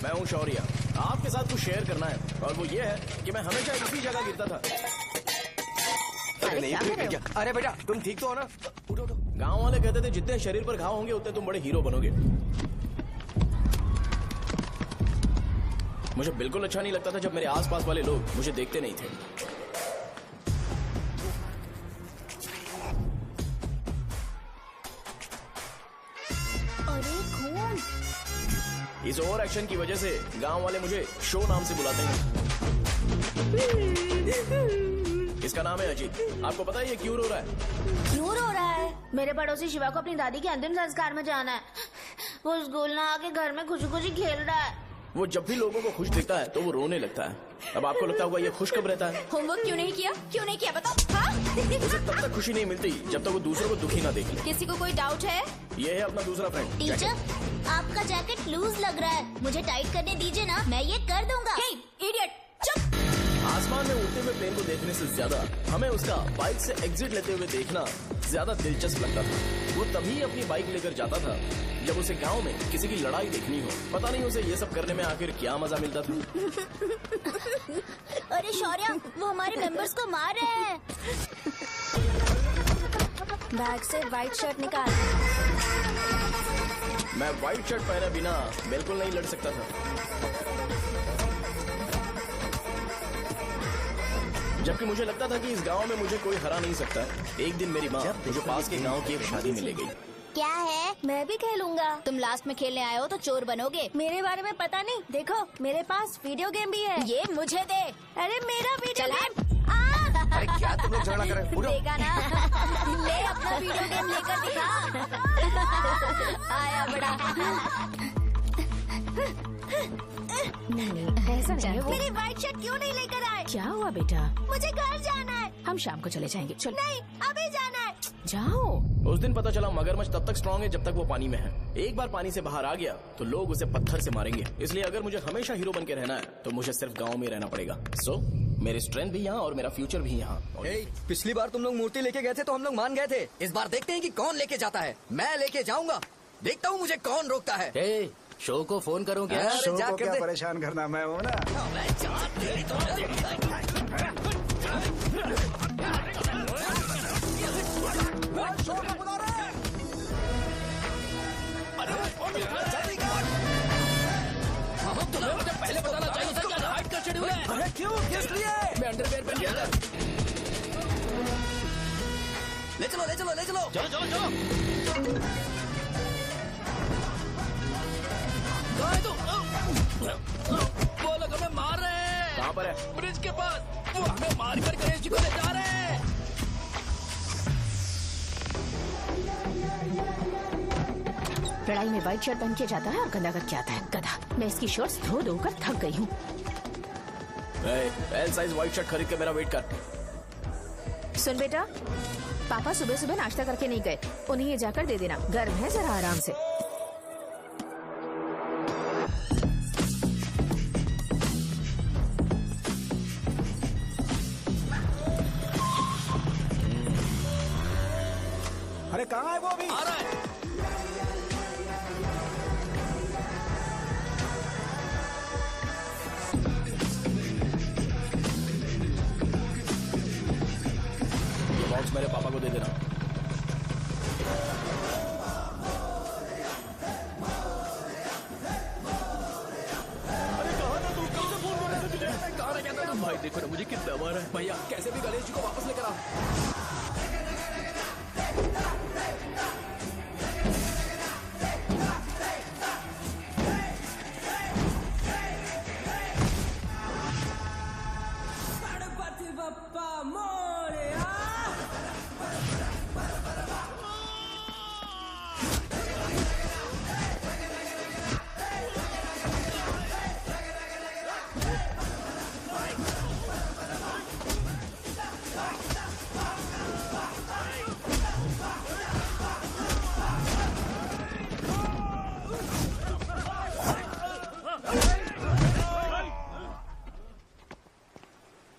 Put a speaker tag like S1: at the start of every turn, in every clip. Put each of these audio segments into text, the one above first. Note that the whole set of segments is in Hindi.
S1: मैं हूँ शौर्य। आपके साथ कुछ शेयर करना है और वो ये है कि मैं हमेशा इसी जगह गिरता था।
S2: अरे नहीं, क्या? अरे बेटा तुम ठीक तो हो ना?
S1: उठो उठो। गाँव वाले कहते थे जितने शरीर पर घाव होंगे उतने तुम बड़े हीरो बनोगे। मुझे बिल्कुल अच्छा नहीं लगता था जब मेरे आसपास वाले लोग मुझे देखते नहीं थे।
S3: अरे खून!
S1: इस ओवर एक्शन की वजह से गांव वाले मुझे शो नाम से बुलाते हैं। इसका नाम है अजीत। आपको पता है ये क्यों रो रहा है?
S3: क्यों रो रहा है? मेरे पड़ोसी शिवा को अपनी दादी के अंतिम संस्कार में जाना है। वो स्कूल ना आके घर में खुशी खुशी खेल रहा है।
S1: वो जब भी लोगों को खुश दिखता है तो वो रोने लगता है। अब आपको लगता होगा ये खुश कब रहता है?
S3: होमवर्क क्यों नहीं किया? क्यों नहीं किया बताओ? हाँ?
S1: उसे तब तक खुशी नहीं मिलती जब तक वो दूसरों को दुखी ना देख ले।
S3: किसी को कोई डाउट है?
S1: ये है अपना दूसरा फ्रेंड।
S3: टीचर, आपका जैकेट लूज लग रहा है, मुझे टाइट करने दीजिए ना, मैं ये कर दूंगा। हे, इडियट, चुप!
S1: आसमान में उड़ते हुए प्लेन को देखने से ज्यादा हमें उसका बाइक से एग्जिट लेते हुए देखना ज्यादा दिलचस्प लगता था। वो तभी अपनी बाइक लेकर जाता था जब उसे गांव में किसी की लड़ाई देखनी हो। पता नहीं उसे ये सब करने में आखिर क्या मजा मिलता था।
S3: अरे शौर्य, वो हमारे मेंबर्स को मार रहे हैं। बैग से व्हाइट शर्ट निकाल।
S1: मैं व्हाइट शर्ट पहने बिना बिल्कुल नहीं लड़ सकता था। जबकि मुझे लगता था कि इस गांव में मुझे कोई हरा नहीं सकता। एक दिन मेरी माँ मुझे पास के गांव की एक शादी में ले गई।
S3: क्या है? मैं भी खेलूंगा। तुम लास्ट में खेलने आए हो तो चोर बनोगे। मेरे बारे में पता नहीं। देखो मेरे पास वीडियो गेम भी है। ये मुझे दे। अरे मेरा वीडियो गेम।
S2: अरे क्या तुम लोग झगड़ा कर रहे हो?
S3: देखा ना? ले अपना वीडियो गेम लेकर दिखा। आया बड़ा।
S4: नहीं ऐसा नहीं। वो
S3: मेरी व्हाइट शर्ट क्यों नहीं लेकर आए?
S4: क्या हुआ बेटा?
S3: मुझे घर जाना है।
S4: हम शाम को चले जाएंगे। चलो
S3: नहीं, अभी जाना है।
S4: जाओ।
S1: उस दिन पता चला मगरमच्छ तब तक स्ट्रांग है जब तक वो पानी में है। एक बार पानी से बाहर आ गया तो लोग उसे पत्थर से मारेंगे। इसलिए अगर मुझे हमेशा हीरो बन के रहना है तो मुझे सिर्फ गाँव में रहना पड़ेगा। सो मेरी स्ट्रेंथ भी यहाँ और मेरा फ्यूचर भी यहाँ।
S2: पिछली बार तुम लोग मूर्ति लेके गए थे तो हम लोग मान गए थे। इस बार देखते हैं कि कौन लेके जाता है। मैं लेके जाऊंगा। देखता हूँ मुझे कौन रोकता है।
S5: शो को फोन करूं क्या?
S6: शो को क्या परेशान करना, मैं हूँ ना।
S5: मुझे पहले बताना चाहिए था क्या हाइट का शेड्यूल है।
S2: अरे क्यों? किस लिए?
S5: मैं अंडरवेयर पहन गया था।
S2: ले चलो ले चलो ले चलो।
S5: चलो चलो चलो। वो लोग हमें मार रहे हैं।
S1: कहाँ पर है?
S5: ब्रिज के पास। वो हमें मार कर गणेश जी को ले जा रहे हैं।
S4: लड़ाई में व्हाइट शर्ट पहन के जाता है और गंदा करके आता है गधा। मैं इसकी शर्ट्स धो धोकर थक गई हूँ।
S1: एल साइज व्हाइट शर्ट खरीद के मेरा वेट कर।
S4: सुन बेटा, पापा सुबह सुबह नाश्ता करके नहीं गए। उन्हें ये जाकर दे देना। गर्म है, जरा आराम से।
S6: अरे कहाँ है वो अभी?
S5: आ रहा है।
S1: ये बॉक्स मेरे पापा को दे देना। भाई देखो ना मुझे कितना मार है।
S5: भैया कैसे भी गणेश जी को वापस लेकर आओ।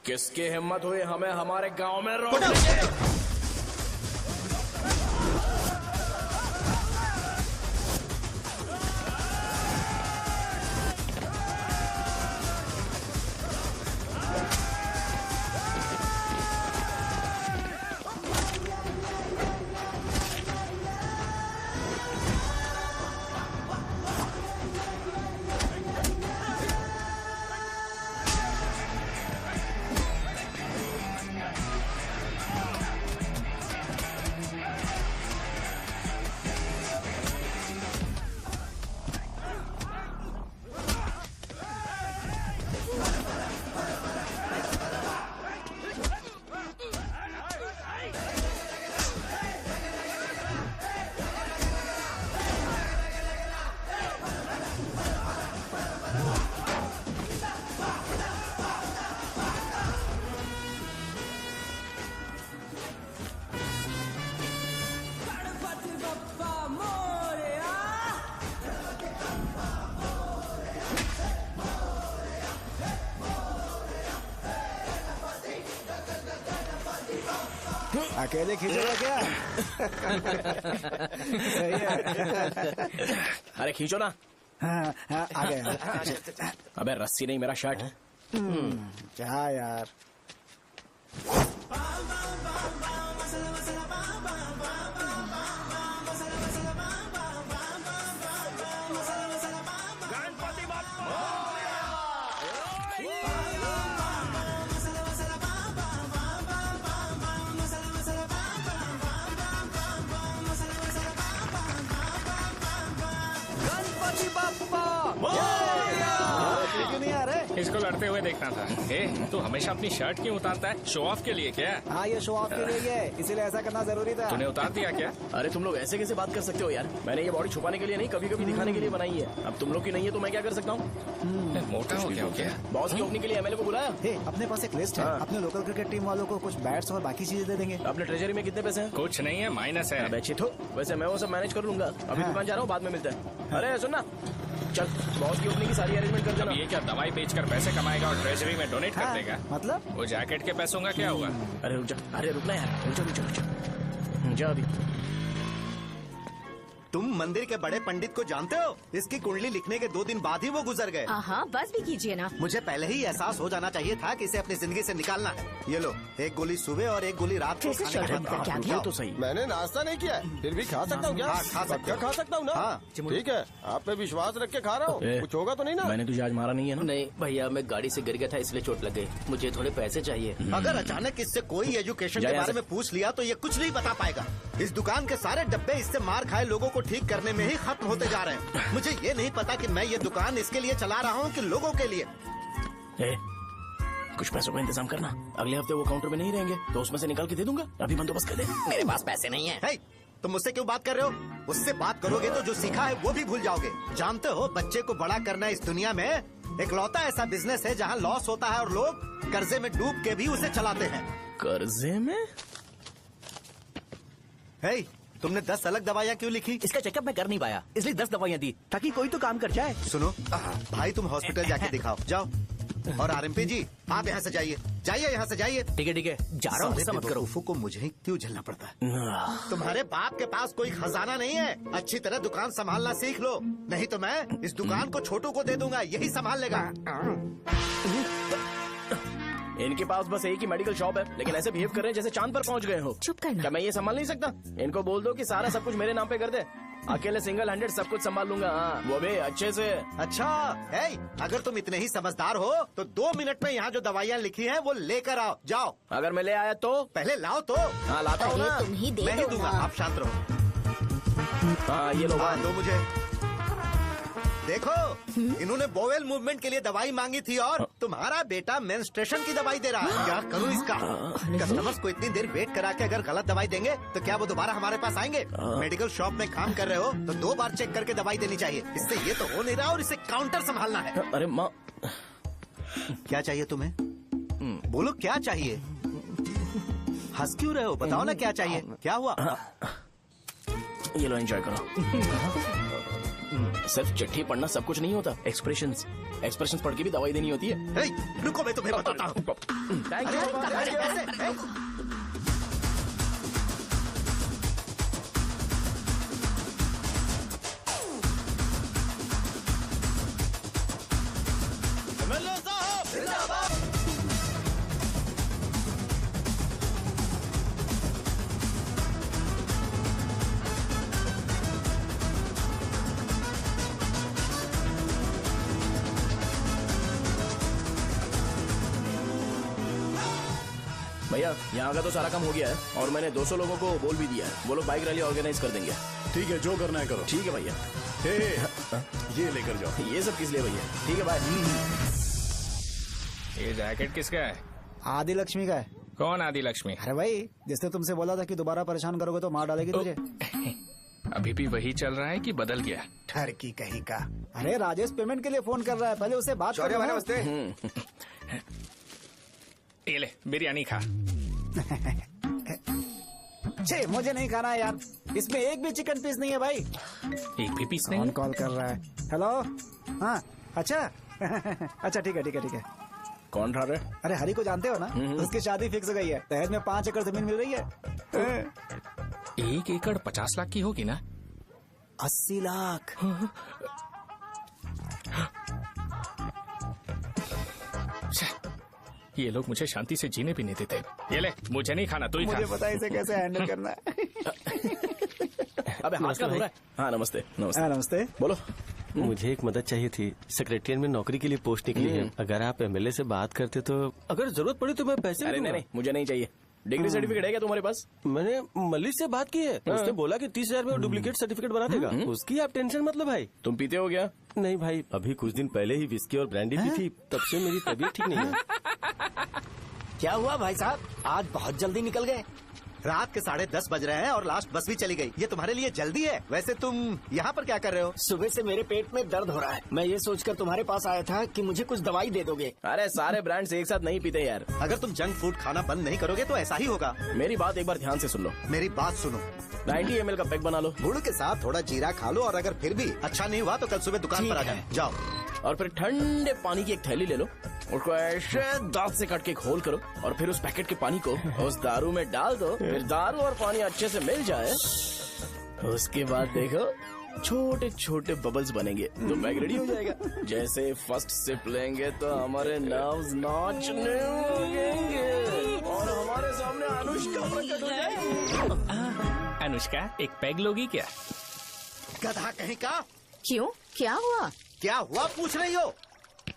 S1: किसकी हिम्मत हुई हमें हमारे गांव में रोकने की?
S6: अकेले खींचोगा क्या? सही है।
S1: अरे खींचो ना।
S6: हाँ, हाँ, आ गया।
S1: अबे रस्सी नहीं, मेरा शर्ट।
S6: क्या यार?
S2: गणपति बाप्पा।
S6: क्यों नहीं आ रहे?
S5: इसको लड़ते हुए देखना था। ए, तू हमेशा अपनी शर्ट क्यों उतारता है? शो ऑफ के लिए क्या?
S6: हाँ, ये शो ऑफ के लिए ही है, इसीलिए ऐसा करना जरूरी था।
S5: तूने उतार दिया क्या?
S1: अरे तुम लोग ऐसे कैसे बात कर सकते हो यार? मैंने ये बॉडी छुपाने के लिए नहीं, कभी कभी दिखाने के लिए बनाई है। अब तुम लोग की नहीं है तो मैं क्या कर सकता हूँ?
S5: मोटा हो गया हो क्या?
S1: बॉस की ओपनिंग के लिए एमएलए को बुलाया।
S6: हे, अपने पास एक लिस्ट है।
S1: हाँ।
S6: अपने लोकल क्रिकेट टीम वालों को कुछ बैट्स और बाकी चीजें दे देंगे।
S1: अपने ट्रेजरी में कितने पैसे हैं?
S5: कुछ नहीं है, माइनस है।
S1: अबे चिथो, वैसे मैं वो सब मैनेज कर लूंगा। अभी दुकान जा रहा हूँ, बाद में मिलते हैं। अरे सुनना, चल बॉस की ओपनिंग की सारी अरेंजमेंट कर
S5: अब
S1: देना।
S5: ये क्या दवाई बेचकर पैसे कमाएगा और ट्रेजरी में डोनेट कर
S6: हाँ,
S5: देगा?
S6: मतलब?
S5: वो जैकेट के पैसों का क्या हुआ?
S1: अरे रुक जा, अरे रुकना यार, रुक जा रुक जा रुक जा। जा अभी।
S7: तुम मंदिर के बड़े पंडित को जानते हो? इसकी कुंडली लिखने के 2 दिन बाद ही वो गुजर गए।
S4: हाँ, बस भी कीजिए ना।
S7: मुझे पहले ही एहसास हो जाना चाहिए था कि इसे अपनी जिंदगी से निकालना है। ये लो, एक गोली सुबह और एक गोली रात को
S4: कैसे
S7: खाने
S4: शर्ट
S7: के बाद
S4: बंद करके आ
S7: खाओ।
S4: गया?
S1: ये तो सही।
S8: मैंने नाश्ता नहीं किया है, फिर भी खा सकता हूँ क्या?
S7: हाँ, खा सकते
S8: पक्का
S7: हो।
S8: खा सकता हूँ ना?
S7: हाँ।
S8: ठीक है, आप पे विश्वास रख के खा रहा हूँ।
S1: ए,
S8: कुछ होगा तो नहीं ना?
S1: मैंने तुझे आज मारा नहीं है ना?
S9: नहीं भैया, मैं गाड़ी से गिर गया था इसलिए चोट लग गई। मुझे थोड़े पैसे चाहिए।
S7: अगर अचानक इससे कोई एजुकेशन
S1: जा
S7: के
S1: यहाँ
S7: बारे
S1: से।
S7: में पूछ लिया तो ये कुछ नहीं बता पाएगा। इस दुकान के सारे डब्बे इससे मार खाए लोगों को ठीक करने में ही खत्म होते जा रहे हैं। मुझे ये नहीं पता कि मैं ये दुकान इसके लिए चला रहा हूँ कि लोगों के लिए।
S1: ए, कुछ पैसों का इंतजाम करना। अगले हफ्ते वो काउंटर में नहीं रहेंगे तो उसमें से निकाल के दे दूंगा। अभी बंदोबस्त कर दे।
S2: मेरे पास पैसे नहीं है।
S7: हे, तुम मुझसे क्यों बात कर रहे हो? उससे बात करोगे तो जो सीखा है वो भी भूल जाओगे। जानते हो, बच्चे को बड़ा करना इस दुनिया में इकलौता ऐसा बिजनेस है जहाँ लॉस होता है और लोग कर्जे में डूब के भी उसे चलाते हैं।
S1: कर्जे में?
S7: हे, तुमने 10 अलग दवाइयाँ क्यों लिखी?
S2: इसका चेकअप मैं कर नहीं पाया, इसलिए 10 दवाइयाँ दी ताकि कोई तो काम कर जाए।
S7: सुनो भाई, तुम हॉस्पिटल जाके दिखाओ, जाओ। और आरएमपी जी, आप यहाँ से जाइए, जाइए यहाँ से जाइए।
S2: ठीक है जा रहा हूँ, गुस्सा मत करो।
S7: बेवकूफों को मुझे ही क्यों झेलना पड़ता है? तुम्हारे बाप के पास कोई खजाना नहीं है। अच्छी तरह दुकान संभालना सीख लो, नहीं तो मैं इस दुकान को छोटू को दे दूंगा, यही संभाल लेगा।
S1: इनके पास बस एक ही मेडिकल शॉप है, लेकिन ऐसे बिहेव कर रहे हैं जैसे चांद पर पहुंच गए हो।
S4: चुप करना।
S1: क्या मैं ये संभाल नहीं सकता? इनको बोल दो कि सारा सब कुछ मेरे नाम पे कर दे। अकेले सिंगल हैंडेड सब कुछ संभाल लूंगा। हाँ, वो भी अच्छे से।
S7: अच्छा, हे, अगर तुम इतने ही समझदार हो तो 2 मिनट में यहाँ जो दवाइयाँ लिखी हैं वो लेकर आओ, जाओ।
S1: अगर मैं ले आया तो?
S7: पहले लाओ तो।
S1: हाँ लाता हूँ ना।
S3: अरे तुम ही दे
S7: मैं ही
S3: दो
S7: दूंगा,
S3: ना।
S7: आप शांत रहो।
S1: हाँ ये लो।
S7: हाँ, दो मुझे। देखो, इन्होंने बोवेल मूवमेंट के लिए दवाई मांगी थी और तुम्हारा बेटा मेंस्ट्रुएशन की दवाई दे रहा है। क्या करूं इसका? कस्टमर्स को इतनी देर वेट करा के अगर गलत दवाई देंगे तो क्या वो दोबारा हमारे पास आएंगे? मेडिकल शॉप में काम कर रहे हो तो 2 बार चेक करके दवाई देनी चाहिए। इससे ये तो हो नहीं रहा और इसे काउंटर संभालना है।
S1: अरे माँ,
S7: क्या चाहिए तुम्हें? बोलो क्या चाहिए? हंस क्यों रहे हो? बताओ ना क्या चाहिए? क्या हुआ?
S1: ये लो एंजॉय करो। सिर्फ चिट्ठी पढ़ना सब कुछ नहीं होता। एक्सप्रेशंस पढ़ के भी दवाई देनी होती है।
S7: हे, रुको, मैं तुम्हें बताता हूँ।
S1: थैंक
S7: अरे,
S1: यू।
S7: अरे, ऐसे, हे।
S1: भैया यहाँ का तो सारा काम हो गया है और मैंने 200 लोगों को बोल भी दिया है। वो लोग बाइक रैली ऑर्गेनाइज कर देंगे।
S8: ठीक है, जो करना है करो।
S1: ठीक है भैया।
S8: ये लेकर जाओ।
S1: ये सब किस लिए भैया? ठीक है बाय।
S5: ये जैकेट किसका है?
S6: आदि लक्ष्मी का है।
S5: कौन आदि लक्ष्मी?
S6: अरे भाई, जिसने तुमसे बोला था कि दोबारा परेशान करोगे तो मार डालेगी तुझे।
S5: अभी भी वही चल रहा है कि बदल गया?
S6: ठरकी कहीं का। अरे राजेश पेमेंट के लिए फोन कर रहा है, पहले उससे बात करो। नमस्ते।
S5: ये ले बिरयानी खा।
S6: छे, मुझे नहीं खाना है यार, इसमें एक भी चिकन पीस नहीं है भाई।
S5: एक भी पीस नहीं?
S6: कौन कॉल कर रहा है? हेलो, हाँ अच्छा। अच्छा ठीक है।
S1: कौन ठा रहे?
S6: अरे हरी को जानते हो ना? उसकी शादी फिक्स हो गई है, दहेज में 5 एकड़ जमीन मिल रही है।
S5: 1 एकड़ 50 लाख की होगी ना?
S2: 80 लाख।
S5: ये लोग मुझे शांति से जीने भी नहीं देते। ये ले, मुझे नहीं खाना, तू ही खा।
S6: मुझे पता है इसे कैसे हैंडल करना है।
S1: अबे हाथ का हो रहा है। हाँ नमस्ते नमस्ते।
S6: हाँ, नमस्ते।
S1: बोलो।
S10: मुझे एक मदद चाहिए थी। सेक्रेटरिएट में नौकरी के लिए पोस्ट निकली है। अगर आप एमएलए से बात करते तो अगर जरूरत पड़ी तो मैं पैसे
S1: अरे नहीं, मुझे नहीं चाहिए। डिग्री सर्टिफिकेट है क्या तुम्हारे पास?
S10: मैंने मलिक से बात की है। उसने बोला कि 30,000 में वो डुप्लीकेट सर्टिफिकेट बना देगा। उसकी आप टेंशन मत लो भाई।
S1: तुम पीते हो क्या?
S10: नहीं भाई, अभी कुछ दिन पहले ही विस्की और ब्रांडी पी थी, तब से मेरी तबीयत ठीक नहीं है।
S2: क्या हुआ भाई साहब, आज बहुत जल्दी निकल गए?
S7: रात के 10:30 बज रहे हैं और लास्ट बस भी चली गई। ये तुम्हारे लिए जल्दी है। वैसे तुम यहाँ पर क्या कर रहे हो?
S2: सुबह से मेरे पेट में दर्द हो रहा है। मैं ये सोचकर तुम्हारे पास आया था कि मुझे कुछ दवाई दे दोगे।
S1: अरे सारे ब्रांड्स एक साथ नहीं पीते यार।
S7: अगर तुम जंक फूड खाना बंद नहीं करोगे तो ऐसा ही होगा।
S1: मेरी बात एक बार ध्यान से सुन लो।
S7: मेरी बात सुनो।
S1: 90 ml का पैक बना लो।
S7: गुड़ के साथ थोड़ा जीरा खा लो और अगर फिर भी अच्छा नहीं हुआ तो कल सुबह दुकान पर आ जाओ।
S1: और फिर ठंडे पानी की एक थैली ले लो, उसको ऐसे दांत से काट के खोल करो और फिर उस पैकेट के पानी को उस दारू में डाल दो। फिर दारू और पानी अच्छे से मिल जाए, उसके बाद देखो छोटे छोटे बबल्स बनेंगे तो पैक रेडी हो जाएगा। जैसे फर्स्ट सिप लेंगे तो हमारे नर्व्स नाचने लगेंगे और हमारे सामने अनुष्का प्रकट हो जाएगी।
S5: अनुष्का, एक पैग लोगी क्या?
S7: गधा कहीं का।
S4: क्यों, क्या हुआ?
S7: क्या हुआ पूछ रही हो?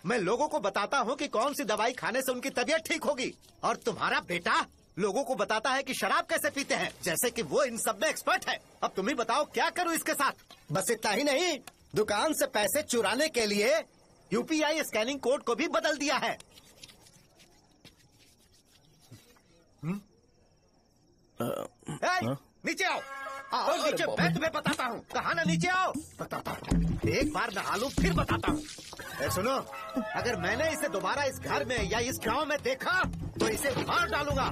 S7: मैं लोगों को बताता हूँ कि कौन सी दवाई खाने से उनकी तबीयत ठीक होगी, और तुम्हारा बेटा लोगों को बताता है कि शराब कैसे पीते हैं, जैसे कि वो इन सब में एक्सपर्ट है। अब तुम ही बताओ क्या करूँ इसके साथ? बस इतना ही नहीं, दुकान से पैसे चुराने के लिए यूपीआई स्कैनिंग कोड को भी बदल दिया है। नीचे आओ, आओ नीचे, मैं तुम्हें बताता हूँ। कहा ना नीचे आओ, बताता हूँ। एक बार नहा लूं फिर बताता हूँ। सुनो, अगर मैंने इसे दोबारा इस घर में या इस गांव में देखा तो इसे मार डालूंगा।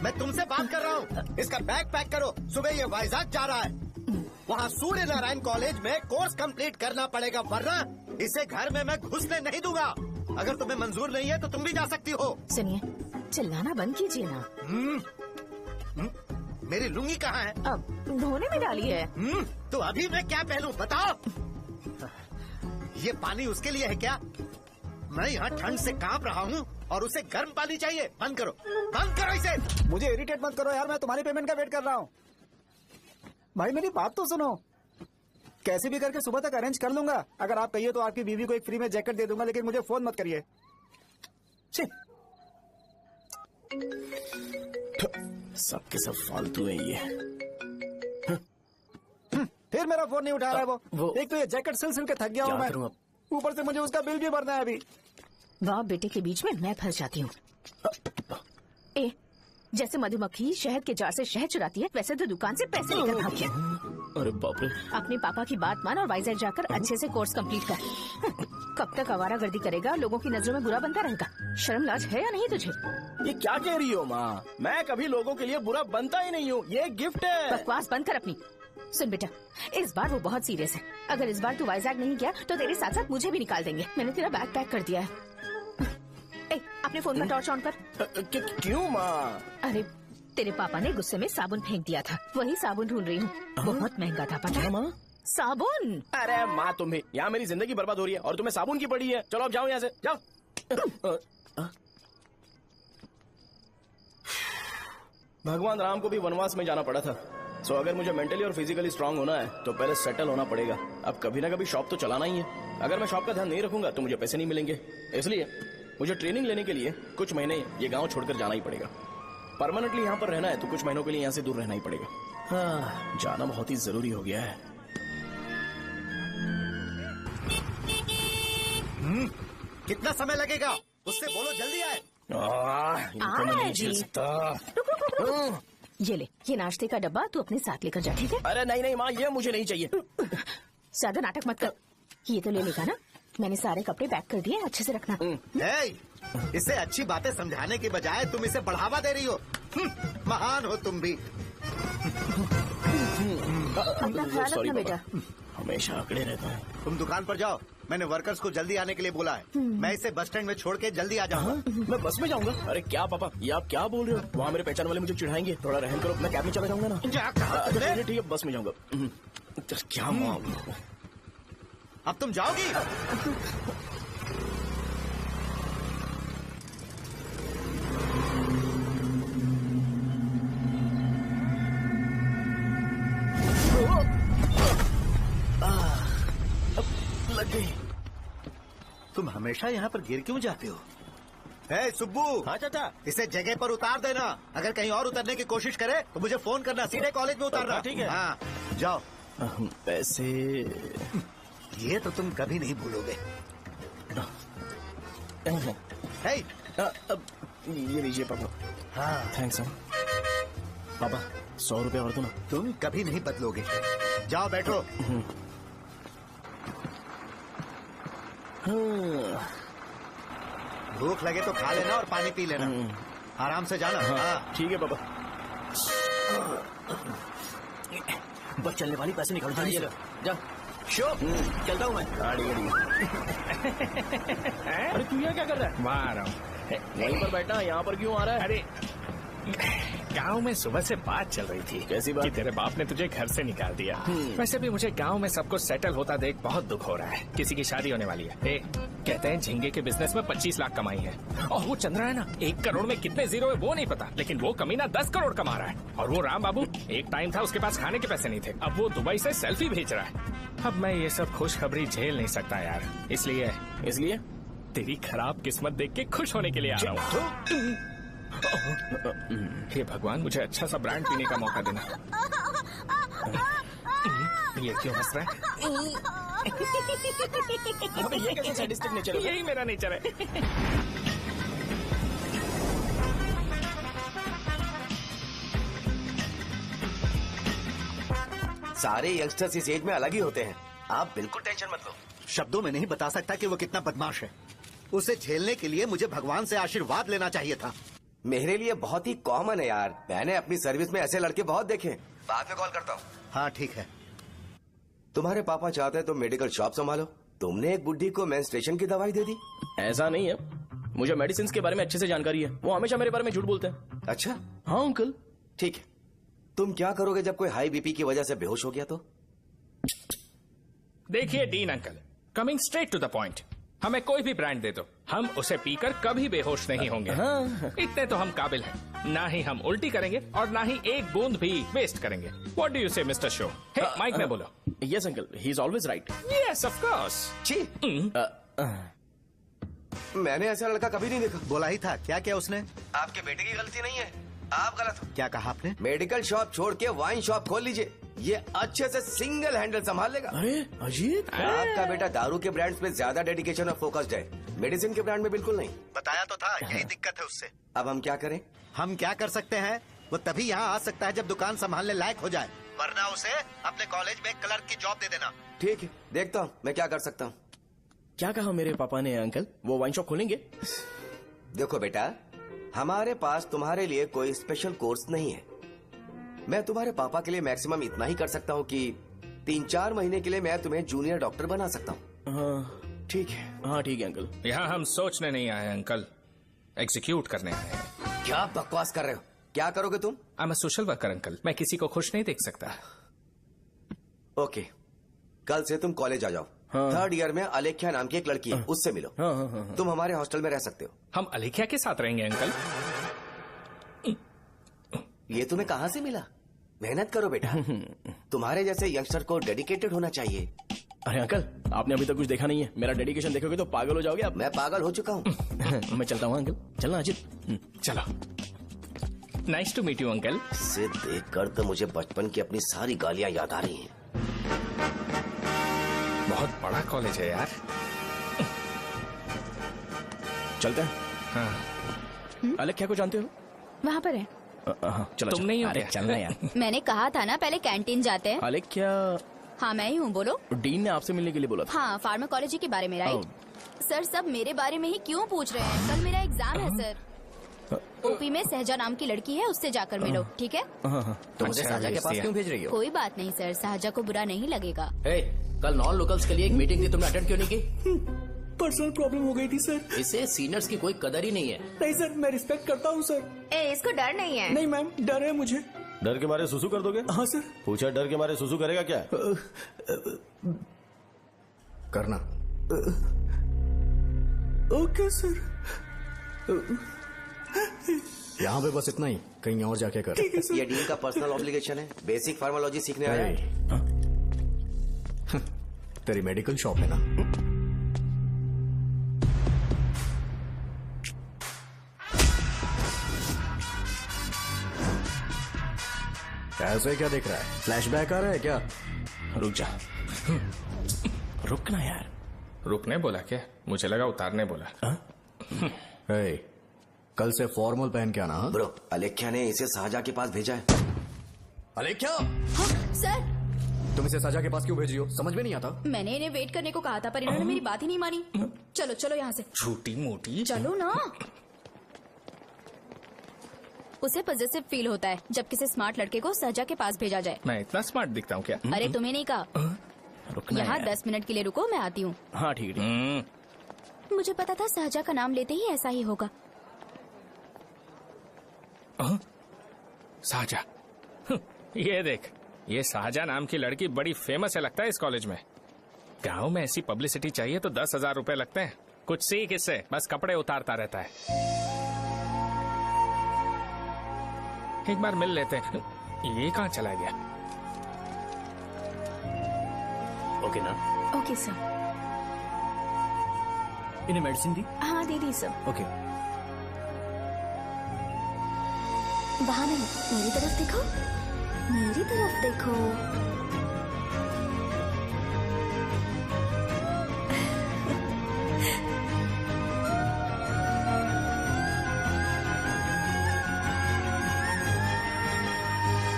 S7: मैं तुमसे बात कर रहा हूँ। इसका बैग पैक करो, सुबह ये वाइजाग जा रहा है। वहाँ सूर्य नारायण कॉलेज में कोर्स कंप्लीट करना पड़ेगा, वरना इसे घर में मैं घुसने नहीं दूंगा। अगर तुम्हें मंजूर नहीं है तो तुम भी जा सकती हो।
S4: सुनिए, चिल्लाना बंद कीजिए ना।
S7: मेरी लुंगी कहाँ है?
S4: अब धोने में डाली है।
S7: तो अभी मैं क्या पहनूं बताओ? ये पानी उसके लिए है क्या? मैं यहाँ ठंड से कांप रहा हूँ और उसे गर्म पानी चाहिए। बंद करो, बंद करो इसे।
S6: मुझे इरिटेट मत करो यार, मैं तुम्हारी पेमेंट का वेट कर रहा हूँ। भाई मेरी बात तो सुनो, कैसे भी करके सुबह तक अरेंज कर लूंगा। अगर आप कहिए तो आपकी बीवी को एक फ्री में जैकेट दे दूंगा, लेकिन मुझे फोन मत करिए।
S1: सबके सब फालतू है ये।
S6: फिर मेरा फोन नहीं उठा रहा है वो। एक तो ये जैकेट सिल के थक गया हूँ मैं, ऊपर से मुझे उसका बिल भी भरना है अभी।
S4: बाप बेटे के बीच में मैं फंस जाती हूँ। ए, जैसे मधुमक्खी शहद के जार से शहद चुराती है, वैसे तो दुकान से पैसे लेकर भाग गया।
S1: अरे बाप रे।
S4: अपने पापा की बात मान और वाइजैक जाकर अच्छे से कोर्स कंप्लीट कर। कब तक आवारागर्दी करेगा, लोगों की नजरों में बुरा बनता रहेगा। शर्म लाज है या नहीं तुझे?
S1: ये क्या कह रही हो माँ? मैं कभी लोगों के लिए बुरा बनता ही नहीं हूँ, ये गिफ्ट है।
S4: बकवास बंद कर अपनी। सुन बेटा, इस बार वो बहुत सीरियस है। अगर इस बार तू वाइजैक नहीं गया तो तेरे साथ साथ मुझे भी निकाल देंगे। मैंने तेरा बैग पैक कर दिया है। ए, अपने फोन का टॉर्च ऑन कर।
S1: क्यों माँ?
S4: अरे तेरे पापा ने गुस्से में साबुन फेंक दिया था, वही साबुन ढूंढ रही हूँ। बहुत महंगा था, पता है माँ? साबुन।
S1: अरे माँ तुम भी, यहाँ मेरी जिंदगी बर्बाद हो रही है और तुम्हें साबुन की पड़ी है। चलो अब जाओ यहाँ से, जाओ। भगवान राम को भी वनवास में जाना पड़ा था। सो अगर मुझे मेंटली और फिजिकली स्ट्रांग होना है तो पहले सेटल होना पड़ेगा। अब कभी ना कभी शॉप तो चलाना ही है। अगर मैं शॉप का ध्यान नहीं रखूंगा तो मुझे पैसे नहीं मिलेंगे। इसलिए मुझे ट्रेनिंग लेने के लिए कुछ महीने ये गांव छोड़कर जाना ही पड़ेगा। परमानेंटली यहाँ पर रहना है तो कुछ महीनों के लिए यहाँ से दूर रहना ही पड़ेगा। हाँ, जाना बहुत ही जरूरी हो गया है।
S7: कितना समय लगेगा? उससे बोलो जल्दी आए।
S1: इनको मैं नहीं झेल सकता।
S4: ये ले, ये नाश्ते का डब्बा तू अपने साथ लेकर जा, ठीक है?
S1: अरे नहीं नहीं माँ, ये मुझे नहीं चाहिए।
S4: ज्यादा नाटक मत कर। ये तो ले लेगा ना? मैंने सारे कपड़े पैक कर दिए, अच्छे से रखना।
S7: इसे अच्छी बातें समझाने के बजाय तुम इसे बढ़ावा दे रही हो। महान हो तुम भी।
S4: अपना ख्याल रखना बेटा।
S1: हमेशा अकड़े रहता है।
S7: तुम दुकान पर जाओ, मैंने वर्कर्स को जल्दी आने के लिए बोला है। मैं इसे बस स्टैंड में छोड़ के जल्दी आ जाऊंगा।
S1: मैं बस में जाऊंगा? अरे क्या पापा, ये आप क्या बोल रहे हो? वहाँ मेरे पहचान वाले मुझे चिढ़ाएंगे। थोड़ा रहम करो, मैं कैब में चला जाऊंगा ना। अच्छा, ठीक है, बस में जाऊंगा। क्या मामला?
S7: अब तुम जाओगी?
S1: लग गई।
S7: तुम हमेशा यहाँ पर गिर क्यों जाते हो? हे सुब्बू।
S8: हाँ चाचा।
S7: इसे जगह पर उतार देना। अगर कहीं और उतरने की कोशिश करे तो मुझे फोन करना। सीधे कॉलेज में उतारना।
S8: ठीक है।
S7: हाँ, जाओ।
S1: पैसे
S7: ये तो तुम कभी नहीं भूलोगे। हे,
S1: ये लीजिए पापा।
S7: हाँ,
S1: थैंक्स पापा। 100 रुपया और दो ना।
S7: तुम कभी नहीं बदलोगे। जाओ बैठो। भूख लगे तो खा लेना और पानी पी लेना। आराम से जाना। हाँ,
S1: ठीक है पापा। बस चलने वाली पैसे निकाल दीजिए।
S9: जा शो, चलता हूँ मैं।
S1: अरे तू यहाँ क्या कर रहा है?
S5: वहाँ आ रहा हूँ।
S1: वहीं पर बैठा, यहाँ पर क्यों आ रहा है?
S5: अरे गांव में सुबह से बात चल रही थी।
S1: कैसी बात?
S5: कि तेरे बाप ने तुझे घर से निकाल दिया। वैसे भी मुझे गांव में सब कुछ सेटल होता देख बहुत दुख हो रहा है। किसी की शादी होने वाली है। कहते हैं झींगे के बिजनेस में 25 लाख कमाई है। और वो चंद्रा है ना, 1 करोड़ में कितने जीरो है वो नहीं पता, लेकिन वो कमीना 10 करोड़ कमा रहा है। और वो राम बाबू, एक टाइम था उसके पास खाने के पैसे नहीं थे, अब वो दुबई से सेल्फी भेज रहा है। अब मैं ये सब खुशखबरी झेल नहीं सकता यार। इसलिए तेरी खराब किस्मत देख के खुश होने के लिए आ रहा हूँ। हे भगवान, मुझे अच्छा सा ब्रांड पीने का मौका देना। ये क्यों हंस रहा है?
S1: ये कैसे सैडिस्टिक नेचर है?
S5: यही मेरा नेचर है।
S11: सारे यंगस्टर्स इस एज में अलग ही होते हैं। आप बिल्कुल टेंशन मत लो।
S7: शब्दों में नहीं बता सकता कि वो कितना बदमाश है। उसे झेलने के लिए मुझे भगवान से आशीर्वाद लेना चाहिए था।
S11: मेरे लिए बहुत ही कॉमन है यार। मैंने अपनी सर्विस में ऐसे लड़के बहुत देखे। बाद में कॉल करता हूँ।
S7: हाँ ठीक है।
S11: तुम्हारे पापा चाहते हैं तुम मेडिकल शॉप संभालो। तुमने एक बुढ़ी को मेंस्ट्रुएशन की दवाई दे दी।
S1: ऐसा नहीं है, मुझे मेडिसिन के बारे में अच्छे से जानकारी है। वो हमेशा मेरे बारे में झूठ बोलते हैं।
S11: अच्छा
S1: हाँ अंकल।
S11: ठीक है, तुम क्या करोगे जब कोई हाई बीपी की वजह से बेहोश हो गया तो?
S5: देखिए dean uncle, coming straight to the point, हमें कोई भी ब्रांड दे दो, हम उसे पीकर कभी बेहोश नहीं होंगे। इतने तो हम काबिल हैं। ना ही हम उल्टी करेंगे और ना ही एक बूंद भी वेस्ट करेंगे। व्हाट डू यू से मिस्टर शो? माइक में बोलो।
S1: Yes uncle, he is always right.
S5: Yes of course.
S11: छी, मैंने ऐसा लड़का कभी नहीं देखा।
S7: बोला ही था। क्या क्या उसने?
S11: आपके बेटे की गलती नहीं है, आप गलत हो।
S7: क्या कहा आपने?
S11: मेडिकल शॉप छोड़ के वाइन शॉप खोल लीजिए, ये अच्छे से सिंगल हैंडल संभाल लेगा।
S1: अरे अजीत,
S11: आपका बेटा दारू के ब्रांड्स में ज्यादा डेडिकेशन और फोकस्ड है, मेडिसिन के ब्रांड में बिल्कुल नहीं।
S7: बताया तो था, यही दिक्कत है उससे।
S11: अब हम क्या करें?
S7: हम क्या कर सकते हैं? वो तभी यहाँ आ सकता है जब दुकान संभालने लायक हो जाए, वरना उसे अपने कॉलेज में क्लर्क की जॉब दे देना।
S11: ठीक है, देखता हूँ मैं क्या कर सकता हूँ।
S1: क्या कहा मेरे पापा ने अंकल? वो वाइन शॉप खोलेंगे?
S11: देखो बेटा, हमारे पास तुम्हारे लिए कोई स्पेशल कोर्स नहीं है। मैं तुम्हारे पापा के लिए मैक्सिमम इतना ही कर सकता हूँ कि 3-4 महीने के लिए मैं तुम्हें जूनियर डॉक्टर बना सकता हूँ।
S1: हाँ ठीक है। हाँ ठीक है अंकल।
S5: यहाँ हम सोचने नहीं आए अंकल, एग्जीक्यूट करने आए हैं।
S11: क्या बकवास कर रहे हो? क्या करोगे तुम?
S5: I am a social worker uncle, मैं किसी को खुश नहीं देख सकता।
S11: ओके, कल से तुम कॉलेज आ जाओ।
S1: हाँ।
S11: 3rd ईयर में अलेख्या नाम की एक लड़की है, उससे मिलो।
S1: हाँ, हाँ, हाँ, हाँ।
S11: तुम हमारे हॉस्टल में रह सकते हो।
S5: हम अलेख्या के साथ रहेंगे अंकल।
S11: ये तुम्हें कहाँ से मिला? मेहनत करो बेटा, तुम्हारे जैसे यंगस्टर को डेडिकेटेड होना चाहिए।
S1: अरे अंकल, आपने अभी तक कुछ देखा नहीं है। मेरा डेडिकेशन देखोगे तो पागल हो जाओगे आप।
S11: मैं पागल हो चुका हूँ।
S1: मैं चलता हूँ अंकल। चलना अजित।
S5: चलो, nice to meet you uncle.
S11: इसे देखकर तो मुझे बचपन की अपनी सारी गालियां याद आ रही हैं।
S5: बहुत बड़ा कॉलेज है यार।
S1: चलते हैं।
S5: हाँ।
S1: अलेख्या को जानते हो?
S4: वहाँ पर है।
S1: चलो
S5: तुम नहीं हो
S1: अरे
S5: क्या?
S1: चलना यार।
S3: मैंने कहा था ना पहले कैंटीन जाते हैं।
S1: अलेख्या,
S3: हाँ मैं ही हूँ, बोलो।
S1: डीन ने आपसे मिलने के लिए बोला था।
S3: हाँ, फार्माकोलॉजी के बारे में, राइट? सर सब मेरे बारे में ही क्यों पूछ रहे हैं? कल मेरा एग्जाम है सर। ओपी में सहजा नाम की लड़की है, उससे जाकर मिलो, ठीक है?
S1: हाँ हाँ।
S2: तो मुझे
S5: अच्छा,
S2: साजा के पास
S5: भेज
S2: क्यों भेज रही हो?
S3: कोई बात नहीं सर, सहजा को बुरा नहीं लगेगा।
S9: कल नॉन लोकल्स के लिए एक मीटिंग थी, तुमने अटेंड क्यों नहीं की?
S1: पर्सनल प्रॉब्लम हो गई थी सर।
S9: इससे सीनियर्स की कोई कदर ही नहीं है।
S1: नहीं सर, मैं रिस्पेक्ट करता हूँ सर।
S4: इसको डर नहीं है।
S1: नहीं मैम, डर है मुझे।
S8: डर के मारे सुसु कर दोगे?
S1: हाँ सर।
S8: पूछा डर के मारे सुसु करेगा क्या?
S2: करना।
S1: Okay sir.
S2: यहाँ पे बस इतना ही, कहीं और जाके कर।
S1: ठीक है सर।
S11: ये डीन का पर्सनल ऑब्लिगेशन है, बेसिक फार्मालॉजी सीखने आया है।
S2: तेरी मेडिकल शॉप है ना? ऐसे क्या देख रहा है? फ्लैशबैक आ रहा है क्या?
S5: रुक जा। रुक ना यार। रुकने बोला क्या? मुझे लगा उतारने बोला।
S2: कल से फॉर्मल पहन के आना। हाँ?
S11: ब्रो, अलेख्या ने इसे शाहजहां के पास भेजा है।
S2: अलेख्या,
S3: हाँ, सर
S2: तुम इसे शाहजहां के पास क्यों भेजी हो? समझ में नहीं आता।
S3: मैंने इन्हें वेट करने को कहा था, पर इन्होंने मेरी बात ही नहीं मानी। चलो चलो यहाँ से।
S5: छोटी मोटी।
S3: चलो ना। उसे पॉजिटिव फील होता है जब किसी स्मार्ट लड़के को शाहजहां के पास भेजा जाए।
S5: मैं इतना स्मार्ट दिखता हूँ क्या?
S3: अरे तुम्हें नहीं कहा।
S10: रुकना
S3: यहाँ
S10: यार।
S3: 10 मिनट के लिए रुको, मैं आती हूँ।
S10: हाँ ठीक है।
S3: मुझे पता था शाहजहां का नाम लेते ही ऐसा ही होगा।
S5: शाहजहां। ये देख, ये शाहजहां नाम की लड़की बड़ी फेमस है लगता है इस कॉलेज में। गांव में ऐसी पब्लिसिटी चाहिए तो 10,000 रुपए लगते हैं। कुछ सीख इससे, बस कपड़े उतारता रहता है। एक बार मिल लेते हैं। ये कहाँ चला गया?
S10: ओके ना?
S3: Okay sir.
S1: इन्हें मेडिसिन दी?
S3: हाँ दे दी सर।
S1: ओके।
S3: वहाँ नहीं, मेरी तरफ देखो, मेरी तरफ देखो।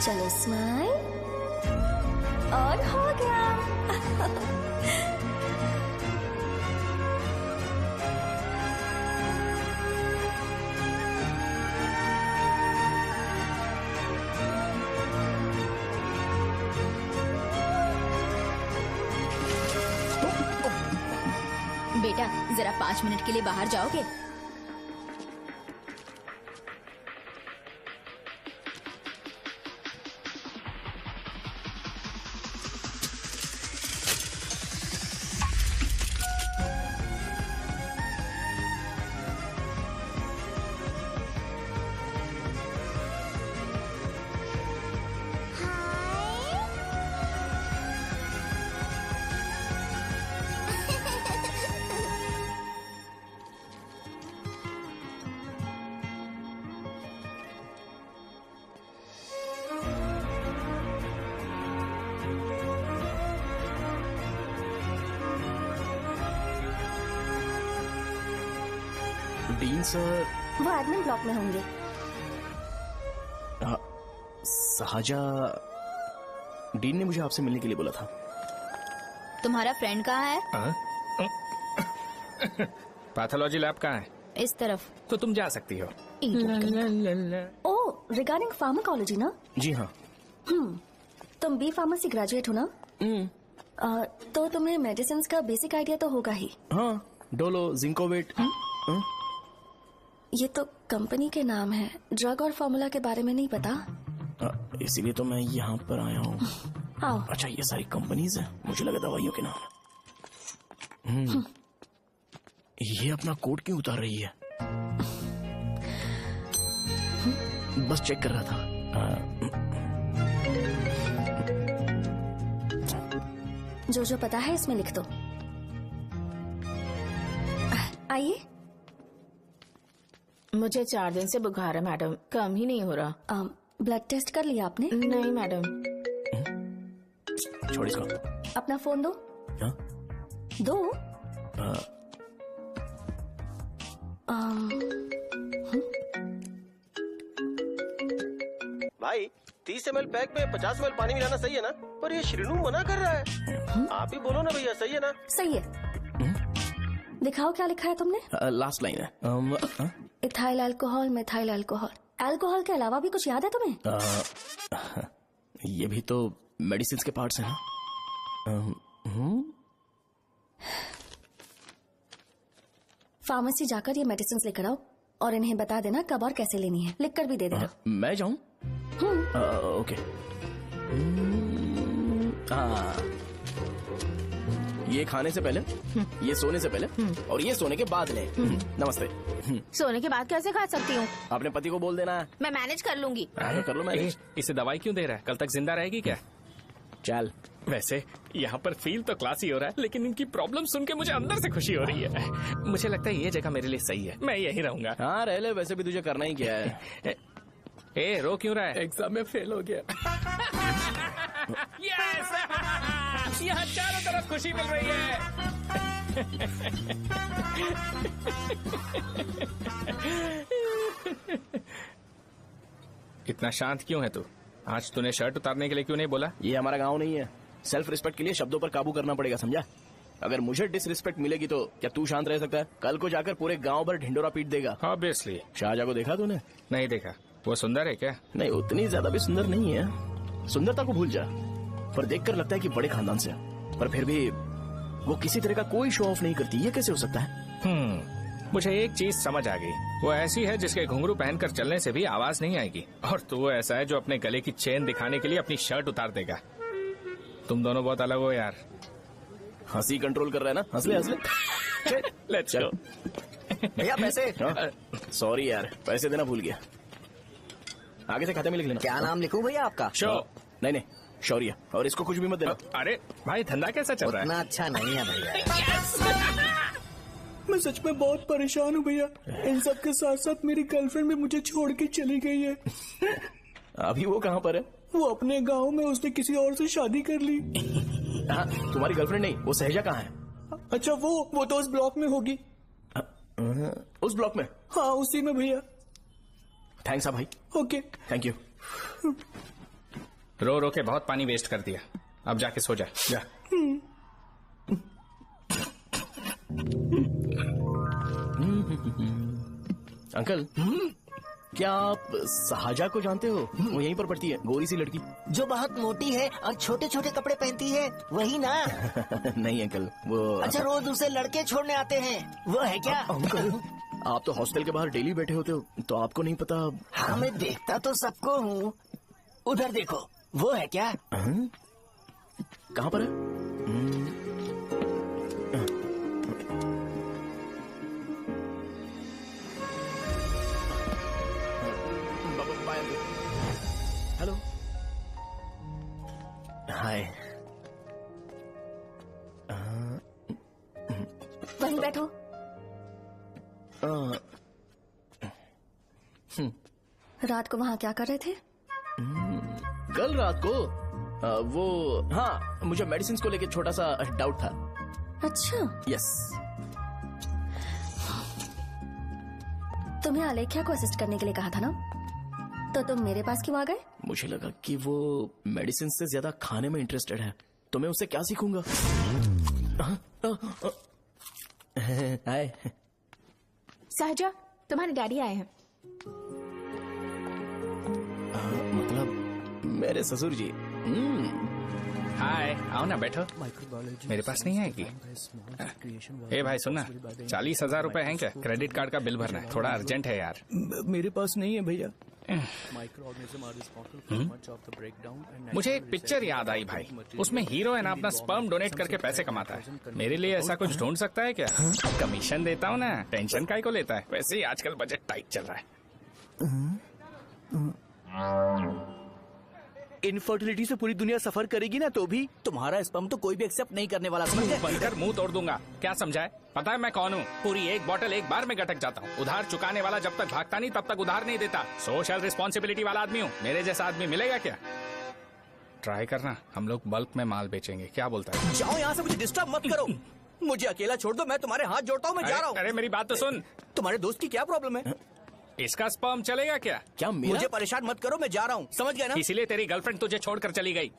S3: चलो स्माइल, और हो गया। बेटा जरा 5 मिनट के लिए बाहर जाओगे?
S10: Dean sir.
S3: वो एडमिन ब्लॉक में होंगे।
S10: शाहजहां, डीन ने मुझे आपसे मिलने के लिए बोला था।
S3: तुम्हारा फ्रेंड कहाँ है?
S5: पैथोलॉजी लैब कहाँ है?
S3: इस तरफ।
S5: तो तुम जा सकती हो।
S3: ओ, रिगार्डिंग फार्माकोलॉजी ना?
S10: जी हाँ।
S3: तुम बी फार्मेसी ग्रेजुएट हो ना? तो तुम्हें मेडिसिन का बेसिक आइडिया तो होगा ही।
S10: हाँ, डोलो, जिंकोवेट।
S3: ये तो कंपनी के नाम है, ड्रग और फॉर्मूला के बारे में नहीं पता।
S10: इसीलिए तो मैं यहाँ पर आया हूँ।
S3: आओ।
S10: अच्छा, ये सारी कंपनीज हैं, मुझे लगा दवाइयों के नाम। ये अपना कोट क्यों उतार रही है? बस चेक कर रहा था।
S3: जो जो पता है इसमें लिख दो। आइए।
S4: मुझे 4 दिन से बुखार है मैडम, कम ही नहीं हो रहा।
S3: ब्लड टेस्ट कर लिया आपने?
S4: नहीं मैडम।
S10: छोड़ इसको।
S3: अपना फोन दो।
S10: हाँ?
S3: दो।
S1: भाई 30 ml पैक में 50 ml पानी मिलाना सही है ना? पर ये श्रीनू मना कर रहा है। आप ही बोलो ना भैया, सही है ना?
S3: सही है। दिखाओ क्या लिखा है तुमने?
S10: लास्ट लाइन है।
S3: Ethyl alcohol, methyl alcohol. Alcohol के अलावा भी कुछ याद है तुम्हें?
S10: ये भी तो मेडिसिन के पार्ट्स हैं ना?
S3: फार्मेसी जाकर ये मेडिसिन लेकर आओ और इन्हें बता देना कब और कैसे लेनी है, लिख कर भी दे देना।
S1: मैं जाऊं? ओके। ये खाने से पहले, ये सोने से पहले और ये सोने के बाद ले। नमस्ते।
S4: सोने के बाद कैसे खा सकती हूँ?
S1: अपने पति को बोल देना।
S4: मैं मैनेज कर लूंगी।
S1: कर लो मैनेज।
S5: इसे दवाई क्यों दे रहा है? कल तक जिंदा रहेगी क्या?
S1: चल।
S5: वैसे यहाँ पर फील तो क्लासी हो रहा है, लेकिन इनकी प्रॉब्लम सुन के मुझे अंदर से खुशी हो रही है। मुझे लगता है ये जगह मेरे लिए सही है, मैं यहीं रहूंगा।
S1: हाँ रह ले, वैसे भी तुझे करना ही क्या है।
S5: ए रो क्यों रहा है?
S1: एग्जाम में फेल हो गया।
S5: यस! यहाँ चारों तरफ खुशी मिल रही है। इतना शांत क्यों है तू? आज तूने शर्ट उतारने के लिए क्यों नहीं बोला?
S1: ये हमारा गांव नहीं है। सेल्फ रिस्पेक्ट के लिए शब्दों पर काबू करना पड़ेगा, समझा? अगर मुझे डिसरिस्पेक्ट मिलेगी तो क्या तू शांत रह सकता है? कल को जाकर पूरे गांव भर ढिंडोरा पीट देगा।
S5: ऑब्वियसली।
S1: शाहजहां को देखा तूने?
S5: नहीं देखा। वो सुंदर है क्या?
S1: नहीं, उतनी ज्यादा भी सुंदर नहीं है। सुंदरता को भूल जा, पर देखकर लगता है कि बड़े खानदान से है। पर फिर भी वो किसी तरह का कोई शो ऑफ नहीं करती। ये कैसे हो सकता है?
S5: मुझे एक चीज समझ आ गई। वो ऐसी है जिसके घुंघरू पहनकर चलने से भी आवाज नहीं आएगी, और तू वो ऐसा है जो अपने गले की चेन दिखाने के लिए अपनी शर्ट उतार देगा। तुम दोनों बहुत अलग हो यार।
S1: हंसी कंट्रोल कर रहा है ना? हंस ले, हंस ले।
S5: Let's go.
S2: भैया पैसे।
S1: सॉरी यार, पैसे देना भूल गया। आगे से खाते में लिख लेना।
S2: क्या नाम लिखूं भैया आपका?
S5: शो।
S1: नहीं, शौर्य। और इसको कुछ भी मत देना।
S5: अरे भाई, धंधा कैसा चल रहा है?
S2: उतना अच्छा नहीं है भैया।
S1: मैं सच में बहुत परेशान हूँ भैया। इन सब के साथ साथ मेरी गर्लफ्रेंड भी मुझे छोड़ के चली गई है। अभी वो कहाँ पर है? वो अपने गांव में, उसने किसी और से शादी कर ली। हाँ, तुम्हारी गर्लफ्रेंड नहीं, वो सहजा कहाँ है? अच्छा वो तो उस ब्लॉक में होगी। उस ब्लॉक में? हाँ उसी में भैया। थैंक्स भाई। Okay thank you.
S5: रो रो के बहुत पानी वेस्ट कर दिया, अब जाके सो जा। जा।
S1: अंकल, क्या आप शाहजहां को जानते हो? वो यहीं पर पढ़ती है, गोरी सी लड़की
S12: जो बहुत मोटी है और छोटे छोटे कपड़े पहनती है, वही ना?
S1: नहीं अंकल, वो
S12: अच्छा, रोज उसे लड़के छोड़ने आते हैं, वो है क्या?
S1: अंकल, आप तो हॉस्टल के बाहर डेली बैठे होते हो, तो आपको नहीं पता?
S12: हाँ, मैं देखता तो सबको हूँ। उधर देखो, वो है क्या?
S1: कहाँ पर है? हेलो, हाय।
S3: वहीं बैठो। रात को वहाँ क्या कर रहे थे?
S1: कल रात को वो, हाँ, मुझे मेडिसिन को लेके छोटा सा डाउट था।
S3: अच्छा।
S1: यस।
S3: तुम्हें आलेख्या को असिस्ट करने के लिए कहा था ना, तो तुम मेरे पास क्यों आ गए?
S1: मुझे लगा कि वो मेडिसिन से ज्यादा खाने में इंटरेस्टेड है, तो मैं उससे क्या सीखूंगा? हाय।
S4: सहजा, तुम्हारे डैडी आए हैं।
S1: मतलब मेरे ससुर जी।
S5: हाय, आओ ना, बैठो। मेरे पास नहीं आएगी। ए भाई सुनना, 40,000 रुपए हैं क्या? क्रेडिट कार्ड का बिल भरना है, थोड़ा अर्जेंट है यार।
S1: मेरे पास नहीं है भैया।
S5: मुझे एक पिक्चर याद आई भाई, उसमें हीरो है ना, अपना स्पर्म डोनेट करके पैसे कमाता है। मेरे लिए ऐसा कुछ ढूंढ सकता है क्या? कमीशन देता हूँ ना, टेंशन काहे को लेता है? वैसे ही आजकल बजट टाइट चल रहा है।
S2: इनफर्टिलिटी से पूरी दुनिया सफर करेगी ना, तो भी तुम्हारा स्पर्म तो कोई भी एक्सेप्ट नहीं करने वाला, समझ गए?
S5: बनकर मुंह तोड़ दूंगा। क्या समझा है? पता है मैं कौन हूँ? पूरी एक बोतल एक बार में गटक जाता हूँ। उधार चुकाने वाला जब तक भागता नहीं तब तक उधार नहीं देता। सोशल रिस्पॉन्सिबिलिटी वाला आदमी हूँ। मेरे जैसा आदमी मिलेगा क्या? ट्राई करना, हम लोग बल्क में माल बेचेंगे। क्या बोलता है?
S2: जाओ यहाँ से, मुझे डिस्टर्ब मत करो। मुझे अकेला छोड़ दो, मैं तुम्हारे हाथ जोड़ता हूँ, मैं जा रहा हूँ।
S5: अरे मेरी बात तो सुन।
S2: तुम्हारे दोस्त की क्या प्रॉब्लम है?
S5: इसका स्पर्म चलेगा क्या?
S1: क्या मेरा?
S2: मुझे परेशान मत करो, मैं जा रहा हूँ, समझ गए ना?
S5: इसीलिए तेरी गर्लफ्रेंड तुझे छोड़कर चली गई।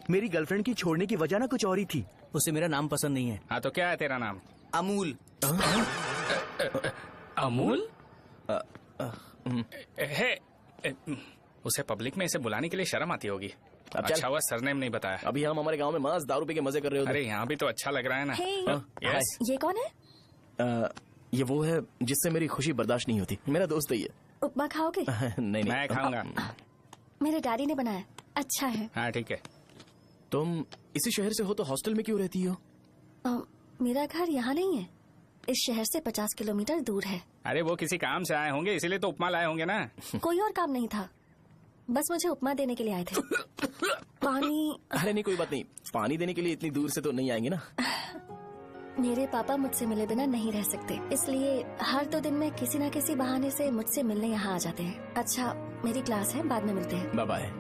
S2: मेरी गर्लफ्रेंड की छोड़ने की वजह ना कुछ और ही थी। उसे मेरा नाम पसंद नहीं है।
S5: हाँ तो क्या है तेरा नाम?
S2: अमूल।
S5: अमूल? है, उसे पब्लिक में इसे बुलाने के लिए शर्म आती होगी।
S1: अब चल।
S5: अच्छा हुआ सरनेम नहीं बताया।
S1: अभी हम हमारे गांव में मस्त दारू पी के मजे कर रहे होते।
S5: अरे यहाँ भी तो अच्छा लग रहा है ना।
S3: Hey.
S5: यस।
S3: ये कौन है?
S1: ये वो है जिससे मेरी खुशी बर्दाश्त नहीं होती। मेरा दोस्त है ये।
S3: उपमा खाओगे?
S1: नहीं
S5: मैं खाऊंगा।
S3: मेरे डैडी ने बनाया, अच्छा है।
S5: हाँ ठीक है।
S1: तुम इसी शहर से हो तो हॉस्टल में क्यों रहती हो?
S3: मेरा घर यहाँ नहीं है, इस शहर से 50 किलोमीटर दूर है।
S5: अरे वो किसी काम से आए होंगे इसीलिए तो उपमा लाए होंगे ना।
S3: कोई और काम नहीं था, बस मुझे उपमा देने के लिए आए थे। पानी।
S1: अरे नहीं कोई बात नहीं, पानी देने के लिए इतनी दूर से तो नहीं आएंगे ना।
S3: मेरे पापा मुझसे मिले बिना नहीं रह सकते, इसलिए हर 2 दिन में किसी न किसी बहाने से मुझसे मिलने यहाँ आ जाते हैं। अच्छा मेरी क्लास है, बाद में मिलते हैं।
S1: Bye bye.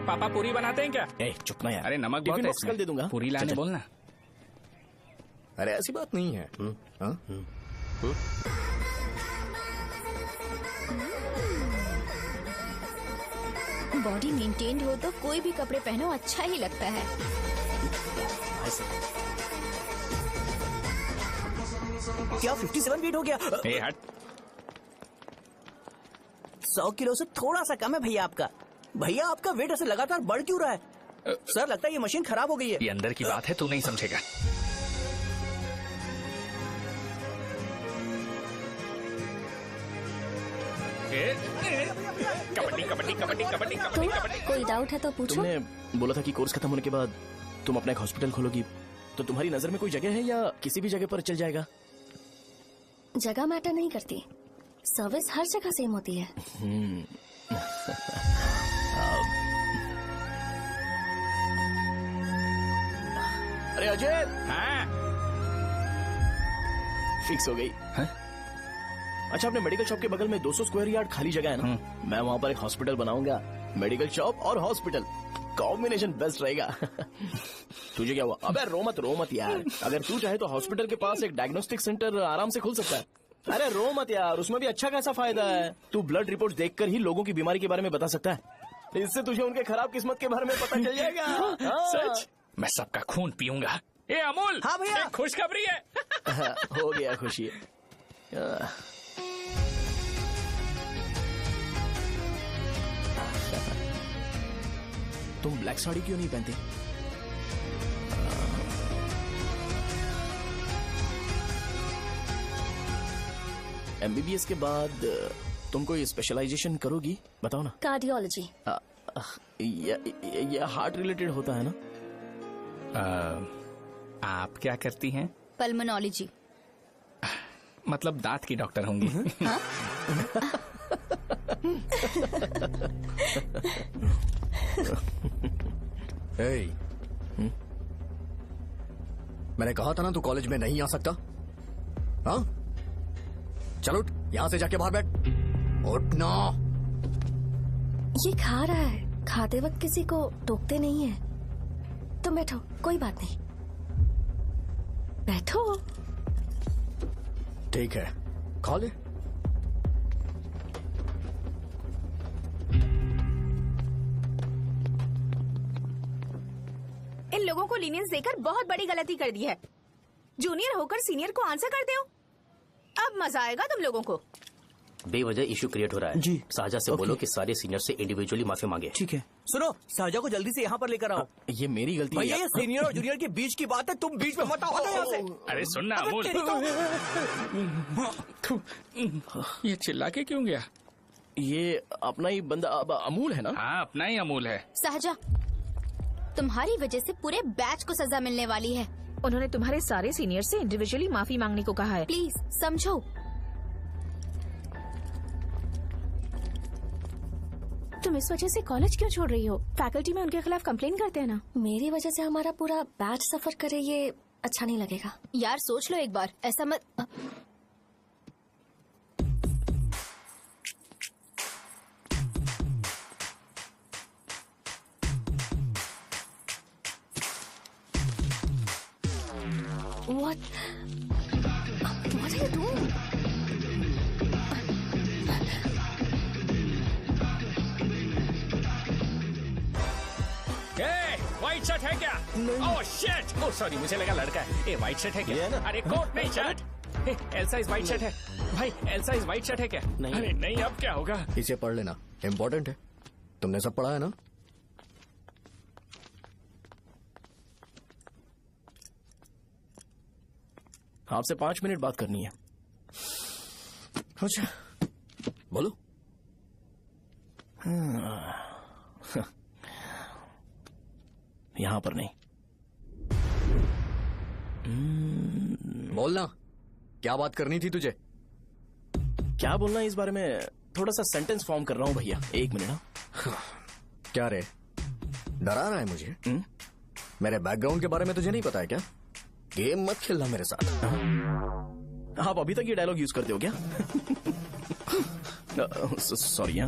S5: पापा पूरी बनाते हैं क्या?
S1: चुप ना यार।
S5: अरे नमक
S1: टिफिन
S5: बहुत
S1: बॉक्स कल दे दूंगा।
S5: पूरी लाने बोलना।
S2: अरे ऐसी बात नहीं है।
S3: बॉडी मेंटेन्ड हो तो कोई भी कपड़े पहनो अच्छा ही लगता है।
S12: क्या 57 वेट हो गया?
S5: ए हट।
S12: 100 किलो से थोड़ा सा कम है भैया आपका। भैया आपका वेट ऐसे लगातार बढ़ क्यों रहा है? सर लगता है ये मशीन खराब हो गई है।
S5: ये अंदर की बात है, तू नहीं समझेगा। कबड्डी कबड्डी कबड्डी कबड्डी कबड्डी कबड्डी।
S3: कोई डाउट है तो पूछो।
S1: तुमने बोला था कि कोर्स खत्म होने के बाद तुम अपना एक हॉस्पिटल खोलोगी, तो तुम्हारी नजर में कोई जगह है या किसी भी जगह पर चल जाएगा?
S3: जगह मैटर नहीं करती, सर्विस हर जगह सेम होती है।
S1: अरे अजय।
S5: हाँ?
S1: फिक्स हो गई। अच्छा अपने मेडिकल शॉप के बगल में 200 स्क्वायर यार्ड खाली जगह है ना, मैं वहाँ पर एक हॉस्पिटल बनाऊंगा। मेडिकल शॉप और हॉस्पिटल कॉम्बिनेशन बेस्ट रहेगा। तुझे क्या हुआ? अबे रो मत यार। अगर तू चाहे तो हॉस्पिटल के पास एक डायग्नोस्टिक सेंटर आराम से खुल सकता है। अरे रो मत यार, उसमें भी अच्छा खासा फायदा है। तू ब्लड रिपोर्ट देखकर ही लोगों की बीमारी के बारे में बता सकता है, इससे तुझे उनके खराब किस्मत के बारे में पता चल जाएगा।
S5: सच? मैं सबका खून पीऊंगा। ए अमूल।
S12: हाँ भैया।
S5: खुशखबरी है।
S1: हो गया खुशी। तुम ब्लैक साड़ी क्यों नहीं पहनती? एमबीबीएस के बाद तुम कोई स्पेशलाइजेशन करोगी? बताओ ना।
S3: कार्डियोलॉजी।
S1: ये हार्ट रिलेटेड होता है ना?
S5: आप क्या करती हैं?
S3: पल्मोनोलॉजी।
S5: मतलब दांत की डॉक्टर होंगी।
S3: हाँ?
S2: मैंने कहा था ना तू कॉलेज में नहीं आ सकता। हाँ चल उठ, यहाँ से जाके बाहर बैठ। उठ ना।
S3: ये खा रहा है, खाते वक्त किसी को टोकते नहीं है। तुम बैठो, कोई बात नहीं, बैठो।
S2: ठीक है खा ले।
S4: इन लोगों को लीनियंस देकर बहुत बड़ी गलती कर दी है। जूनियर होकर सीनियर को आंसर करते हो। अब मजा आएगा तुम लोगों को।
S9: बेवजह इशू क्रिएट हो रहा है
S6: जी।
S9: साजा से बोलो कि सारे सीनियर से इंडिविजुअली माफी मांगे।
S6: ठीक है।
S12: सुनो साजा को जल्दी से यहाँ पर लेकर आओ।
S1: ये मेरी गलती
S12: भैया
S1: है।
S12: ये सीनियर और जूनियर के बीच की बात है, तुम बीच में मत आओ यहाँ से।
S5: अरे सुनना अमूल। ये चिल्ला के क्यों गया?
S1: ये अपना ही बंदा अमूल है ना?
S5: हाँ अपना ही अमूल है।
S3: सहजा, तुम्हारी वजह से पूरे बैच को सजा मिलने वाली है।
S4: उन्होंने तुम्हारे सारे सीनियर से इंडिविजुअली माफी मांगने को कहा है।
S3: प्लीज समझो।
S4: तुम इस वजह से कॉलेज क्यों छोड़ रही हो? फैकल्टी में उनके खिलाफ कंप्लेन करते हैं ना।
S3: मेरी वजह से हमारा पूरा बैच सफर करे, ये अच्छा नहीं लगेगा। यार सोच लो एक बार, ऐसा मत। What are you doing?
S5: White shirt है क्या? Oh shit! ओह सॉरी, मुझे लगा लड़का है। ए व्हाइट शर्ट है क्या? अरे कोट नहीं shirt. L size white shirt है भाई। एल साइज व्हाइट शर्ट है क्या?
S1: नहीं।
S5: अरे नहीं, अब क्या होगा?
S2: इसे पढ़ लेना, इम्पोर्टेंट है। तुमने सब पढ़ा है ना?
S1: आपसे 5 मिनट बात करनी है। अच्छा बोलो। यहां पर नहीं।
S2: बोलना, क्या बात करनी थी तुझे?
S1: क्या बोलना है इस बारे में? थोड़ा सा सेंटेंस फॉर्म कर रहा हूं भैया, 1 मिनट।
S2: क्या रे, डरा रहा है मुझे? मेरे बैकग्राउंड के बारे में तुझे नहीं पता है क्या? गेम मत खेलना मेरे साथ।
S1: आप अभी तक ये डायलॉग यूज करते हो क्या? सॉरी।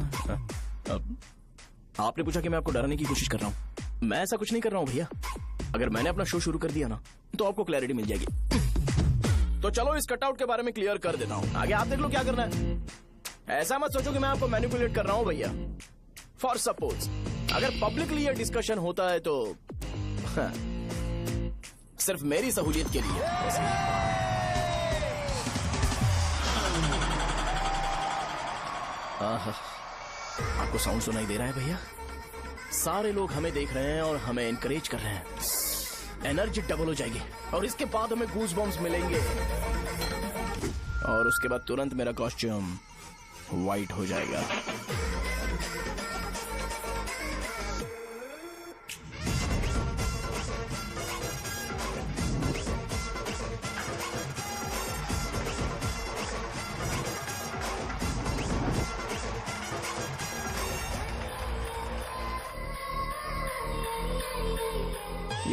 S1: आपने पूछा कि मैं आपको डराने की कोशिश कर रहा हूं। मैं ऐसा कुछ नहीं कर रहा हूं भैया। अगर मैंने अपना शो शुरू कर दिया ना तो आपको क्लैरिटी मिल जाएगी। तो चलो इस कटआउट के बारे में क्लियर कर देता हूं, आगे आप देख लो क्या करना है। ऐसा मत सोचो कि मैं आपको मैनिपुलेट कर रहा हूं भैया। फॉर सपोज अगर पब्लिकली ये डिस्कशन होता है तो सिर्फ मेरी सहूलियत के लिए। आपको साउंड सुनाई दे रहा है भैया? सारे लोग हमें देख रहे हैं और हमें एनकरेज कर रहे हैं। एनर्जी डबल हो जाएगी और इसके बाद हमें गूज बम्स मिलेंगे और उसके बाद तुरंत मेरा कॉस्ट्यूम वाइट हो जाएगा।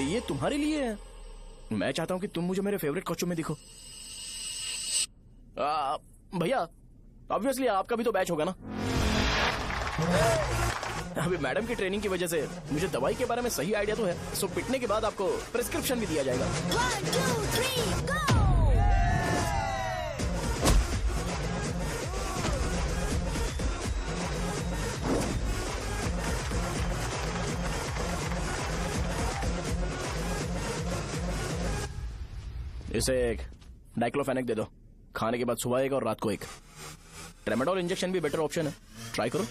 S1: ये तुम्हारे लिए है। मैं चाहता हूं कि तुम मुझे मेरे फेवरेट कॉस्ट्यूम में दिखो। भैया ऑब्वियसली आपका भी तो बैच होगा ना। अभी मैडम की ट्रेनिंग की वजह से मुझे दवाई के बारे में सही आइडिया तो है। सो पिटने के बाद आपको प्रिस्क्रिप्शन भी दिया जाएगा।
S3: 1 2 3 गो।
S1: इसे एक डाइक्लोफेनेक दे दो। खाने के बाद सुबह एक और रात को एक। ट्रेमाडोल इंजेक्शन भी बेटर ऑप्शन है, ट्राई करो।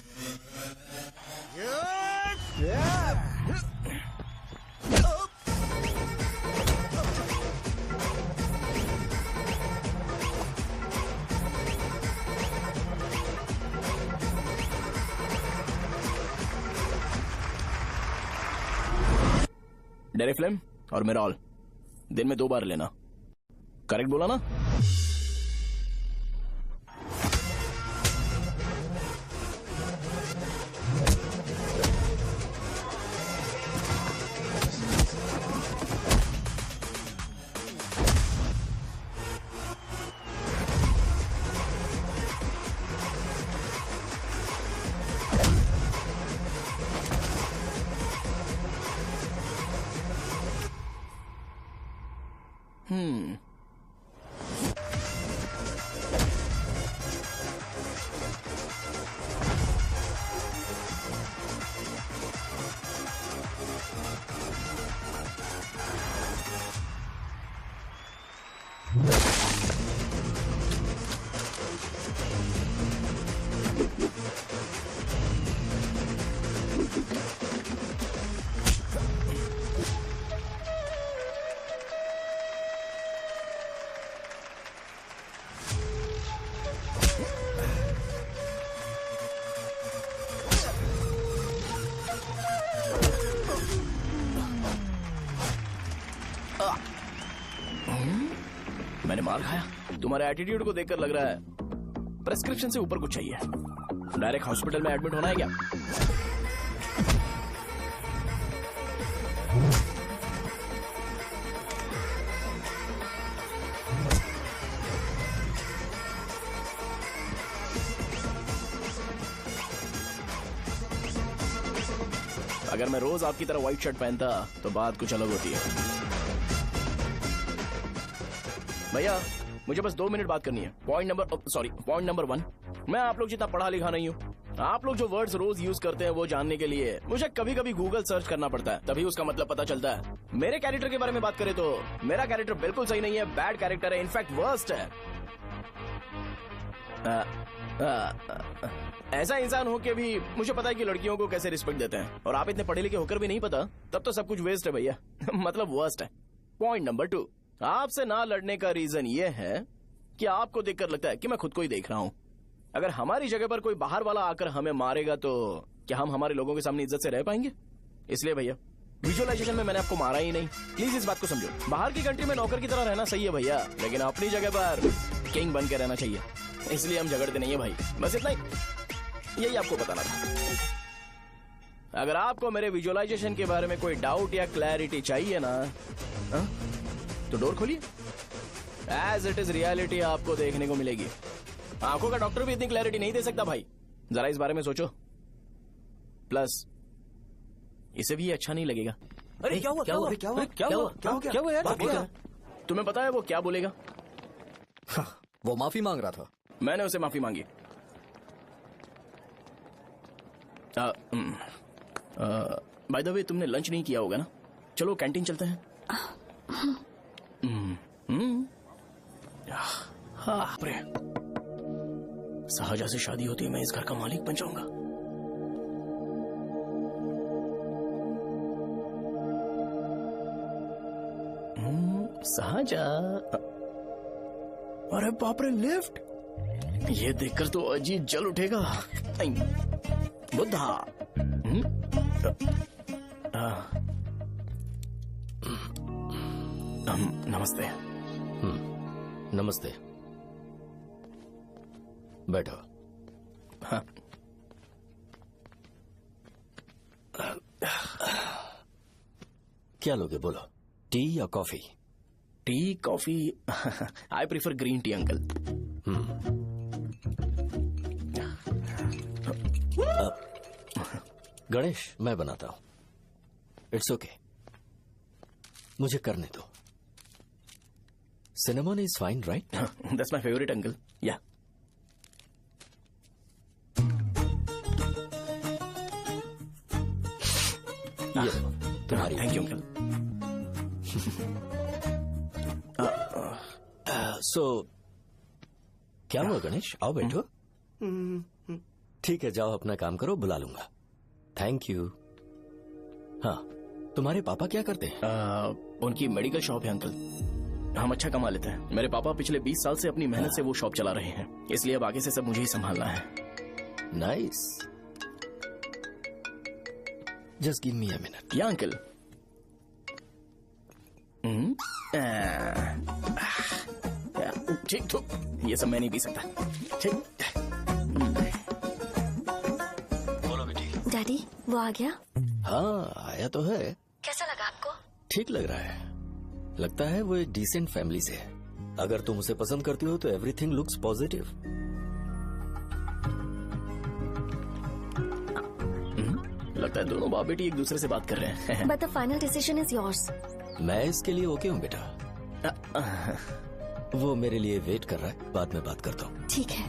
S1: डेरिफ्लेम और मेरॉल दिन में 2 बार लेना। करेक्ट बोला ना? मैंने मार खाया। तुम्हारे एटीट्यूड को देखकर लग रहा है प्रेस्क्रिप्शन से ऊपर कुछ चाहिए। डायरेक्ट हॉस्पिटल में एडमिट होना है क्या? अगर मैं रोज आपकी तरह व्हाइट शर्ट पहनता तो बात कुछ अलग होती है। भैया मुझे बस 2 मिनट बात करनी है। पॉइंट नंबर 1, मैं आप लोग जितना पढ़ा लिखा नहीं हूँ। आप लोग जो वर्ड्स रोज यूज करते हैं वो जानने के लिए मुझे कभी कभी गूगल सर्च करना पड़ता है, तभी उसका मतलब पता चलता है। मेरे कैरेक्टर के बारे में बात करें तो मेरा कैरेक्टर बिल्कुल सही नहीं है, बैड कैरेक्टर है, इनफैक्ट वर्स्ट है। ऐसा इंसान हो के भी मुझे पता है कि लड़कियों को कैसे रिस्पेक्ट देते हैं, और आप इतने पढ़े लिखे होकर भी नहीं पता, तब तो सब कुछ वेस्ट है भैया। मतलब वर्स्ट है। पॉइंट नंबर 2, आपसे ना लड़ने का रीजन ये है कि आपको देखकर लगता है कि मैं खुद को ही देख रहा हूं। अगर हमारी जगह पर कोई बाहर वाला आकर हमें मारेगा तो क्या हम हमारे लोगों के सामने इज्जत से रह पाएंगे? इसलिए भैया विजुअलाइजेशन में मैंने आपको मारा ही नहीं। प्लीज इस बात को समझो। बाहर की कंट्री में नौकर की तरह रहना सही है भैया, लेकिन अपनी जगह पर किंग बन के रहना चाहिए। इसलिए हम झगड़ते नहीं है भाई, बस इतना ही, यही आपको बताना था। अगर आपको मेरे विजुअलाइजेशन के बारे में कोई डाउट या क्लैरिटी चाहिए ना, तो डोर खोलिए। एज इट इज रियलिटी आपको देखने को मिलेगी। आंखों का डॉक्टर भी इतनी क्लैरिटी नहीं दे सकता भाई, जरा इस बारे में सोचो। प्लस इसे भी अच्छा नहीं लगेगा।
S12: अरे क्या हुआ, क्या हुआ, क्या हुआ, क्या हुआ, क्या हुआ यार?
S1: तुम्हें पता है वो क्या बोलेगा?
S2: वो माफी मांग रहा था।
S1: मैंने उसे माफी मांगी। बाय द वे तुमने लंच नहीं किया होगा ना? चलो कैंटीन चलते हैं। सहजा से शादी होती है, मैं इस घर का मालिक बन जाऊंगा। सहजा, अरे बाप रे, लिफ्ट! ये देखकर तो अजीत जल उठेगा। बुद्धा। नमस्ते।
S2: नमस्ते, बैठो।
S1: हाँ।
S2: क्या लोगे बोलो, टी या coffee?
S1: T, coffee? I prefer green tea uncle.
S2: Ganesh, मैं बनाता हूं। इट्स ओके, मुझे करने दो। Cinnamon is fine, right?
S1: That's my favourite uncle. या
S2: तुम्हारी।
S1: Thank you uncle.
S2: सो क्या हुआ गणेश? आओ बैठो। ठीक है, जाओ अपना काम करो, बुला लूंगा। Thank you. हाँ, तुम्हारे पापा क्या करते हैं?
S1: उनकी मेडिकल शॉप है अंकल। हम अच्छा कमा लेते हैं। मेरे पापा पिछले 20 साल से अपनी मेहनत से वो शॉप चला रहे हैं, इसलिए अब आगे से सब मुझे ही संभालना है।
S2: Nice. Just give me a minute.
S1: या अंकल। ठीक, तो ये सब मैं नहीं पी सकता। ठीक।
S2: बोलो बेटी।
S3: डैडी, वो आ गया?
S2: हाँ, आया तो है।
S3: कैसा लगा आपको?
S2: ठीक लग रहा है। लगता है वो एक डिसेंट फैमिली से है। अगर तुम उसे पसंद करती हो तो एवरीथिंग लुक्स पॉजिटिव।
S1: लगता है दोनों बाप बेटी एक दूसरे से बात कर रहे हैं।
S3: But the final decision is yours.
S2: मैं इसके लिए ओके हूँ बेटा। वो मेरे लिए वेट कर रहा है, बाद में बात करता हूँ।
S3: ठीक है।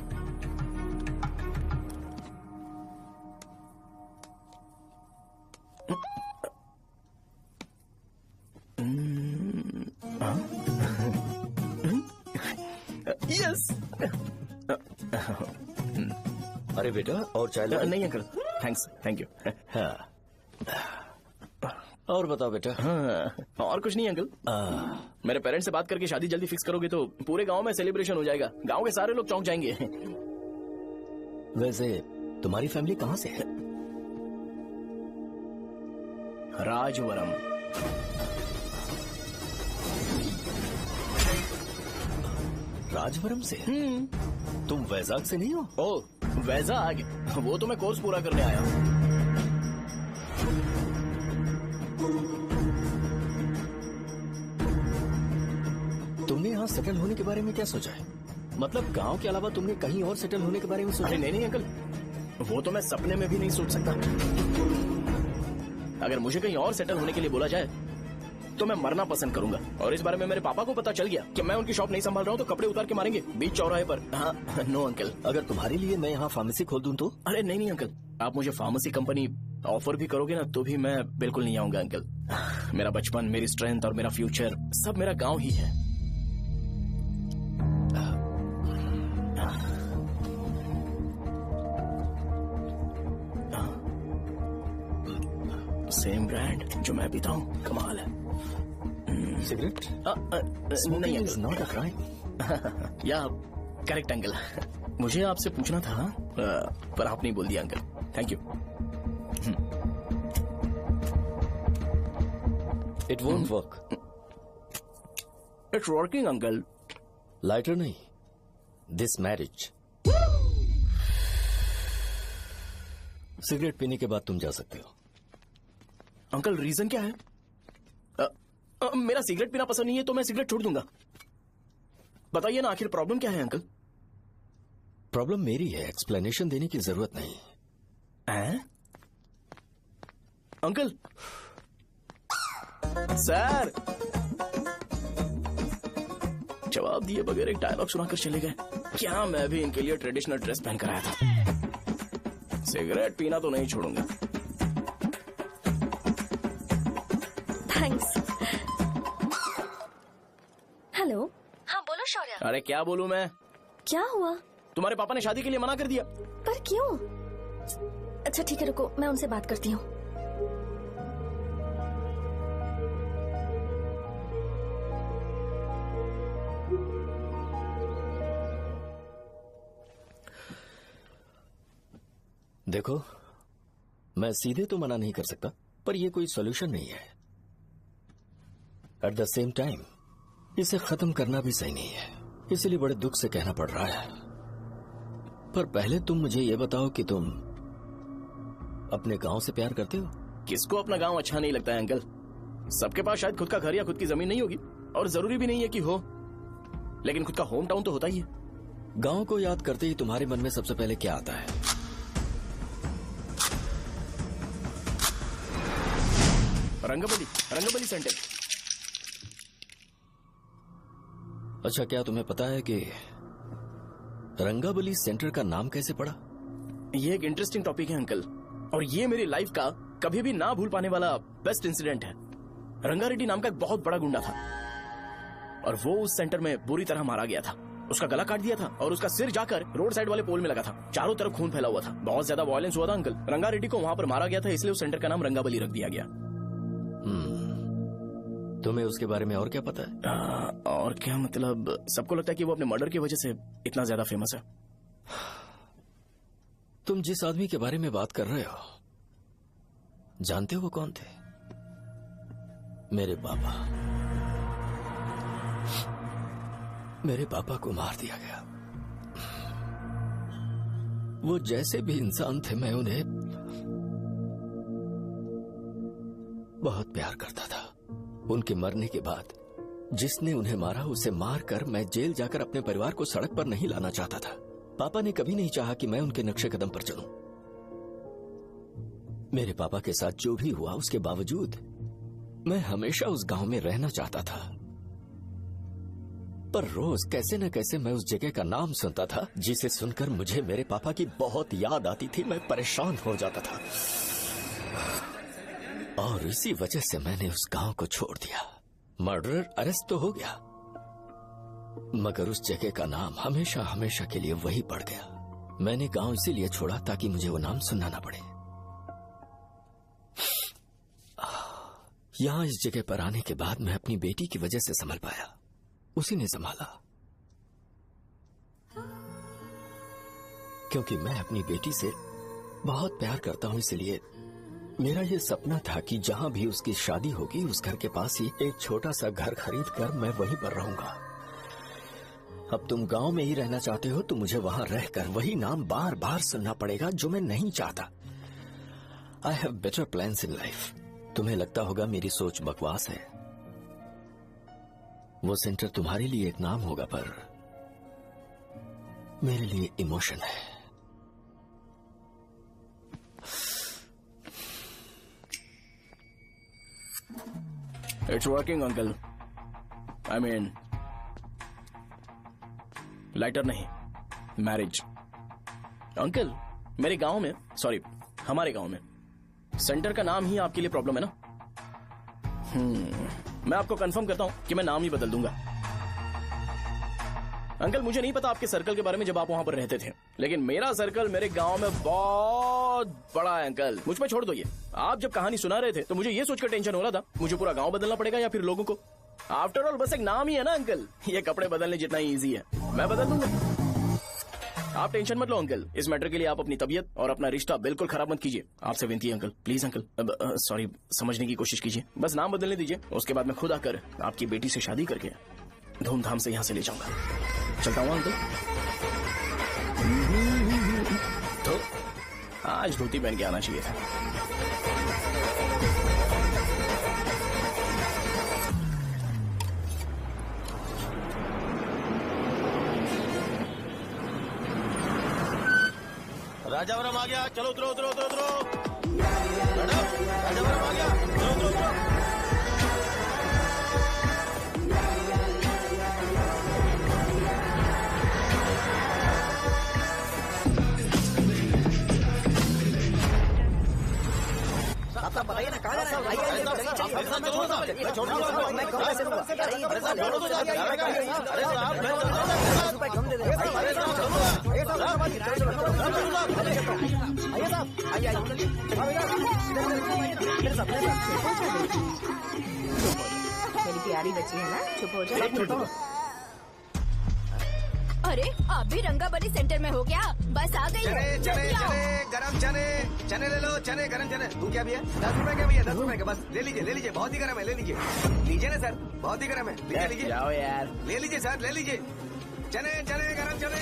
S1: यस।
S2: अरे बेटा, और चाय
S1: नहीं अंकल, थैंक्स, थैंक यू।
S2: हाँ, और बताओ बेटा।
S1: हाँ, और कुछ नहीं अंकल। मेरे पेरेंट्स से बात करके शादी जल्दी फिक्स करोगे तो पूरे गांव में सेलिब्रेशन हो जाएगा। गांव के सारे लोग चौंक जाएंगे।
S2: वैसे तुम्हारी फैमिली कहाँ से है?
S1: राजवरम।
S2: राजवरम से? तुम वैजाग से नहीं हो?
S1: ओ, वैजाग? वो तो मैं कोर्स पूरा करने आया हूँ।
S2: तुमने यहाँ सेटल होने के बारे में क्या सोचा है? मतलब गांव के अलावा तुमने कहीं और सेटल होने के बारे में सोचा?
S1: अरे नहीं अंकल, वो तो मैं सपने में भी नहीं सोच सकता। अगर मुझे कहीं और सेटल होने के लिए बोला जाए तो मैं मरना पसंद करूंगा। और इस बारे में मेरे पापा को पता चल गया कि मैं उनकी शॉप नहीं संभाल रहा हूँ तो कपड़े उतार के मारेंगे बीच चौराहे पर। हाँ, नो अंकल।
S2: अगर तुम्हारे लिए मैं यहाँ फार्मेसी खोल दूं तो?
S1: अरे नहीं अंकल, आप मुझे फार्मेसी कंपनी ऑफर भी करोगे ना तो भी मैं बिल्कुल नहीं आऊंगा अंकल। मेरा बचपन, मेरी स्ट्रेंथ और मेरा फ्यूचर सब मेरा गाँव ही है। सेम ब्रांड जो मैं पीता हूँ, कमाल है।
S2: सिगरेट?
S1: नहीं
S2: इज नॉट अ क्राइम।
S1: या करेक्ट अंकल। मुझे आपसे पूछना था पर आप नहीं बोल दिया uncle. Thank you.
S2: It won't work.
S1: It's working uncle.
S2: Lighter नहीं, दिस मैरिज। सिगरेट पीने के बाद तुम जा सकते हो।
S1: अंकल रीजन क्या है? मेरा सिगरेट पीना पसंद नहीं है तो मैं सिगरेट छोड़ दूंगा। बताइए ना आखिर प्रॉब्लम क्या है अंकल?
S2: प्रॉब्लम मेरी है, एक्सप्लेनेशन देने की जरूरत नहीं।
S1: अंकल सर जवाब दिए बगैर एक डायलॉग सुनाकर चले गए। क्या मैं भी इनके लिए ट्रेडिशनल ड्रेस पहन कर आया था। सिगरेट पीना तो नहीं छोड़ूंगा।
S13: थैंक्स। हेलो। हाँ बोलो शौर्य।
S1: अरे क्या बोलूं मैं?
S13: क्या हुआ?
S1: तुम्हारे पापा ने शादी के लिए मना कर दिया।
S13: पर क्यों? अच्छा ठीक है रुको, मैं उनसे बात करती हूँ।
S2: देखो, मैं सीधे तो मना नहीं कर सकता, पर यह कोई सॉल्यूशन नहीं है। एट द सेम टाइम इसे खत्म करना भी सही नहीं है, इसलिए बड़े दुख से कहना पड़ रहा है। पर पहले तुम मुझे यह बताओ कि तुम अपने गांव से प्यार करते हो?
S1: किसको अपना गांव अच्छा नहीं लगता है अंकल? सबके पास शायद खुद का घर या खुद की जमीन नहीं होगी, और जरूरी भी नहीं है कि हो, लेकिन खुद का होम टाउन तो होता ही है।
S2: गांव को याद करते ही तुम्हारे मन में सबसे पहले क्या आता है?
S1: रंगबली सेंटर।
S2: अच्छा, क्या तुम्हें पता है कि रंगाबली सेंटर का नाम कैसे पड़ा?
S1: ये एक इंटरेस्टिंग टॉपिक है अंकल, और ये मेरी लाइफ का कभी भी ना भूल पाने वाला बेस्ट इंसिडेंट है। रंगारेड्डी नाम का एक बहुत बड़ा गुंडा था, और वो उस सेंटर में बुरी तरह मारा गया था। उसका गला काट दिया था और उसका सिर जाकर रोड साइड वाले पोल में लगा था। चारों तरफ खून फैला हुआ था, बहुत ज्यादा वायलेंस हुआ था अंकल। रंगारेड्डी को वहां पर मारा गया था, इसलिए उस सेंटर का नाम रंगाबली रख दिया गया।
S2: तुम्हें उसके बारे में और क्या पता है?
S1: और क्या मतलब, सबको लगता है कि वो अपने मर्डर की वजह से इतना ज्यादा फेमस है।
S2: तुम जिस आदमी के बारे में बात कर रहे हो, जानते हो वो कौन थे? मेरे पापा। मेरे पापा को मार दिया गया। वो जैसे भी इंसान थे, मैं उन्हें बहुत प्यार करता था। उनके मरने के बाद जिसने उन्हें मारा उसे मारकर मैं जेल जाकर अपने परिवार को सड़क पर नहीं लाना चाहता था। पापा ने कभी नहीं चाहा कि मैं उनके नक्शे कदम पर चलूं। मेरे पापा के साथ जो भी हुआ, उसके बावजूद मैं हमेशा उस गांव में रहना चाहता था। पर रोज कैसे न कैसे मैं उस जगह का नाम सुनता था, जिसे सुनकर मुझे मेरे पापा की बहुत याद आती थी। मैं परेशान हो जाता था, और इसी वजह से मैंने उस गांव को छोड़ दिया। मर्डरर अरेस्ट तो हो गया, मगर उस जगह का नाम हमेशा हमेशा के लिए वही पड़ गया। मैंने गांव इसीलिए छोड़ा ताकि मुझे वो नाम सुनना ना पड़े। यहां इस जगह पर आने के बाद मैं अपनी बेटी की वजह से संभल पाया, उसी ने संभाला। क्योंकि मैं अपनी बेटी से बहुत प्यार करता हूं, इसलिए मेरा ये सपना था कि जहां भी उसकी शादी होगी, उस घर के पास ही एक छोटा सा घर खरीद कर मैं वहीं पर रहूंगा। अब तुम गांव में ही रहना चाहते हो तो मुझे वहां रहकर वही नाम बार बार सुनना पड़ेगा, जो मैं नहीं चाहता। I have better plans in life. तुम्हें लगता होगा मेरी सोच बकवास है। वो सेंटर तुम्हारे लिए एक नाम होगा, पर मेरे लिए इमोशन है।
S1: It's working uncle. I mean lighter नहीं, मैरिज। अंकल मेरे गांव में, सॉरी हमारे गांव में सेंटर का नाम ही आपके लिए प्रॉब्लम है ना? मैं आपको कंफर्म करता हूं कि मैं नाम ही बदल दूंगा। अंकल मुझे नहीं पता आपके सर्कल के बारे में जब आप वहां पर रहते थे, लेकिन मेरा सर्कल मेरे गांव में बहुत बड़ा है अंकल। मुझ पे छोड़ दो ये। आप जब कहानी सुना रहे थे तो मुझे ये सोचकर टेंशन हो रहा था मुझे पूरा गांव बदलना पड़ेगा या फिर लोगों को। आफ्टर ऑल बस एक नाम ही है ना अंकल, ये कपड़े बदलने जितना ही इजी है, मैं बदल दूंगा। आप टेंशन मत लो अंकल, इस मैटर के लिए आप अपनी तबीयत और अपना रिश्ता बिल्कुल खराब मत कीजिए। आपसे विनती है अंकल, प्लीज अंकल, सॉरी, समझने की कोशिश कीजिए, बस नाम बदलने दीजिए, उसके बाद मैं खुद आकर आपकी बेटी से शादी करके धूमधाम से यहाँ से ले जाऊंगा। चलता हूँ अंकल। तो आज धोती पहन के आना चाहिए था।
S8: राजावरम आ गया, चलो उतरो उतरो उतरो उतरो। मैडम, राजावरम आ गया, चलो उतरो उतरो।
S12: आप बताइए ना कहाँ जाना
S4: मेरी प्यारी बच्ची है ना, चुप हो जाओ।
S3: अरे आप भी रंगाबली सेंटर में हो क्या? बस आ गई।
S11: चने चने चने गरम चने, चने ले लो, चने गरम चने। तू क्या भैया? 10 रुपए का भैया, 10 रुपए का, बस ले लीजिए, बहुत ही गरम है, ले लीजिए। लीजिए ना सर, बहुत ही गरम है, लीजिए
S1: जाओ यार,
S11: ले लीजिए सर, ले लीजिए। चने चने गरम चने।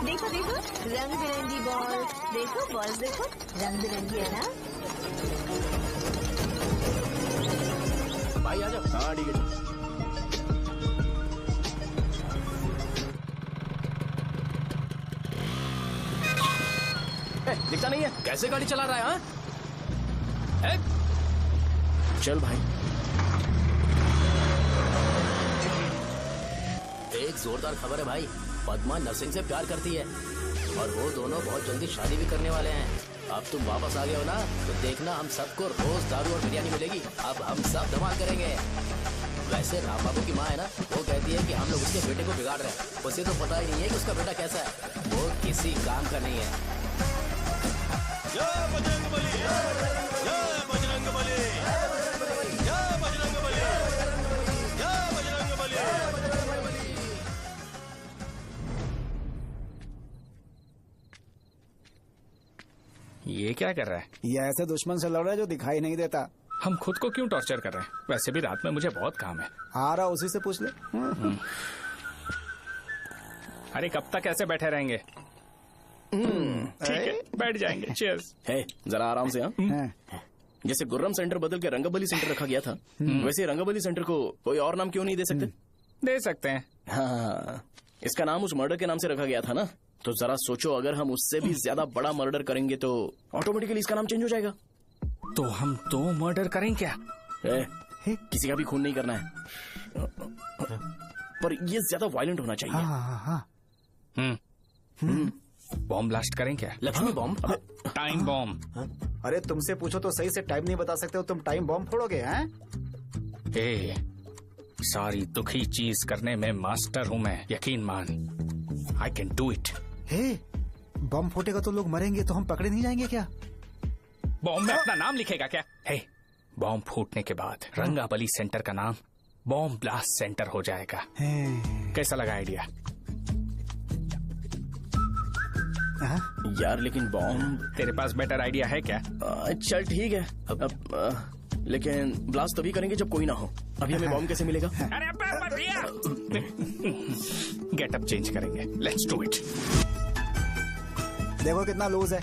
S4: देखो देखो रंग बिरंगी बॉल, देखो बॉल देखो रंग बिरंगी है ना।
S1: भाई आ जाओ। हाँ ठीक है। दिखता नहीं है, कैसे गाड़ी चला रहा है? हाँ? चल भाई।
S9: एक जोरदार खबर है भाई, पद्मा नरसिंह से प्यार करती है और वो दोनों बहुत जल्दी शादी भी करने वाले हैं। अब तुम वापस आ गए हो ना, तो देखना हम सबको रोज दारू और बिरयानी मिलेगी। अब हम सब धमाल करेंगे। वैसे राम बाबू की माँ है ना, वो कहती है कि हम लोग उसके बेटे को बिगाड़ रहे हैं। उसे तो पता ही नहीं है कि उसका बेटा कैसा है, वो किसी काम का नहीं है।
S8: जय बजरंगबली, जय बजरंगबली, जय बजरंगबली, जय बजरंगबली।
S5: ये क्या कर रहा है?
S6: ये ऐसे दुश्मन से लड़ रहा है जो दिखाई नहीं देता।
S5: हम खुद को क्यों टॉर्चर कर रहे हैं? वैसे भी रात में मुझे बहुत काम है।
S6: आ रहा उसी से पूछ ले।
S5: अरे कब तक ऐसे बैठे रहेंगे? ठीक है, बैठ जाएंगे। चीयर्स।
S1: है जरा आराम से। हाँ, जैसे गुर्रम सेंटर बदल के रंगाबली सेंटर रखा गया था, वैसे रंगाबली सेंटर को कोई और नाम क्यों नहीं दे सकते?
S5: दे सकते हैं।
S1: हाँ, इसका नाम उस मर्डर के नाम से रखा गया था ना, तो जरा सोचो अगर हम उससे भी ज्यादा बड़ा मर्डर करेंगे तो ऑटोमेटिकली इसका नाम चेंज हो जाएगा।
S5: तो हम 2 मर्डर करें क्या?
S1: किसी का भी खून नहीं करना है, पर ये ज्यादा वायलेंट होना चाहिए।
S5: बॉम्ब ब्लास्ट करें क्या?
S1: लक्ष्मी बॉम्ब?
S5: Time bomb.
S6: अरे तुमसे पूछो तो सही से टाइम नहीं बता सकते हो, तुम टाइम बॉम्ब फोड़ोगे? हैं?
S5: सारी दुखी चीज करने में मास्टर हूँ मैं, यकीन मान। I can do it.
S6: Bomb फूटेगा तो लोग मरेंगे, तो हम पकड़े नहीं जाएंगे क्या?
S5: बॉम्ब में अपना नाम लिखेगा क्या? बॉम्ब फूटने के बाद रंगाबली सेंटर का नाम बॉम्ब ब्लास्ट सेंटर हो जाएगा। कैसा लगा आइडिया?
S1: यार लेकिन बॉम्ब,
S5: तेरे पास बेटर आइडिया है क्या?
S1: चल ठीक है, लेकिन ब्लास्ट तभी करेंगे जब कोई ना हो। अभी हमें बॉम्ब कैसे मिलेगा?
S5: अरे गेटअप चेंज करेंगे। Let's do it.
S6: देखो कितना लूज है,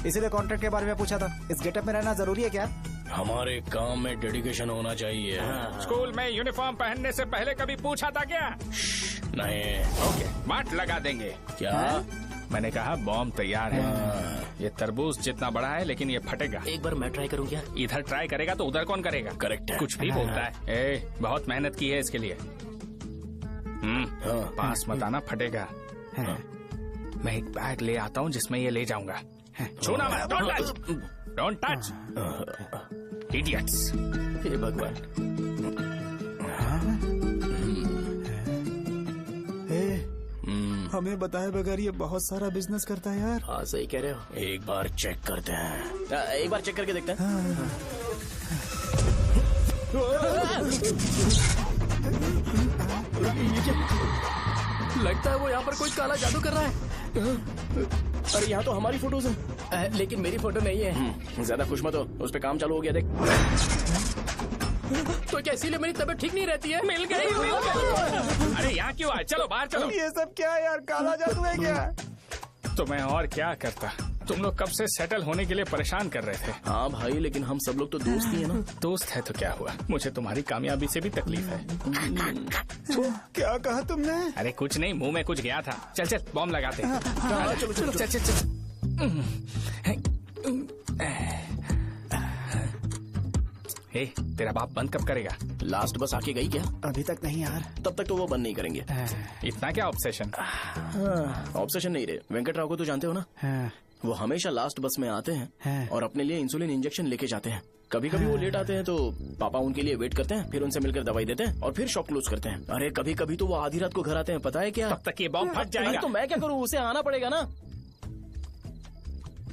S6: इसीलिए कॉन्ट्रैक्ट के बारे में पूछा था। इस गेटअप में रहना जरूरी है क्या?
S1: हमारे काम में डेडिकेशन होना चाहिए।
S5: स्कूल में यूनिफॉर्म पहनने से पहले कभी पूछा था क्या?
S1: नहीं।
S5: ओके, मार्ट लगा देंगे।
S1: क्या?
S5: मैंने कहा बॉम्ब तैयार है। ये तरबूज जितना बड़ा है, लेकिन ये फटेगा।
S9: एक बार मैं ट्राई करूं क्या?
S5: इधर ट्राई करेगा तो उधर कौन करेगा?
S1: करेक्ट है।
S5: कुछ भी बोलता है। बहुत मेहनत की है इसके लिए। पास मत आना, फटेगा। मैं एक बैग ले आता हूँ जिसमें ये ले जाऊंगा। छूना मत, don't touch, don't touch, idiots.
S1: हे भगवान।
S6: हमें बताए बगैर ये बहुत सारा बिजनेस करता है यार।
S1: हाँ सही कह रहे हो, एक बार चेक करते हैं। एक बार चेक करके देखते हैं। लगता है वो यहाँ पर कोई काला जादू कर रहा है। अरे यहाँ तो हमारी फोटोज हैं, लेकिन मेरी फोटो नहीं है। ज्यादा खुश मत हो, उस पे काम चालू हो गया देख। तो क्या इसीलिए मेरी तबीयत ठीक नहीं रहती है? मिल गई।
S5: अरे यहाँ क्यों आए? चलो बाहर चलो।
S6: ये सब क्या है यार, काला जादू है क्या?
S5: तो मैं और क्या करता? तुम लोग कब से सेटल होने के लिए परेशान कर रहे थे।
S1: हाँ भाई, लेकिन हम सब लोग तो दोस्त ही है ना।
S5: दोस्त है तो क्या हुआ, मुझे तुम्हारी कामयाबी से भी तकलीफ है।
S6: क्या कहा तुमने?
S5: अरे कुछ नहीं, मुंह में कुछ गया था। चल चल बॉम्ब लगाते हैं।
S1: चलो चलो
S5: चल चल चल। ए, तेरा बाप बंद कब करेगा?
S1: लास्ट बस आके गई क्या?
S6: अभी तक नहीं यार।
S1: तब तक तो वो बंद नहीं करेंगे।
S5: इतना क्या ऑब्सेशन?
S1: ऑब्सेशन नहीं रे, वेंकट राव को तो जानते हो ना? वो हमेशा लास्ट बस में आते हैं और अपने लिए इंसुलिन इंजेक्शन लेके जाते हैं। कभी कभी वो लेट आते हैं तो पापा उनके लिए वेट करते हैं, फिर उनसे मिलकर दवाई देते हैं और फिर शॉप क्लोज करते हैं। अरे कभी कभी तो वो आधी रात को घर आते हैं, पता है क्या?
S5: तब तक ये बॉम्ब फट जाएगा।
S1: तो मैं क्या करूँ, उसे आना पड़ेगा ना।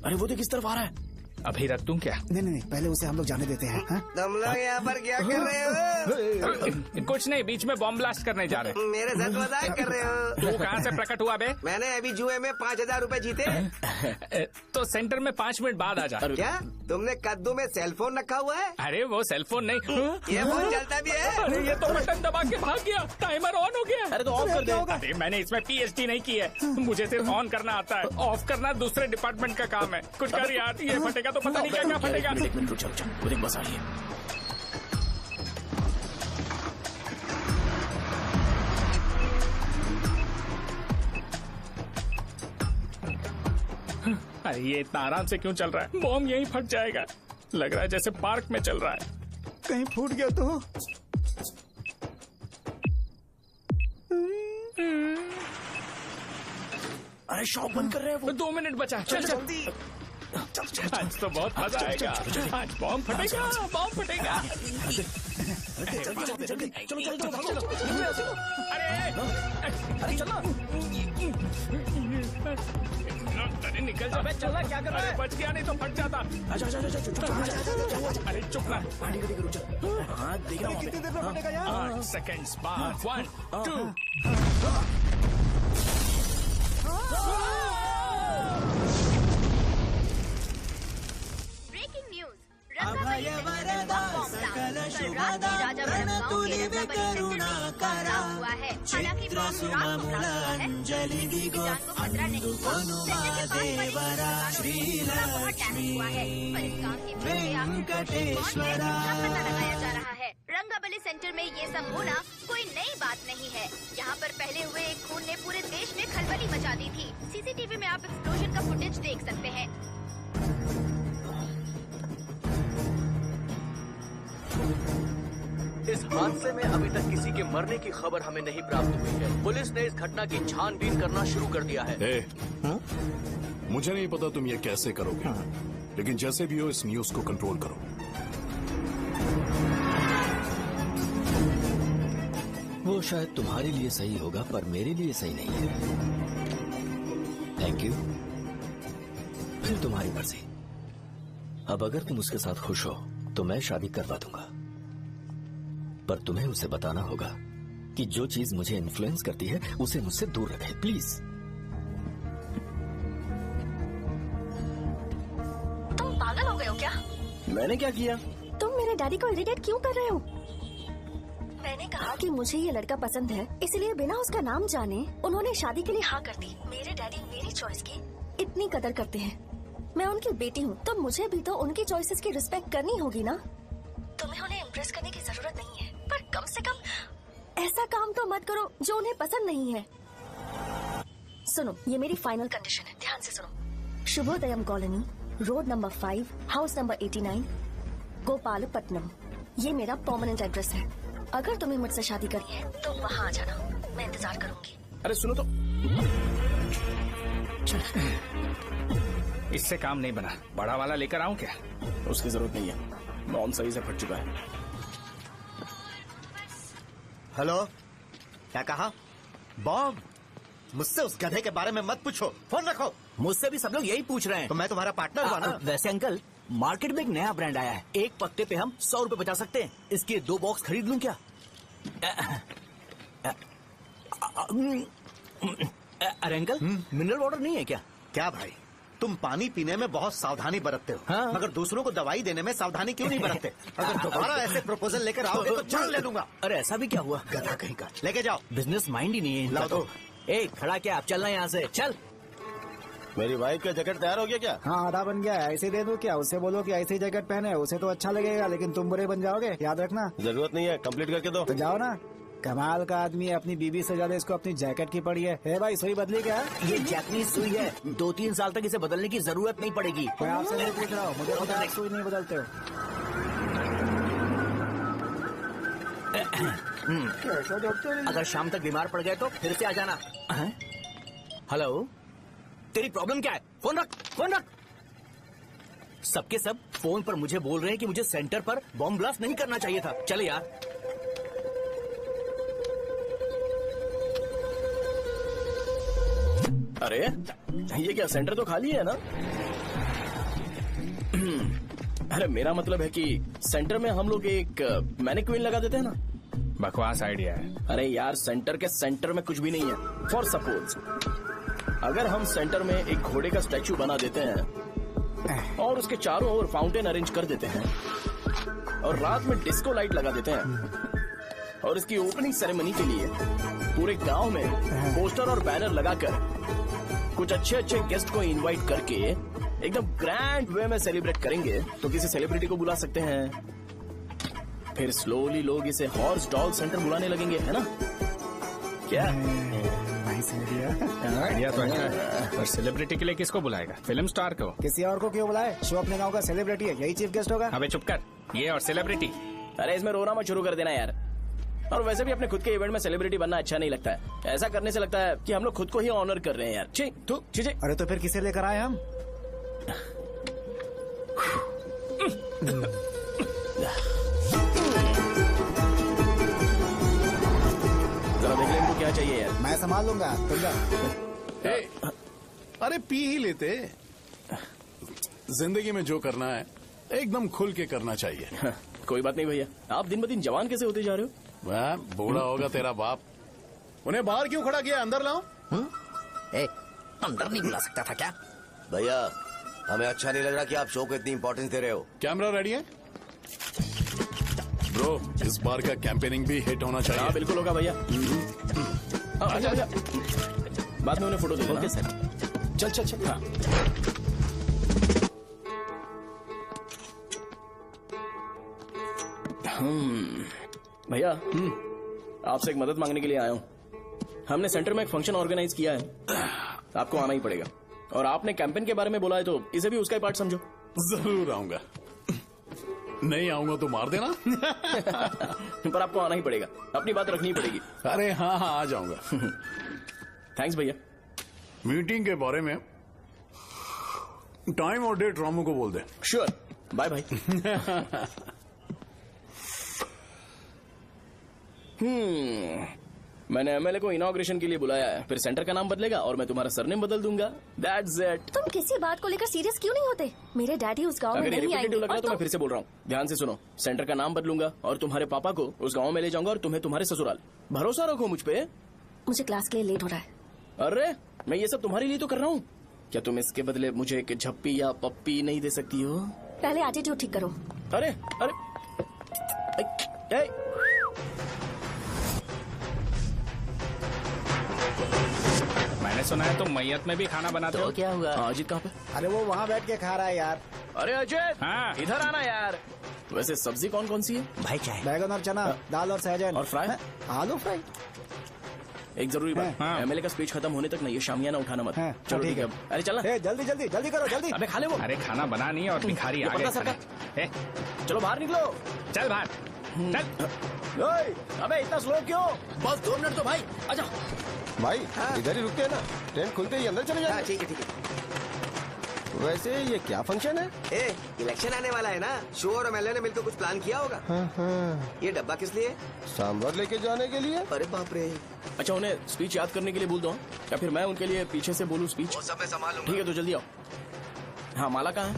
S1: अरे वो देख किस तरफ आ रहा है।
S5: अभी रख दूं क्या?
S6: नहीं, पहले उसे हम लोग जाने देते हैं।
S11: तुम लोग यहाँ पर क्या कर रहे हो?
S5: कुछ नहीं, बीच में बॉम्ब ब्लास्ट करने जा रहे हैं।
S11: मेरे साथ मजाक कर रहे हो?
S5: तू कहाँ से प्रकट हुआ बे?
S11: मैंने अभी जुए में 5,000 रूपए जीते।
S5: तो सेंटर में 5 मिनट बाद आ जा।
S11: क्या तुमने कद्दू में सेल फोन रखा हुआ है?
S5: अरे वो सेल फोन नहीं,
S11: ये फोन चलता भी है।
S5: अरे ये तो बटन दबा के भाग गया, टाइमर ऑन हो गया।
S1: अरे तो ऑफ कर दे।
S5: अरे मैंने इसमें PhD नहीं की है, मुझे सिर्फ ऑन करना आता है, ऑफ करना दूसरे डिपार्टमेंट का काम है। कुछ कर यार, ये फटेगा तो पता नहीं क्या क्या फटेगा।
S1: एक मिनट रुक, चल वो देख बस आ रही है।
S5: अरे ये इतना आराम से क्यों चल रहा है? बॉम्ब यहीं फट जाएगा। लग रहा है जैसे पार्क में चल रहा है।
S6: कहीं फूट गया तो?
S1: अरे शॉप बंद कर रहे हैं वो।
S5: 2 मिनट बचा, चल जल्दी। आज तो बहुत मजा आएगा। आज बॉम्ब फटेगा, बॉम्ब फटेगा। अरे निकल जा।
S1: चला क्या कर रहा है?
S5: बच गया, नहीं तो फट जाता। अरे चुप ना।
S1: हाँ देख रहा हूँ।
S6: कितनी देर में फटेगा यार?
S5: 8 सेकेंड्स बाद। 1 2।
S3: ब्रेकिंग न्यूज, रंगाबली सेंटर में बॉम्ब ब्लास्ट। कल रात में राजा वरम गांव के रंगाबली सेंटर में एक बॉम्ब ब्लास्ट हुआ है। हालांकि बॉम्ब रात को ब्लास्ट हुआ है, किसी की जान को खतरा नहीं हुआ। सेंटर के पास बनी थोड़ा बहुत डैमेज हुआ है, पर इस काम की वजह आखिर कौन है, इसका पता लगाया जा रहा है। रंगाबली सेंटर में ये सब होना कोई नई बात नहीं है। यहाँ पर पहले हुए एक खून ने पूरे देश में खलबली मचा दी थी। CCTV में आप एक्सप्लोजन का फुटेज देख सकते हैं।
S14: इस हादसे में अभी तक किसी के मरने की खबर हमें नहीं प्राप्त हुई है। पुलिस ने इस घटना की छानबीन करना शुरू कर दिया है।
S15: मुझे नहीं पता तुम ये कैसे करोगे, लेकिन जैसे भी हो इस न्यूज को कंट्रोल करो।
S2: वो शायद तुम्हारे लिए सही होगा, पर मेरे लिए सही नहीं है। Thank you. फिर तुम्हारी मर्जी। अब अगर तुम उसके साथ खुश हो तो मैं शादी करवा दूंगा, पर तुम्हें उसे बताना होगा कि जो चीज मुझे इन्फ्लुएंस करती है उसे मुझसे दूर रखे, प्लीज।
S13: तुम पागल हो गए हो क्या?
S1: मैंने क्या किया?
S13: तुम मेरे डैडी को इरिटेट क्यों कर रहे हो? मैंने कहा कि मुझे ये लड़का पसंद है, इसलिए बिना उसका नाम जाने उन्होंने शादी के लिए हाँ कर दी। मेरे डैडी मेरी चॉइस की इतनी कदर करते हैं। मैं उनकी बेटी हूँ, तो मुझे भी तो उनकी चॉइसेस की रिस्पेक्ट करनी होगी ना। तुम्हें उन्हें इम्प्रेस करने की जरूरत नहीं है, पर कम से कम ऐसा काम तो मत करो जो उन्हें पसंद नहीं है। सुनो, ये मेरी फाइनल कंडीशन है, ध्यान से सुनो। Shubhodayam colony, road number 5, house number 89, Gopalapatnam. ये मेरा परमानेंट एड्रेस है। अगर तुम्हें मुझसे शादी करनी है तो वहाँ आ जाना, मैं इंतजार करूंगी।
S1: अरे सुनो तो,
S5: इससे काम नहीं बना। बड़ा वाला लेकर आऊं क्या?
S1: उसकी जरूरत नहीं है, बॉम्ब सही से फट चुका है।
S7: हेलो, क्या कहा? बॉम्ब? मुझसे उस गधे के बारे में मत पूछो, फोन रखो।
S12: मुझसे भी सब लोग यही पूछ रहे हैं।
S7: तो मैं तुम्हारा पार्टनर हुआ ना।
S12: वैसे अंकल, मार्केट में एक नया ब्रांड आया है, एक पत्ते पे हम 100 रुपए बचा सकते हैं। इसके 2 बॉक्स खरीद लूं क्या? अरे अंकल, मिनरल वाटर नहीं है क्या?
S7: क्या भाई, तुम पानी पीने में बहुत सावधानी बरतते हो,
S12: हाँ?
S7: मगर दूसरों को दवाई देने में सावधानी क्यों नहीं बरतते? अगर दोबारा ऐसे प्रपोजल लेकर आओगे तो जान ले लूंगा।
S12: अरे ऐसा भी क्या हुआ?
S7: गधा कहीं का, लेके जाओ।
S12: बिजनेस माइंड ही नहीं है इनका
S7: लाओ
S12: तो।
S7: दो।
S12: ए खड़ा क्या, आप चलना यहाँ से, चल।
S8: मेरी वाइफ का जैकेट तैयार हो गया क्या?
S6: हाँ, आधा बन गया है। ऐसे दे दो क्या? उससे बोलो कि ऐसे ही जैकेट पहने, उसे तो अच्छा लगेगा, लेकिन तुम बुरे बन जाओगे, याद रखना।
S8: जरूरत नहीं है, कंप्लीट करके दो।
S6: तो जाओ ना। कमाल का आदमी है, अपनी बीबी से ज्यादा इसको अपनी जैकेट की पड़ी है। ए भाई, सुई बदली क्या?
S12: ये जैपनीज सुई है, 2-3 साल तक इसे बदलने की जरूरत नहीं पड़ेगी।
S6: मैं आपसे नहीं पूछ रहा हूँ, मुझे पता है सुई नहीं बदलते हो।
S12: अगर शाम तक बीमार पड़ गए तो फिर से आ जाना। हेलो, तेरी प्रॉब्लम क्या है? फोन रख, फोन रख। सबके सब फोन पर मुझे बोल रहे हैं कि मुझे सेंटर पर बॉम्ब ब्लास्ट नहीं करना चाहिए था। चल यार।
S1: अरे ये क्या, सेंटर तो खाली है ना? अरे मेरा मतलब है कि सेंटर में हम लोग एक मैनिक्विन लगा देते हैं ना।
S5: बकवास आइडिया है।
S1: अरे यार, सेंटर के सेंटर में कुछ भी नहीं है। फॉर सपोज अगर हम सेंटर में एक घोड़े का स्टैचू बना देते हैं और उसके चारों ओर फाउंटेन अरेंज कर देते हैं और रात में डिस्को लाइट लगा देते हैं और इसकी ओपनिंग सेरेमनी के लिए पूरे गांव में पोस्टर और बैनर लगाकर कुछ अच्छे अच्छे गेस्ट को इनवाइट करके एकदम ग्रैंड वे में सेलिब्रेट करेंगे तो किसी सेलिब्रिटी को बुला सकते हैं। फिर स्लोली लोग इसे हॉर्स डॉग सेंटर बुलाने लगेंगे, है ना? क्या
S5: आइडिया तो अच्छा है। और सेलिब्रिटी के लिए किसको बुलाएगा? फिल्म स्टार को?
S6: किसी और को क्यों बुलाए? शो अपने गांव का सेलिब्रिटी है, यही चीफ गेस्ट होगा।
S5: अबे चुप कर, ये और सेलिब्रिटी।
S1: अरे इसमें रोना मत शुरू कर देना यार। और वैसे भी अपने खुद के इवेंट में सेलिब्रिटी बनना अच्छा नहीं लगता है। ऐसा करने से लगता है कि हम लोग खुद को ही ऑनर कर रहे हैं यार। छी तू छी।
S6: अरे तो फिर किसे लेकर आए हम?
S1: जरा देख ले इनको क्या चाहिए यार।
S6: मैं संभाल लूंगा, तुम जा।
S15: अरे पी ही लेते। जिंदगी में जो करना है एकदम खुल के करना चाहिए।
S1: कोई बात नहीं भैया, आप दिन ब दिन जवान कैसे होते जा रहे हो?
S15: वह बूढ़ा होगा तेरा बाप। उन्हें बाहर क्यों खड़ा किया? अंदर लाओ।
S11: अंदर नहीं बुला सकता था क्या? भैया, हमें अच्छा नहीं लग रहा कि आप शो को इतनी इंपॉर्टेंस दे रहे हो।
S15: कैमरा रेडी है? ब्रो, इस बार का कैंपेनिंग भी हिट होना चाहिए।
S1: हाँ बिल्कुल होगा भैया। आजा आजा, बाद में उन्हें फोटो दे देना।
S2: Okay sir.
S1: चल चल चल। हाँ। भैया, आपसे एक मदद मांगने के लिए आया हूँ। हमने सेंटर में एक फंक्शन ऑर्गेनाइज किया है, आपको आना ही पड़ेगा। और आपने कैंपेन के बारे में बोला है तो इसे भी उसका ही पार्ट समझो।
S15: जरूर आऊंगा। नहीं आऊंगा तो मार देना।
S1: पर आपको आना ही पड़ेगा, अपनी बात रखनी पड़ेगी।
S15: अरे हाँ हाँ, आ जाऊंगा।
S1: थैंक्स भैया।
S15: मीटिंग के बारे में टाइम और डेट रामू को बोल दे।
S1: Sure, bye bye. मैंने एमएलए को इनॉग्रेशन के लिए बुलाया है, फिर सेंटर का नाम बदलेगा और मैं तुम्हारा सरनेम बदल दूंगा। That's it.
S13: तुम किसी बात को लेकर सीरियस क्यों नहीं होते? मेरे डैडी उस गांव में
S1: अगर ये
S13: नहीं आएंगे।
S1: रिपीटेटिव लग रहा है तो मैं फिर से बोल रहा हूँ, ध्यान से सुनो। सेंटर का नाम बदलूंगा और तुम्हारे पापा को उस गाँव में ले जाऊंगा और तुम्हें तुम्हारे ससुराल। भरोसा रखो मुझ पे।
S13: मुझे क्लास के लिए लेट हो रहा है।
S1: अरे मैं ये सब तुम्हारे लिए तो कर रहा हूँ। क्या तुम इसके बदले मुझे एक झप्पी या पप्पी नहीं दे सकती हो?
S13: पहले एटीट्यूड ठीक करो।
S1: अरे अरे
S5: मैंने सुना है तुम मैयत में भी खाना बनाते हो।
S9: क्या हुआ?
S1: अजीत कहाँ पे?
S6: अरे वो वहाँ बैठ के खा रहा है यार।
S1: अरे अजय,
S5: हाँ।
S1: इधर आना यार। वैसे सब्जी कौन कौन सी है?
S12: भाई क्या है?
S6: बैगन और चना, दाल और सहजन
S1: और फ्राई?
S6: आलू फ्राई।
S1: एक जरूरी बात,
S5: हाँ।
S1: एमएलए का स्पीच खत्म होने तक ना ये शामियाना उठाना मत।
S6: हाँ,
S1: चलो
S6: ठीक
S1: ठीक है।
S6: है।
S1: अरे चलना।
S6: जल्दी जल्दी जल्दी करो, जल्दी।
S1: अबे खा ले वो।
S5: अरे खाना बना नहीं है और भिखारी आ गए। ए,
S1: चलो बाहर निकलो।
S5: चल बाहर चल।
S1: ओए, अबे इतना स्लो क्यों? बस 2 मिनट तो भाई, आजा।
S8: भाई इधर ही रुकते हैं ना, ट्रेन खुलते ही अंदर चले जाए।
S11: ठीक है ठीक है।
S8: वैसे ये क्या फंक्शन है?
S11: ए, इलेक्शन आने वाला है ना, शो और एमएलए ने मिलकर कुछ प्लान किया होगा। ये डब्बा किस लिए?
S8: सांभर लेके जाने के लिए।
S11: अरे बाप रे।
S1: अच्छा, उन्हें स्पीच याद करने के लिए बोल दो या फिर मैं उनके लिए पीछे से बोलूं स्पीच?
S11: वो सब मैं संभालूंगा।
S1: ठीक है तो जल्दी आओ। हाँ, माला कहाँ है?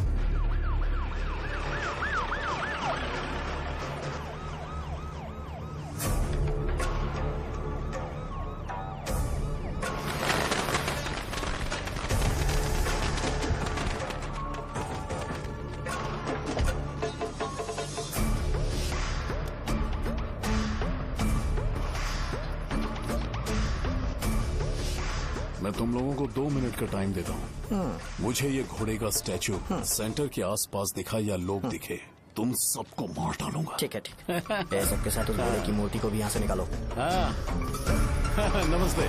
S15: मैं तुम लोगों को 2 मिनट का टाइम देता हूँ। मुझे ये घोड़े का स्टैचू सेंटर के आसपास दिखा या लोग दिखे, तुम सबको मार डालूंगा।
S12: ठीक है ठीक है। सबके साथ उस घोड़े की मूर्ति को भी यहाँ से निकालो।
S15: हाँ। नमस्ते।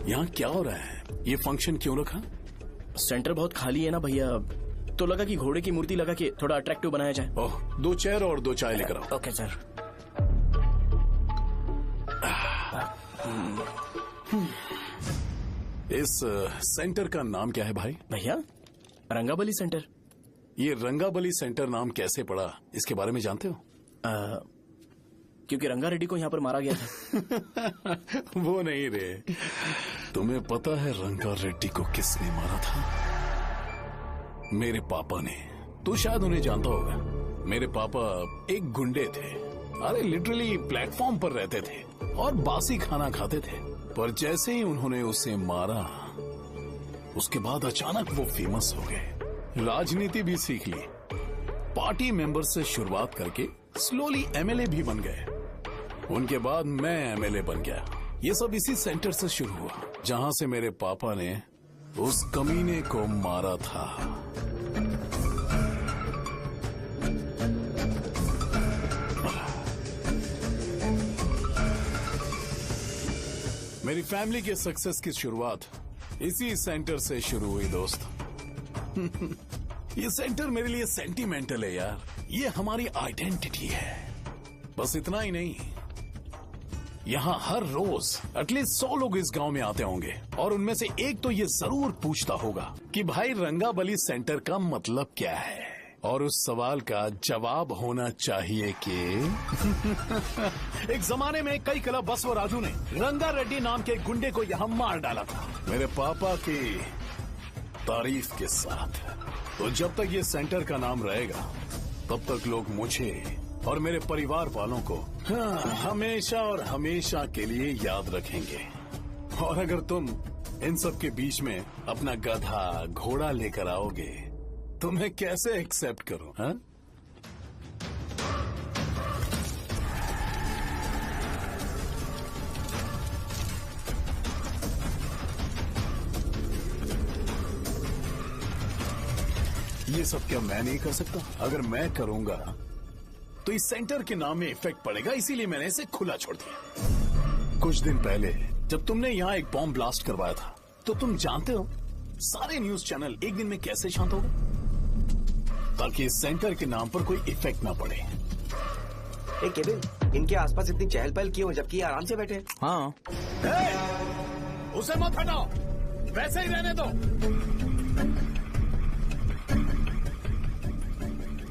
S15: यहाँ क्या हो रहा है? ये फंक्शन क्यों रखा?
S1: सेंटर बहुत खाली है ना भैया, तो लगा कि घोड़े की मूर्ति लगा के थोड़ा अट्रैक्टिव बनाया जाए।
S15: ओह, 2 चेयर और 2 चाय लेकर आओ।
S12: Okay sir.
S15: इस सेंटर का नाम क्या है भाई?
S1: भैया रंगाबली सेंटर।
S15: ये रंगाबली सेंटर नाम कैसे पड़ा, इसके बारे में जानते हो?
S1: क्योंकि रंगा रेड्डी को यहाँ पर मारा गया था।
S15: वो नहीं रे, तुम्हें पता है रंगा रेड्डी को किसने मारा था? मेरे पापा ने। तू शायद उन्हें जानता होगा। मेरे पापा एक गुंडे थे। अरे लिटरली प्लेटफॉर्म पर रहते थे और बासी खाना खाते थे। पर जैसे ही उन्होंने उसे मारा, उसके बाद अचानक वो फेमस हो गए। राजनीति भी सीख ली, पार्टी मेंबर से शुरुआत करके स्लोली एमएलए भी बन गए। उनके बाद मैं एमएलए बन गया। ये सब इसी सेंटर से शुरू हुआ, जहां से मेरे पापा ने उस कमीने को मारा था। मेरी फैमिली के सक्सेस की शुरुआत इसी सेंटर से शुरू हुई दोस्त। ये सेंटर मेरे लिए सेंटिमेंटल है यार। ये हमारी आइडेंटिटी है। बस इतना ही नहीं, यहाँ हर रोज एटलीस्ट 100 लोग इस गांव में आते होंगे और उनमें से एक तो ये जरूर पूछता होगा कि भाई रंगाबली सेंटर का मतलब क्या है, और उस सवाल का जवाब होना चाहिए कि एक जमाने में कई कला बस व राजू ने रंगा रेड्डी नाम के गुंडे को यहाँ मार डाला था, मेरे पापा की तारीफ के साथ। तो जब तक ये सेंटर का नाम रहेगा, तब तक लोग मुझे और मेरे परिवार वालों को हमेशा और हमेशा के लिए याद रखेंगे। और अगर तुम इन सब के बीच में अपना गधा घोड़ा लेकर आओगे तो मैं कैसे एक्सेप्ट करूं? हाँ? ये सब क्या मैं नहीं कर सकता? अगर मैं करूंगा तो इस सेंटर के नाम में इफेक्ट पड़ेगा, इसीलिए मैंने इसे खुला छोड़ दिया। कुछ दिन पहले जब तुमने यहाँ एक बॉम्ब ब्लास्ट करवाया था, तो तुम जानते हो सारे न्यूज चैनल एक दिन में कैसे शांत हो गए? ताकि इस सेंटर के नाम पर कोई इफेक्ट ना पड़े।
S11: केविन, इनके आसपास इतनी चहल पहल क्यों, जबकि आराम से बैठे?
S12: हाँ।
S15: उसे मत हटाओ, वैसे ही रहने दो।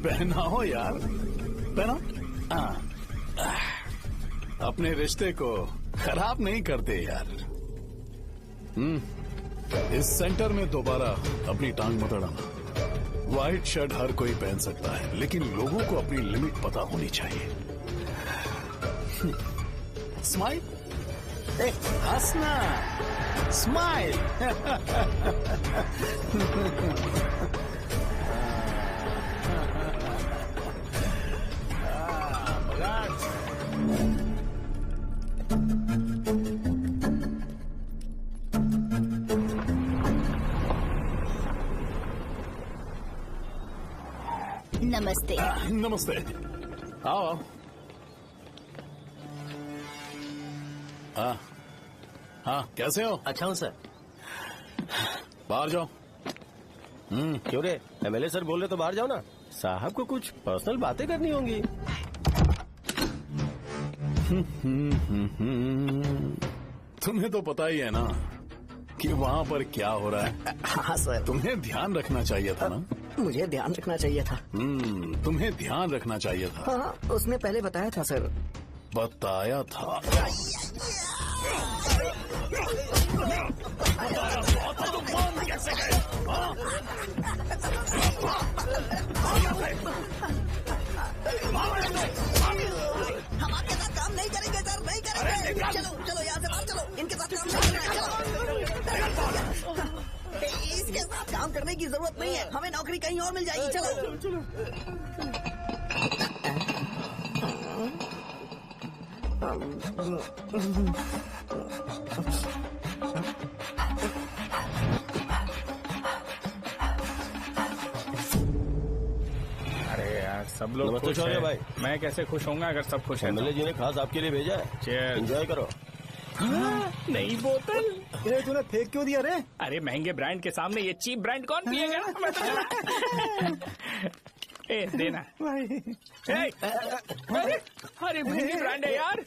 S15: पहनाओ यार, पहना। अपने रिश्ते को खराब नहीं करते यार। इस सेंटर में दोबारा अपनी टांग मत अड़ाना। व्हाइट शर्ट हर कोई पहन सकता है, लेकिन लोगों को अपनी लिमिट पता होनी चाहिए। स्माइल, हंसना, स्माइल।
S16: नमस्ते।
S15: नमस्ते, आओ। हाँ हाँ, कैसे हो?
S10: अच्छा हूँ सर।
S15: बाहर जाओ।
S10: क्यों रे, एमएलए सर बोल रहे तो बाहर जाओ ना। साहब को कुछ पर्सनल बातें करनी होंगी।
S15: तुम्हें तो पता ही है ना कि वहाँ पर क्या हो रहा है।
S12: हाँ सर।
S15: तुम्हें ध्यान रखना चाहिए था ना।
S12: मुझे ध्यान रखना चाहिए था।
S15: तुम्हें ध्यान रखना चाहिए था।
S12: हाँ, उसने पहले बताया था सर।
S15: बताया था? कैसे गए?
S12: और मिल जाएगी। चलो
S5: अरे यार सब लोग
S10: नमस्ते
S5: खुश
S10: शौर्य
S5: हैं।
S10: भाई।
S5: मैं कैसे खुश होऊंगा अगर सब खुश हैं तो?
S10: एमएलए जी ने खास आपके लिए भेजा है।
S5: Cheers।
S10: एंजॉय करो।
S5: नई बोतल।
S6: ये तूने फेंक क्यों दिया रे?
S5: अरे महंगे ब्रांड के सामने ये चीप ब्रांड कौन पिएगा? ए देना
S6: भाई।
S5: ए, अरे महंगी ब्रांड है यार।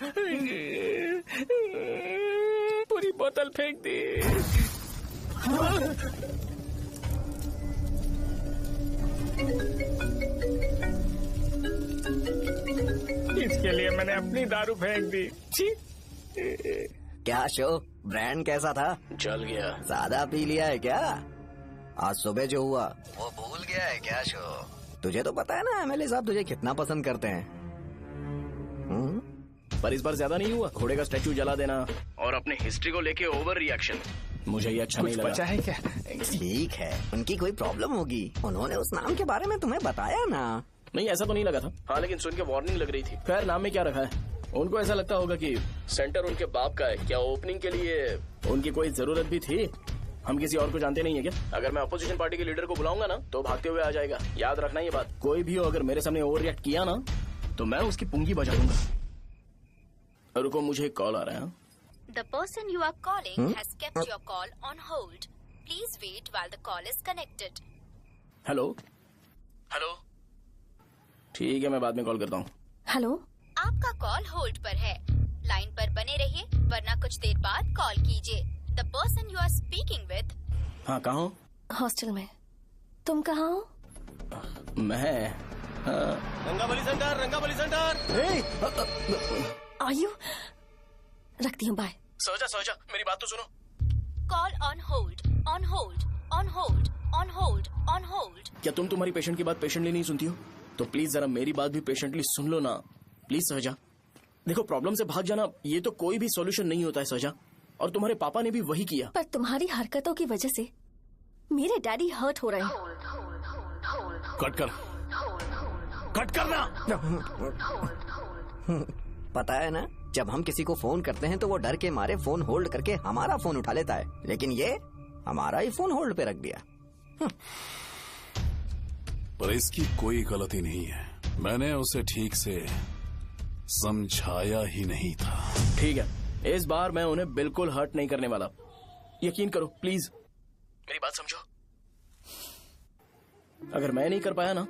S5: पूरी बोतल फेंक दी। इसके लिए मैंने अपनी दारू फेंक दी। छी।
S12: क्या शो, ब्रांड कैसा था?
S9: चल गया।
S12: ज्यादा पी लिया है क्या? आज सुबह जो हुआ वो भूल गया है क्या शो? तुझे तो पता है ना एमएलए साहब तुझे कितना पसंद करते हैं।
S1: पर इस बार ज्यादा नहीं हुआ। घोड़े का स्टैचू जला देना और अपने हिस्ट्री को लेके ओवर रिएक्शन, मुझे ये अच्छा नहीं लगा।
S5: बचा है क्या?
S12: ठीक है, उनकी कोई प्रॉब्लम होगी, उन्होंने उस नाम के बारे में तुम्हें बताया ना?
S1: नहीं ऐसा तो नहीं लगा था। हाँ लेकिन सुन के वार्निंग लग रही थी। खैर नाम में क्या रखा है, उनको ऐसा लगता होगा कि सेंटर उनके बाप का है। क्या ओपनिंग के लिए उनकी कोई जरूरत भी थी? हम किसी और को जानते नहीं है क्या? अगर मैं अपोजिशन पार्टी के लीडर को बुलाऊंगा ना तो भागते हुए आ जाएगा। याद रखना ये बात। कोई भी हो अगर मेरे सामने ओवर रिएक्ट किया ना तो मैं उसकी पुंगी बजा दूंगा। रुको मुझे एक कॉल आ रहा है।
S16: The person you are calling has kept your call on hold. Please wait while the call is connected.
S1: Hello hello, ठीक है मैं बाद में कॉल करता हूँ।
S13: हेलो,
S16: आपका कॉल होल्ड पर है, लाइन पर बने रहिए वरना कुछ देर बाद कॉल कीजिए। The person you are speaking with।
S1: हाँ कहाँ हो?
S13: हॉस्टल में। तुम कहाँ हो?
S1: मैं
S8: रंगाबली सेंटर, रंगाबली सेंटर।
S13: आयु, रखती हूँ, बाय।
S1: सोचा मेरी बात तो सुनो।
S16: Call on hold, on hold, on hold, on hold, on hold।
S1: क्या तुम तुम्हारी पेशेंट की बात पेशेंटली नहीं सुनती हो? तो प्लीज जरा मेरी बात भी पेशेंटली सुन लो ना प्लीज सहजा। देखो प्रॉब्लम से भाग जाना ये तो कोई भी सॉल्यूशन नहीं होता है सहजा, और तुम्हारे पापा ने भी वही किया।
S13: पर तुम्हारी हरकतों की वजह से मेरे डैडी हर्ट हो रहे हैं।
S15: कट करना।
S12: पता है ना, जब हम किसी को फोन करते हैं तो वो डर के मारे फोन होल्ड करके हमारा फोन उठा लेता है, लेकिन ये हमारा ही फोन होल्ड पे रख दिया।
S15: पर इसकी कोई गलती नहीं है, मैंने उसे ठीक से समझाया ही नहीं था।
S1: ठीक है, इस बार मैं उन्हें बिल्कुल हर्ट नहीं करने वाला, यकीन करो प्लीज, मेरी बात समझो। अगर मैं नहीं कर पाया ना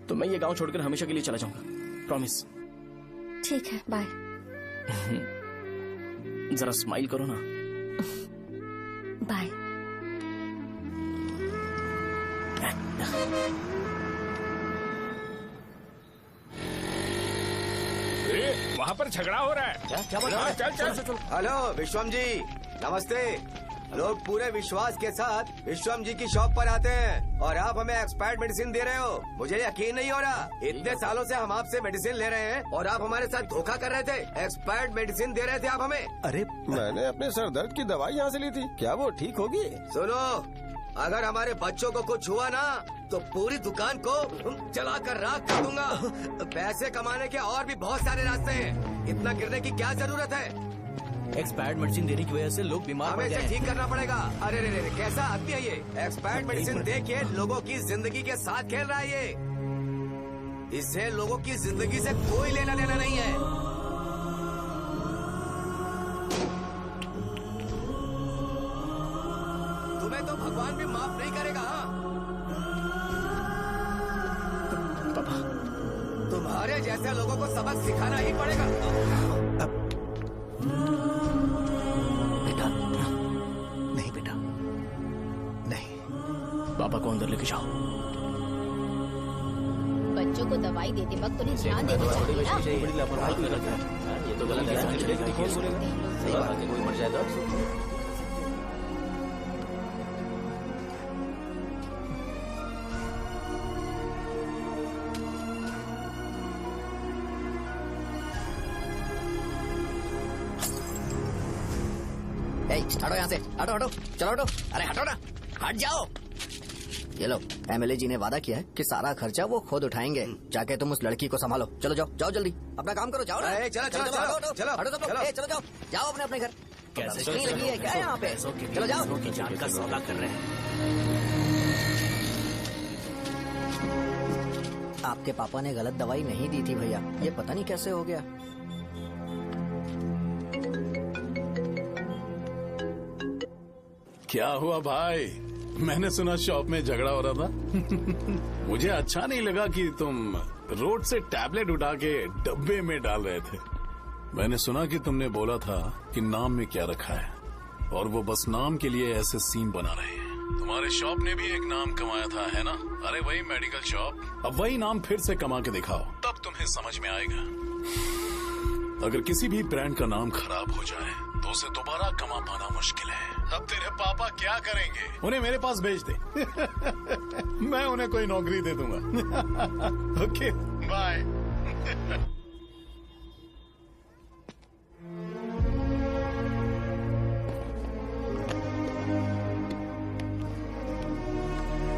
S1: तो मैं ये गांव छोड़कर हमेशा के लिए चला जाऊंगा, प्रॉमिस।
S13: ठीक है, बाय।
S1: जरा स्माइल करो ना।
S13: बाय।
S5: वहाँ पर झगड़ा हो रहा है।
S12: क्या बोल रहा है?
S5: चल।
S11: हेलो विश्वम जी, नमस्ते। लोग पूरे विश्वास के साथ विश्वम जी की शॉप पर आते हैं और आप हमें एक्सपायर्ड मेडिसिन दे रहे हो। मुझे यकीन नहीं हो रहा, इतने सालों से हम आपसे मेडिसिन ले रहे हैं और आप हमारे साथ धोखा कर रहे थे। एक्सपायर्ड मेडिसिन दे रहे थे आप हमें।
S10: अरे मैंने अपने सर दर्द की दवाई यहाँ से ली थी, क्या वो ठीक होगी?
S11: सुनो, अगर हमारे बच्चों को कुछ हुआ ना तो पूरी दुकान को जलाकर राख कर दूंगा। पैसे कमाने के और भी बहुत सारे रास्ते हैं, इतना गिरने की क्या जरूरत है?
S12: एक्सपायर्ड मेडिसिन देने की वजह से लोग बीमार पड़
S11: हमें
S12: गए
S11: इसे
S12: हैं।
S11: ठीक करना पड़ेगा। अरे रे, कैसा आदमी है ये? एक्सपायर्ड मेडिसिन दे के लोगों की जिंदगी के साथ खेल रहा है ये। इससे लोगों की जिंदगी से कोई लेना देना नहीं है। तुम्हें तो भगवान भी माफ नहीं करेगा।
S1: पापा,
S11: तुम्हारे जैसे लोगों को सबक सिखाना ही पड़ेगा।
S1: पापा को अंदर लेके जाओ।
S16: बच्चों को दवाई देते वक्त उन्हें ध्यान देना चाहिए ना।
S9: ये तो गलत है। कोई मर जाएगा।
S12: हटो यहाँ से, हटो, चलो हटो। अरे हटो ना, हट जाओ।
S17: ये लो, एमएलए जी ने वादा किया है कि सारा खर्चा वो खुद उठाएंगे। जाके तुम उस लड़की को संभालो। चलो जाओ, जाओ जल्दी, अपना काम करो, जाओ ना।
S11: चलो, चलो, चलो,
S17: चलो जाओ, जाओ अपने घर।
S12: कैसे
S17: नहीं लगी है क्या यहाँ पे? चलो जाओ।
S12: की जान का सौदा कर रहे हैं।
S17: आपके पापा ने गलत दवाई नहीं दी थी भैया, ये पता नहीं कैसे हो गया।
S15: क्या हुआ भाई? मैंने सुना शॉप में झगड़ा हो रहा था। मुझे अच्छा नहीं लगा कि तुम रोड से टैबलेट उठा के डब्बे में डाल रहे थे। मैंने सुना कि तुमने बोला था कि नाम में क्या रखा है, और वो बस नाम के लिए ऐसे सीन बना रहे हैं। तुम्हारे शॉप ने भी एक नाम कमाया था, है ना? अरे वही मेडिकल शॉप। अब वही नाम फिर से कमा के दिखाओ, तब तुम्हें समझ में आएगा। अगर किसी भी ब्रांड का नाम खराब हो जाए तो उसे दोबारा कमा पाना मुश्किल है। अब तेरे पापा क्या करेंगे? उन्हें मेरे पास भेज दे। मैं उन्हें कोई नौकरी दे दूंगा। Okay, bye.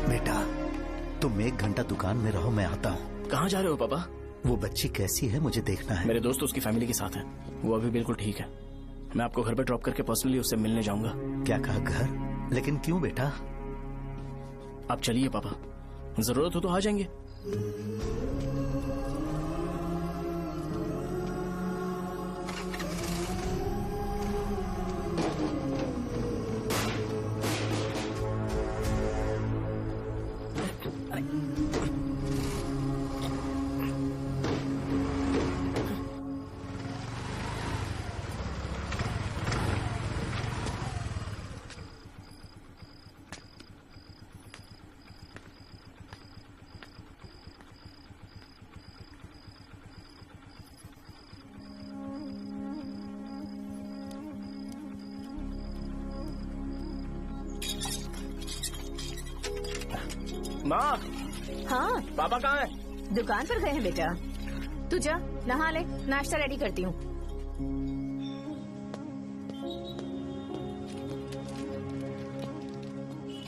S7: बेटा, तुम 1 घंटा दुकान में रहो, मैं आता हूँ।
S5: कहाँ जा रहे हो पापा?
S7: वो बच्ची कैसी है मुझे देखना है।
S5: मेरे दोस्त उसकी फैमिली के साथ हैं। वो अभी बिल्कुल ठीक है। मैं आपको घर पे ड्रॉप करके पर्सनली उससे मिलने जाऊंगा।
S7: क्या कहा, घर? लेकिन क्यों बेटा?
S5: आप चलिए पापा, जरूरत हो तो आ जाएंगे। माँ,
S4: हाँ
S5: पापा कहाँ हैं?
S4: दुकान पर गए हैं बेटा। तू जा नहा ले, नाश्ता रेडी करती हूँ।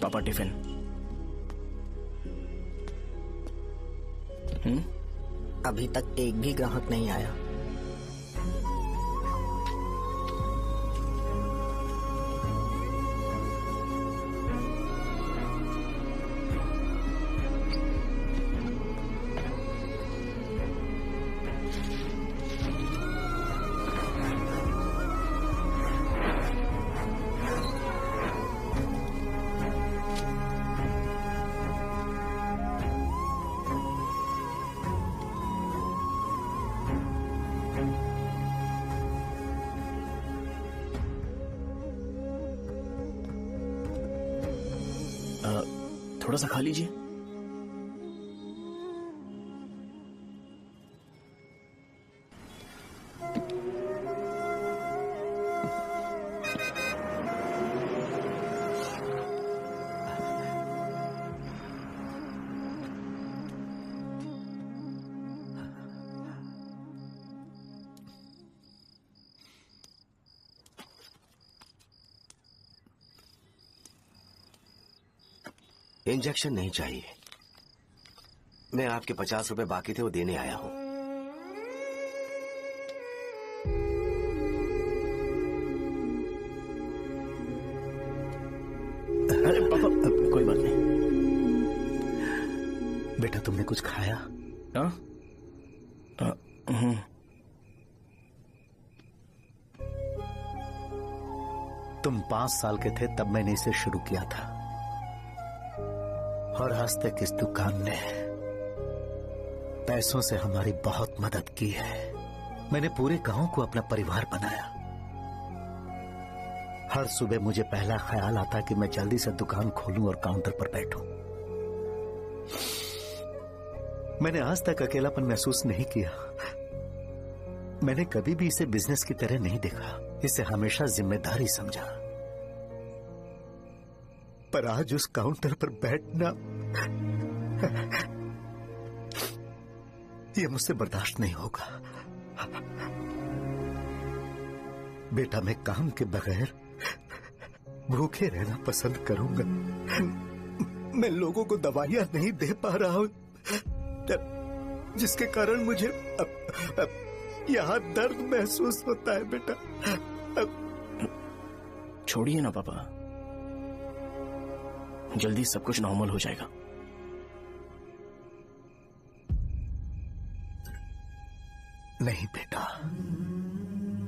S5: पापा टिफिन।
S17: अभी तक एक भी ग्राहक नहीं आया।
S5: थोड़ा सा खा लीजिए।
S11: इंजेक्शन नहीं चाहिए। मैं आपके 50 रुपए बाकी थे, वो देने आया हूं।
S5: अरे पापा, कोई बात नहीं।
S7: बेटा, तुमने कुछ खाया?
S5: हाँ?
S7: तुम 5 साल के थे तब मैंने इसे शुरू किया था, और आज तक इस दुकान ने पैसों से हमारी बहुत मदद की है। मैंने पूरे गांव को अपना परिवार बनाया। हर सुबह मुझे पहला ख्याल आता कि मैं जल्दी से दुकान खोलूं और काउंटर पर बैठूं। मैंने आज तक अकेलापन महसूस नहीं किया। मैंने कभी भी इसे बिजनेस की तरह नहीं देखा, इसे हमेशा जिम्मेदारी समझा। पर आज उस काउंटर पर बैठना ये मुझसे बर्दाश्त नहीं होगा। बेटा, मैं काम के बगैर भूखे रहना पसंद करूंगा।
S6: मैं लोगों को दवाइयां नहीं दे पा रहा हूँ, जिसके कारण मुझे यहाँ दर्द महसूस होता है बेटा।
S1: छोड़िए ना पापा, जल्दी सब कुछ नॉर्मल हो जाएगा।
S6: नहीं बेटा,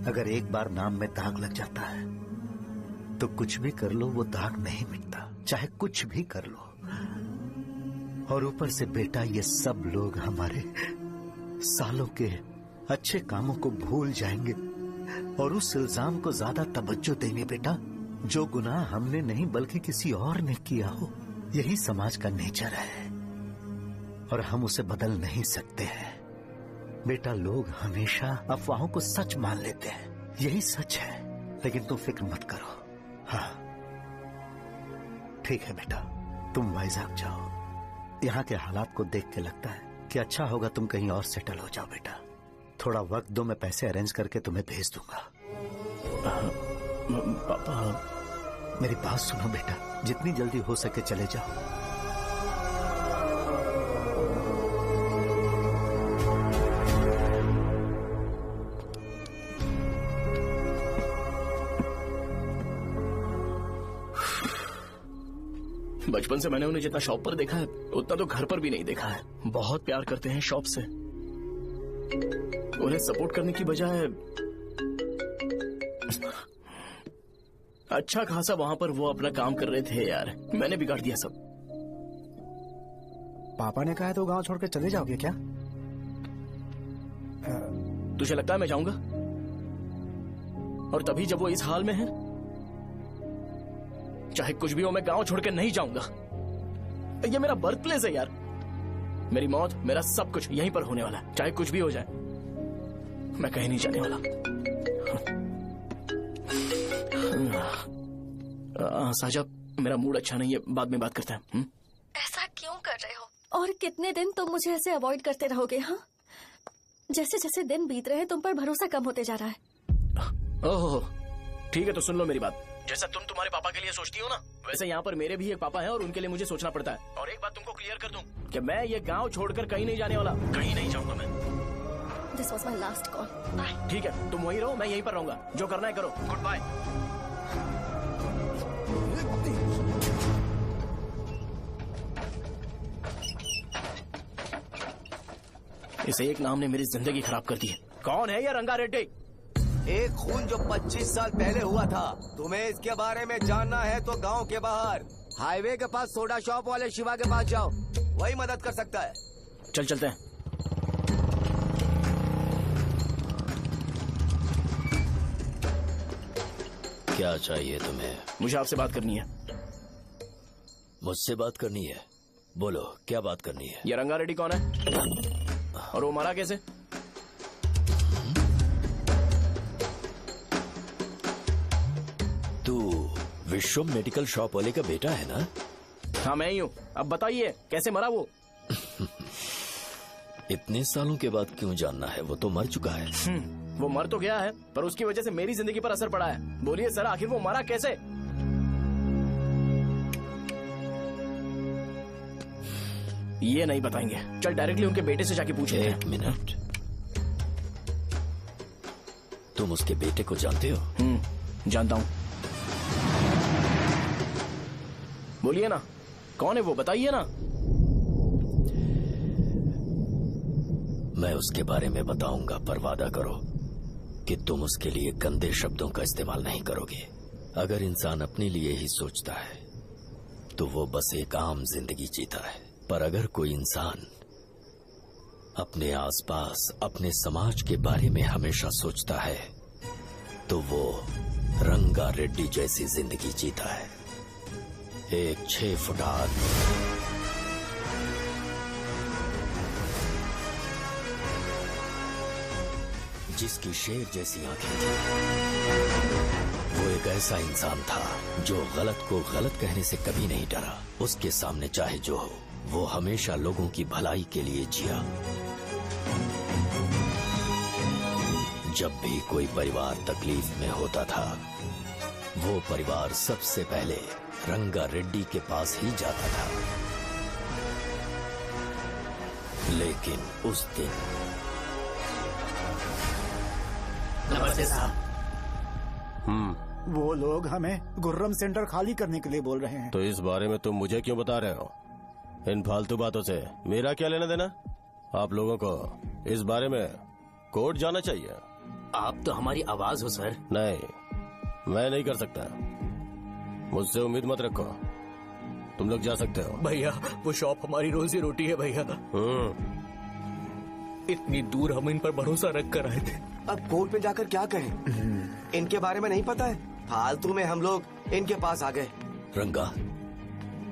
S6: अगर एक बार नाम में दाग लग जाता है तो कुछ भी कर लो वो दाग नहीं मिटता, चाहे कुछ भी कर लो। और ऊपर से बेटा ये सब लोग हमारे सालों के अच्छे कामों को भूल जाएंगे और उस इल्जाम को ज्यादा तवज्जो देंगे बेटा, जो गुनाह हमने नहीं बल्कि किसी और ने किया हो। यही समाज का नेचर है और हम उसे बदल नहीं सकते हैं बेटा। लोग हमेशा अफवाहों को सच मान लेते हैं, यही सच है। लेकिन तुम फिक्र मत करो। हाँ ठीक है बेटा, तुम वाइजैक जाओ। यहाँ के हालात को देख के लगता है कि अच्छा होगा तुम कहीं और सेटल हो जाओ बेटा। थोड़ा वक्त दो, मैं पैसे अरेंज करके तुम्हें भेज दूंगा।
S1: पापा
S6: मेरी बात सुनो बेटा, जितनी जल्दी हो सके चले जाओ।
S1: बचपन से मैंने उन्हें जितना शॉप पर देखा है उतना तो घर पर भी नहीं देखा है। बहुत प्यार करते हैं शॉप से। उन्हें सपोर्ट करने की बजाय अच्छा खासा वहां पर वो अपना काम कर रहे थे यार। मैंने बिगाड़ दिया सब।
S6: पापा ने कहा है तो गांव छोड़ के चले जाओगे क्या?
S1: तुझे लगता है मैं जाऊंगा? और तभी जब वो इस हाल में है, चाहे कुछ भी हो मैं गांव छोड़ के नहीं जाऊंगा। ये मेरा बर्थ प्लेस है यार। मेरी मौत, मेरा सब कुछ यहीं पर होने वाला है। चाहे कुछ भी हो जाए मैं कहीं नहीं जाने वाला। साजा, मेरा मूड अच्छा नहीं है, बाद में बात करते हैं।
S13: ऐसा क्यों कर रहे हो? और कितने दिन तुम मुझे ऐसे अवॉइड करते रहोगे? हाँ, जैसे जैसे दिन बीत रहे हैं तुम पर भरोसा कम होते जा रहा है।
S1: ओह ठीक है, तो सुन लो मेरी बात। जैसा तुम तुम्हारे पापा के लिए सोचती हो ना, वैसे यहाँ पर मेरे भी एक पापा हैं और उनके लिए मुझे सोचना पड़ता है। और एक बात तुमको क्लियर कर दूं कि मैं ये गांव छोड़कर कहीं नहीं जाने वाला, कहीं नहीं जाऊंगा मैं।
S13: This was my last call. Bye.
S1: ठीक है, तुम वहीं रहो, मैं यहीं पर रहूंगा। जो करना है करो। Goodbye. इस एक नाम ने मेरी जिंदगी खराब कर दी है। कौन है ये रंगा रेड्डी?
S11: एक खून जो 25 साल पहले हुआ था। तुम्हें इसके बारे में जानना है तो गांव के बाहर हाईवे के पास सोडा शॉप वाले शिवा के पास जाओ, वही मदद कर सकता है।
S1: चल चलते हैं।
S2: क्या चाहिए तुम्हें?
S1: मुझे आपसे बात करनी है।
S2: मुझसे बात करनी है? बोलो, क्या बात करनी है?
S1: ये रंगा रेड्डी कौन है और वो मरा कैसे?
S2: तू विश्वम मेडिकल शॉप वाले का बेटा है ना?
S1: हाँ मैं ही हूँ। अब बताइए कैसे मरा वो?
S2: इतने सालों के बाद क्यों जानना है? वो तो मर चुका है।
S1: वो मर तो गया है, पर उसकी वजह से मेरी जिंदगी पर असर पड़ा है। बोलिए सर, आखिर वो मरा कैसे? ये नहीं बताएंगे। चल डायरेक्टली उनके बेटे से जाके पूछे।
S2: एक मिनट, तुम उसके बेटे को जानते हो?
S1: जानता हूँ। बोलिए ना, कौन है वो? बताइए ना।
S2: मैं उसके बारे में बताऊंगा, पर वादा करो कि तुम उसके लिए गंदे शब्दों का इस्तेमाल नहीं करोगे। अगर इंसान अपने लिए ही सोचता है तो वो बस एक आम जिंदगी जीता है, पर अगर कोई इंसान अपने आसपास, अपने समाज के बारे में हमेशा सोचता है तो वो रंगा रेड्डी जैसी जिंदगी जीता है। एक 6 फुट आदमी, जिसकी शेर जैसी आंखें थी। वो एक ऐसा इंसान था जो गलत को गलत कहने से कभी नहीं डरा। उसके सामने चाहे जो हो, वो हमेशा लोगों की भलाई के लिए जिया। जब भी कोई परिवार तकलीफ में होता था, वो परिवार सबसे पहले रंगा रेड्डी के पास ही जाता था। लेकिन उस दिन
S12: नमस्ते साहब।
S18: वो लोग हमें गुर्रम सेंटर खाली करने के लिए बोल रहे हैं।
S10: तो इस बारे में तुम मुझे क्यों बता रहे हो? इन फालतू बातों से मेरा क्या लेना देना? आप लोगों को इस बारे में कोर्ट जाना चाहिए।
S12: आप तो हमारी आवाज हो सर।
S10: नहीं, मैं नहीं कर सकता। मुझसे उम्मीद मत रखो। तुम लोग जा सकते हो।
S14: भैया वो शॉप हमारी रोजी रोटी है भैया। इतनी दूर हम इन पर भरोसा रख कर आए थे।
S11: अब कोर्ट में जाकर क्या कहें? इनके बारे में नहीं पता है। फालतू में हम लोग इनके पास आ गए।
S2: रंगा,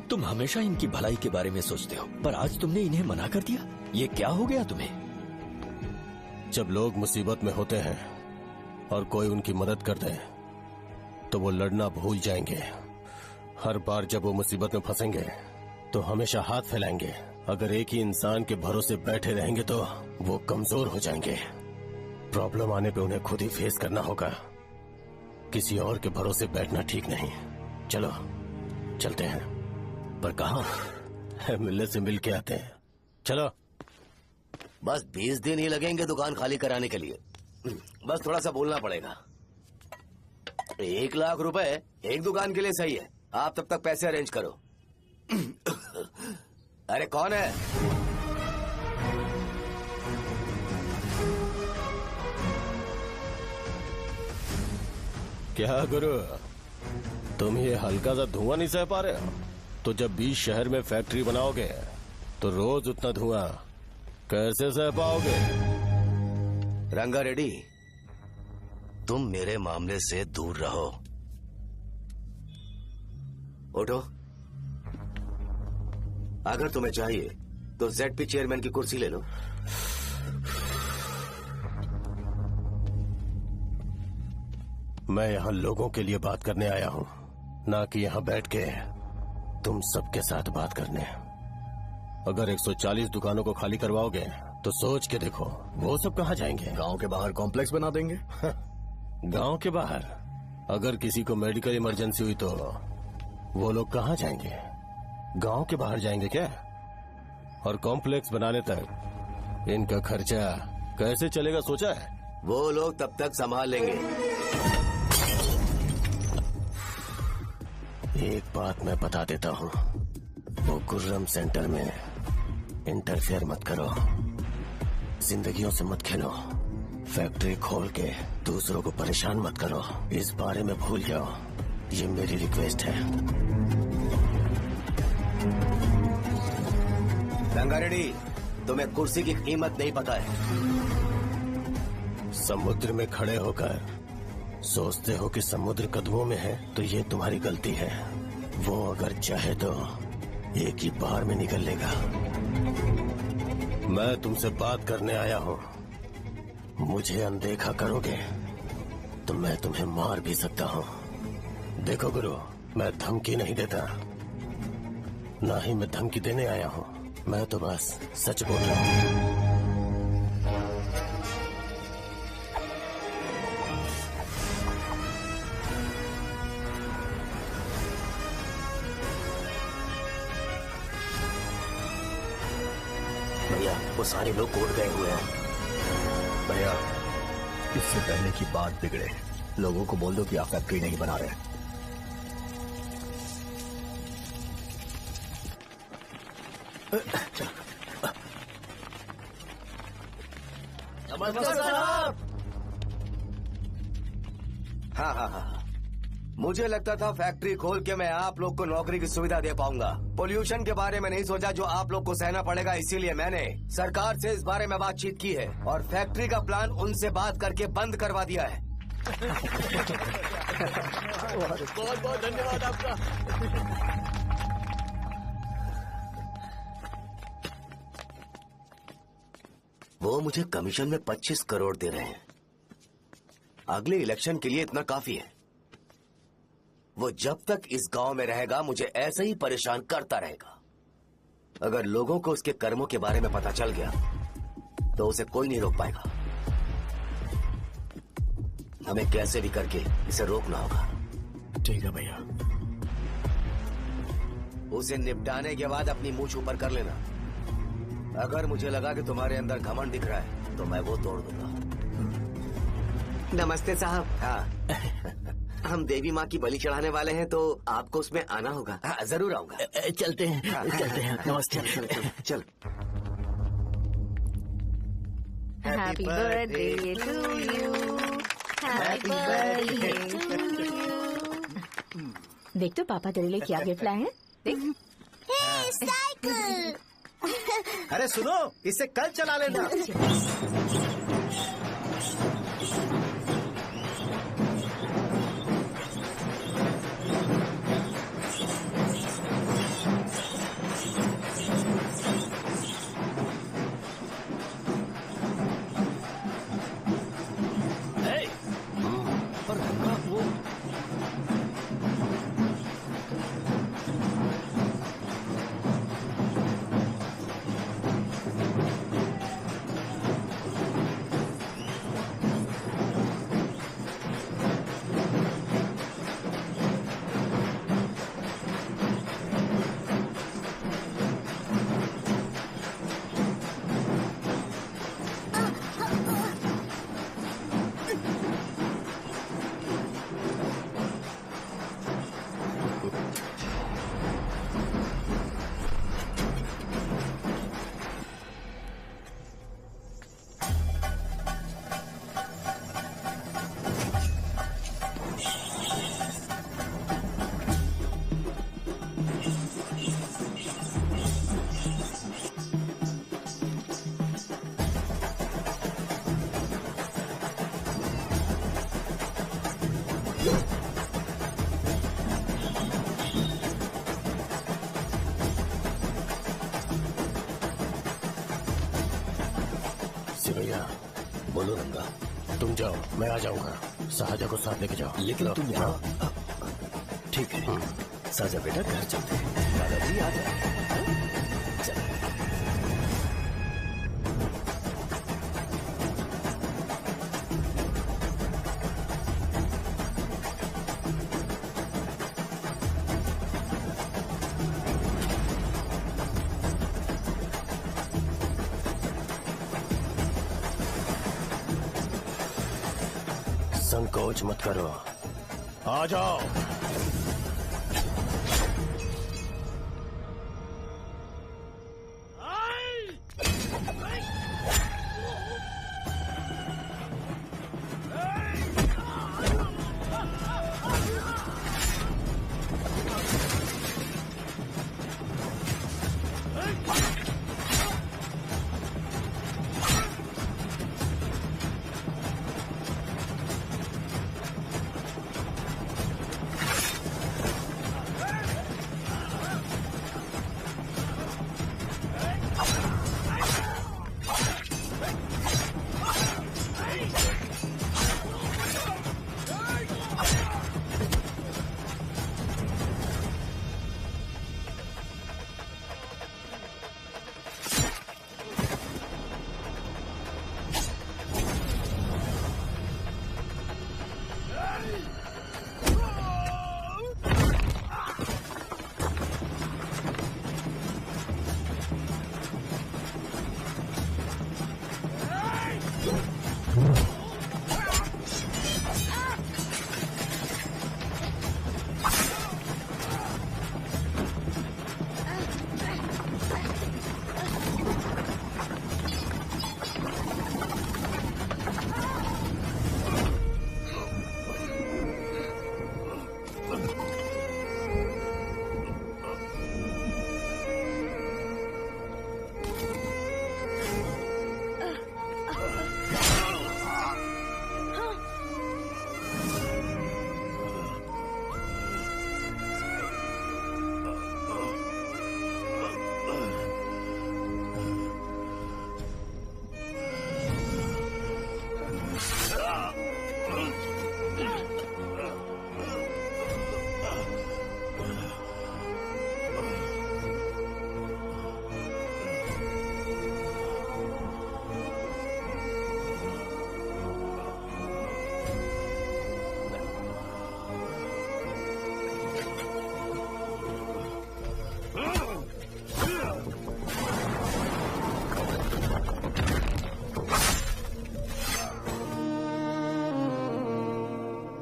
S2: तुम हमेशा इनकी भलाई के बारे में सोचते हो, पर आज तुमने इन्हें मना कर दिया। ये क्या हो गया तुम्हें?
S10: जब लोग मुसीबत में होते हैं और कोई उनकी मदद कर दे तो वो लड़ना भूल जाएंगे। हर बार जब वो मुसीबत में फंसेंगे तो हमेशा हाथ फैलाएंगे। अगर एक ही इंसान के भरोसे बैठे रहेंगे तो वो कमजोर हो जाएंगे। प्रॉब्लम आने पे उन्हें खुद ही फेस करना होगा। किसी और के भरोसे बैठना ठीक नहीं। चलो चलते हैं।
S2: पर कहाँ?
S10: मिलने से मिल के आते हैं। चलो।
S11: बस 20 दिन ही लगेंगे दुकान खाली कराने के लिए। बस थोड़ा सा बोलना पड़ेगा। 1 लाख रुपए एक दुकान के लिए सही है। आप तब तक पैसे अरेंज करो। अरे कौन है?
S10: क्या गुरु, तुम ये हल्का सा धुआं नहीं सह पा रहे हो? तो जब 20 शहर में फैक्ट्री बनाओगे तो रोज उतना धुआं कैसे सह पाओगे?
S11: रंगा रेड्डी, तुम मेरे मामले से दूर रहो। उठो। अगर तुम्हें चाहिए तो ZP चेयरमैन की कुर्सी ले लो।
S10: मैं यहाँ लोगों के लिए बात करने आया हूँ, ना कि यहाँ बैठ के तुम सबके साथ बात करने। अगर 140 दुकानों को खाली करवाओगे तो सोच के देखो वो सब कहाँ जाएंगे?
S12: गांव के बाहर कॉम्प्लेक्स बना देंगे।
S10: गांव के बाहर? अगर किसी को मेडिकल इमरजेंसी हुई तो वो लोग कहाँ जाएंगे? गांव के बाहर जाएंगे क्या? और कॉम्प्लेक्स बनाने तक इनका खर्चा कैसे चलेगा सोचा है?
S11: वो लोग तब तक संभाल लेंगे।
S10: एक बात मैं बता देता हूँ, वो गुर्रम सेंटर में इंटरफेयर मत करो। जिंदगियों से मत खेलो। फैक्ट्री खोल के दूसरों को परेशान मत करो। इस बारे में भूल जाओ। ये मेरी रिक्वेस्ट है।
S11: रंगा रेड्डी, तुम्हें कुर्सी की कीमत नहीं पता है।
S10: समुद्र में खड़े होकर सोचते हो कि समुद्र कदमों में है तो ये तुम्हारी गलती है। वो अगर चाहे तो एक ही बार में निकल लेगा। मैं तुमसे बात करने आया हूँ। मुझे अनदेखा करोगे तो मैं तुम्हें मार भी सकता हूँ। देखो गुरु, मैं धमकी नहीं देता, ना ही मैं धमकी देने आया हूँ। मैं तो बस सच बोल रहा हूँ।
S12: भैया वो सारे लोग कोर्ट गए हुए हैं। भैया इससे पहले की बात बिगड़े, लोगों को बोल दो कि आप फैक्ट्री नहीं बना रहे।
S11: हाँ। मुझे लगता था फैक्ट्री खोल के मैं आप लोग को नौकरी की सुविधा दे पाऊंगा। पोल्यूशन के बारे में नहीं सोचा जो आप लोग को सहना पड़ेगा, इसीलिए मैंने सरकार से इस बारे में बातचीत की है और फैक्ट्री का प्लान उनसे बात करके बंद करवा दिया है।
S14: बहुत बहुत धन्यवाद आपका।
S11: वो मुझे कमीशन में 25 करोड़ दे रहे हैं। अगले इलेक्शन के लिए इतना काफी है। वो जब तक इस गांव में रहेगा मुझे ऐसे ही परेशान करता रहेगा। अगर लोगों को उसके कर्मों के बारे में पता चल गया तो उसे कोई नहीं रोक पाएगा। हमें कैसे भी करके इसे रोकना होगा।
S12: ठीक है भैया।
S11: उसे निपटाने के बाद अपनी मूंछ ऊपर कर लेना। अगर मुझे लगा कि तुम्हारे अंदर घमंड दिख रहा है तो मैं वो तोड़ दूंगा। नमस्ते साहब। हाँ हम देवी माँ की बलि चढ़ाने वाले हैं तो आपको उसमें आना होगा। हाँ जरूर आऊंगा।
S12: चलते हैं चलते हैं। नमस्ते।
S11: चल।
S4: Happy birthday to you, happy birthday to you. देख तो पापा तेरे लिए क्या गिफ्ट लाए हैं। देख
S3: साइकिल।
S7: अरे सुनो, इसे कल चला लेना।
S10: सिवैया बोलो रंगा, तुम जाओ मैं आ जाऊंगा। साहजा को साथ लेके जाओ।
S2: लेकिन तुम यहाँ। ठीक है साजा बेटा, घर चलते हैं। दादाजी आ जाए। चलो।
S10: संकोच मत करो, आ जाओ।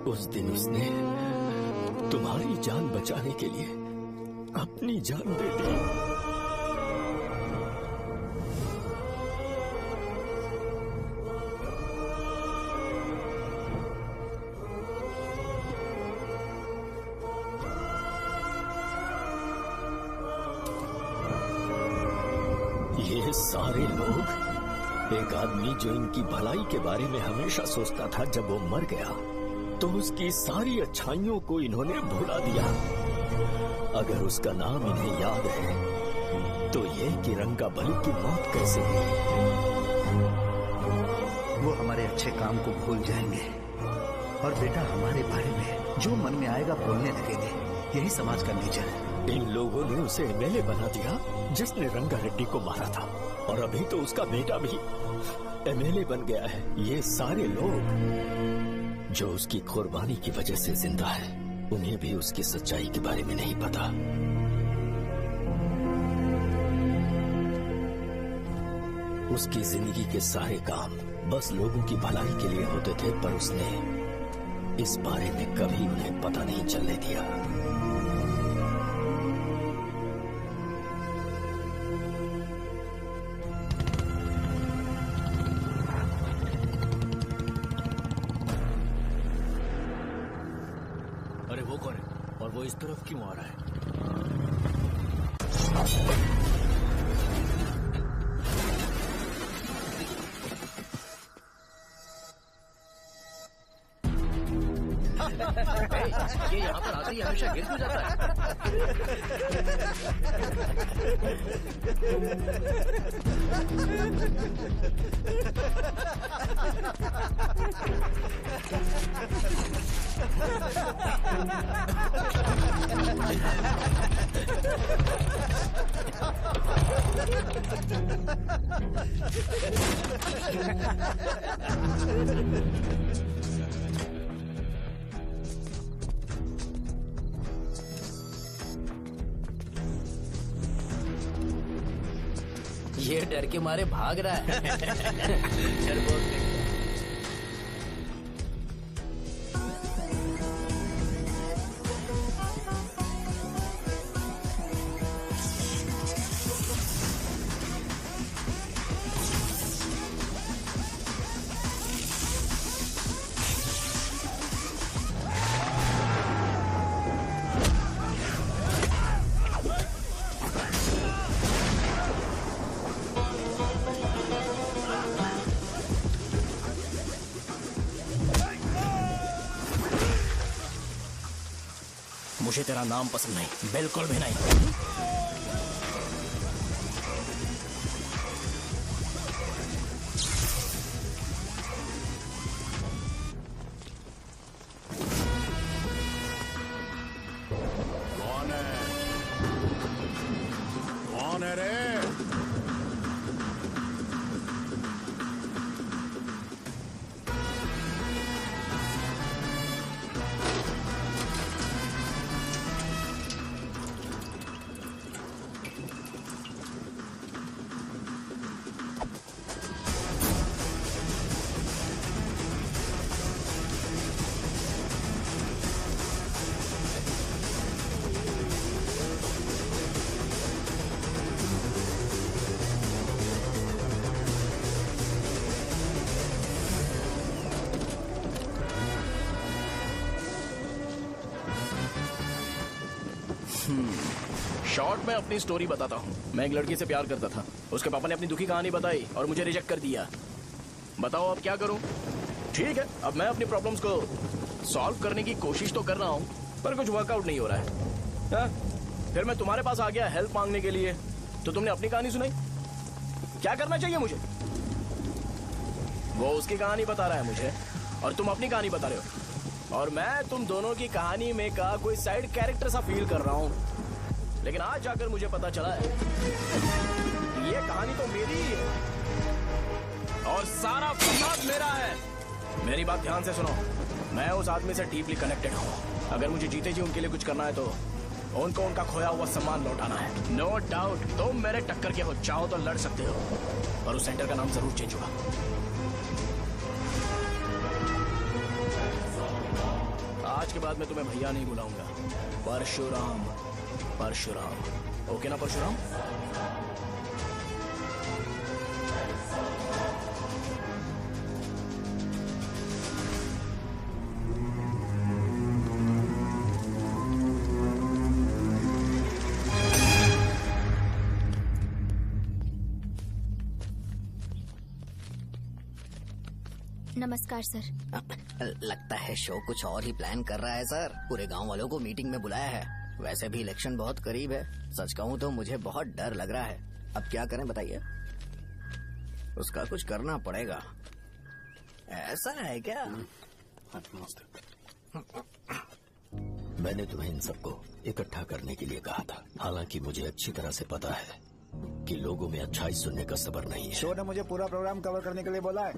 S2: उस दिन उसने तुम्हारी जान बचाने के लिए अपनी जान दे दी। ये सारे लोग, एक आदमी जो इनकी भलाई के बारे में हमेशा सोचता था, जब वो मर गया तो उसकी सारी अच्छाइयों को इन्होंने भुला दिया। अगर उसका नाम इन्हें याद है तो ये कि रंगाबली की मौत कैसे हुई।
S6: वो हमारे अच्छे काम को भूल जाएंगे और बेटा हमारे बारे में जो मन में आएगा बोलने लगेंगे। यही समाज का नेचर है।
S2: इन लोगों ने उसे एमएलए बना दिया जिसने रंगा रेड्डी को मारा था, और अभी तो उसका बेटा भी एमएलए बन गया है। ये सारे लोग जो उसकी कुर्बानी की वजह से जिंदा है, उन्हें भी उसकी सच्चाई के बारे में नहीं पता। उसकी जिंदगी के सारे काम बस लोगों की भलाई के लिए होते थे, पर उसने इस बारे में कभी उन्हें पता नहीं चलने दिया।
S12: अरे वो कौन है और वो इस तरफ क्यों आ रहा है?
S14: ये यहाँ पर आते ही हमेशा गिर क्यों जाता है?
S9: ये डर के मारे भाग रहा है। डरपोक नहीं।
S1: मुझे तेरा नाम पसंद नहीं, बिल्कुल भी नहीं।
S15: कौन है? कौन है रे?
S1: शॉर्ट में अपनी स्टोरी बताता हूँ। मैं एक लड़की से प्यार करता था। उसके पापा ने अपनी दुखी कहानी बताई और मुझे रिजेक्ट कर दिया। बताओ अब क्या करूँ? ठीक है, अब मैं अपनी प्रॉब्लम्स को सॉल्व करने की कोशिश तो कर रहा हूँ, पर कुछ वर्कआउट नहीं हो रहा है। हा? फिर मैं तुम्हारे पास आ गया हेल्प मांगने के लिए, तो तुमने अपनी कहानी सुनाई। क्या करना चाहिए मुझे? वो उसकी कहानी बता रहा है मुझे, और तुम अपनी कहानी बता रहे हो, और मैं तुम दोनों की कहानी में का कोई साइड कैरेक्टर सा फील कर रहा हूँ। लेकिन आज जाकर मुझे पता चला है ये कहानी तो मेरी ही है और सारा फसाद मेरा है। मेरी बात ध्यान से सुनो, मैं उस आदमी से डीपली कनेक्टेड हूँ। अगर मुझे जीते जी उनके लिए कुछ करना है तो उनको उनका खोया हुआ सम्मान लौटाना है। नो डाउट तुम मेरे टक्कर के हो, चाहो तो लड़ सकते हो, पर उस सेंटर का नाम जरूर चेंज होगा। आज के बाद मैं तुम्हें भैया नहीं बुलाऊंगा, परशुराम। परशुराम, ओके ना परशुराम?
S13: नमस्कार सर।
S17: लगता है शो कुछ और ही प्लान कर रहा है सर। पूरे गांव वालों को मीटिंग में बुलाया है। वैसे भी इलेक्शन बहुत करीब है। सच कहूँ तो मुझे बहुत डर लग रहा है। अब क्या करें बताइए? उसका कुछ करना पड़ेगा। ऐसा है क्या?
S2: मैंने तुम्हें इन सबको इकट्ठा करने के लिए कहा था। हालांकि मुझे अच्छी तरह से पता है कि लोगों में अच्छाई सुनने का सब्र नहीं है।
S18: शो ने मुझे पूरा प्रोग्राम कवर करने के लिए बोला है।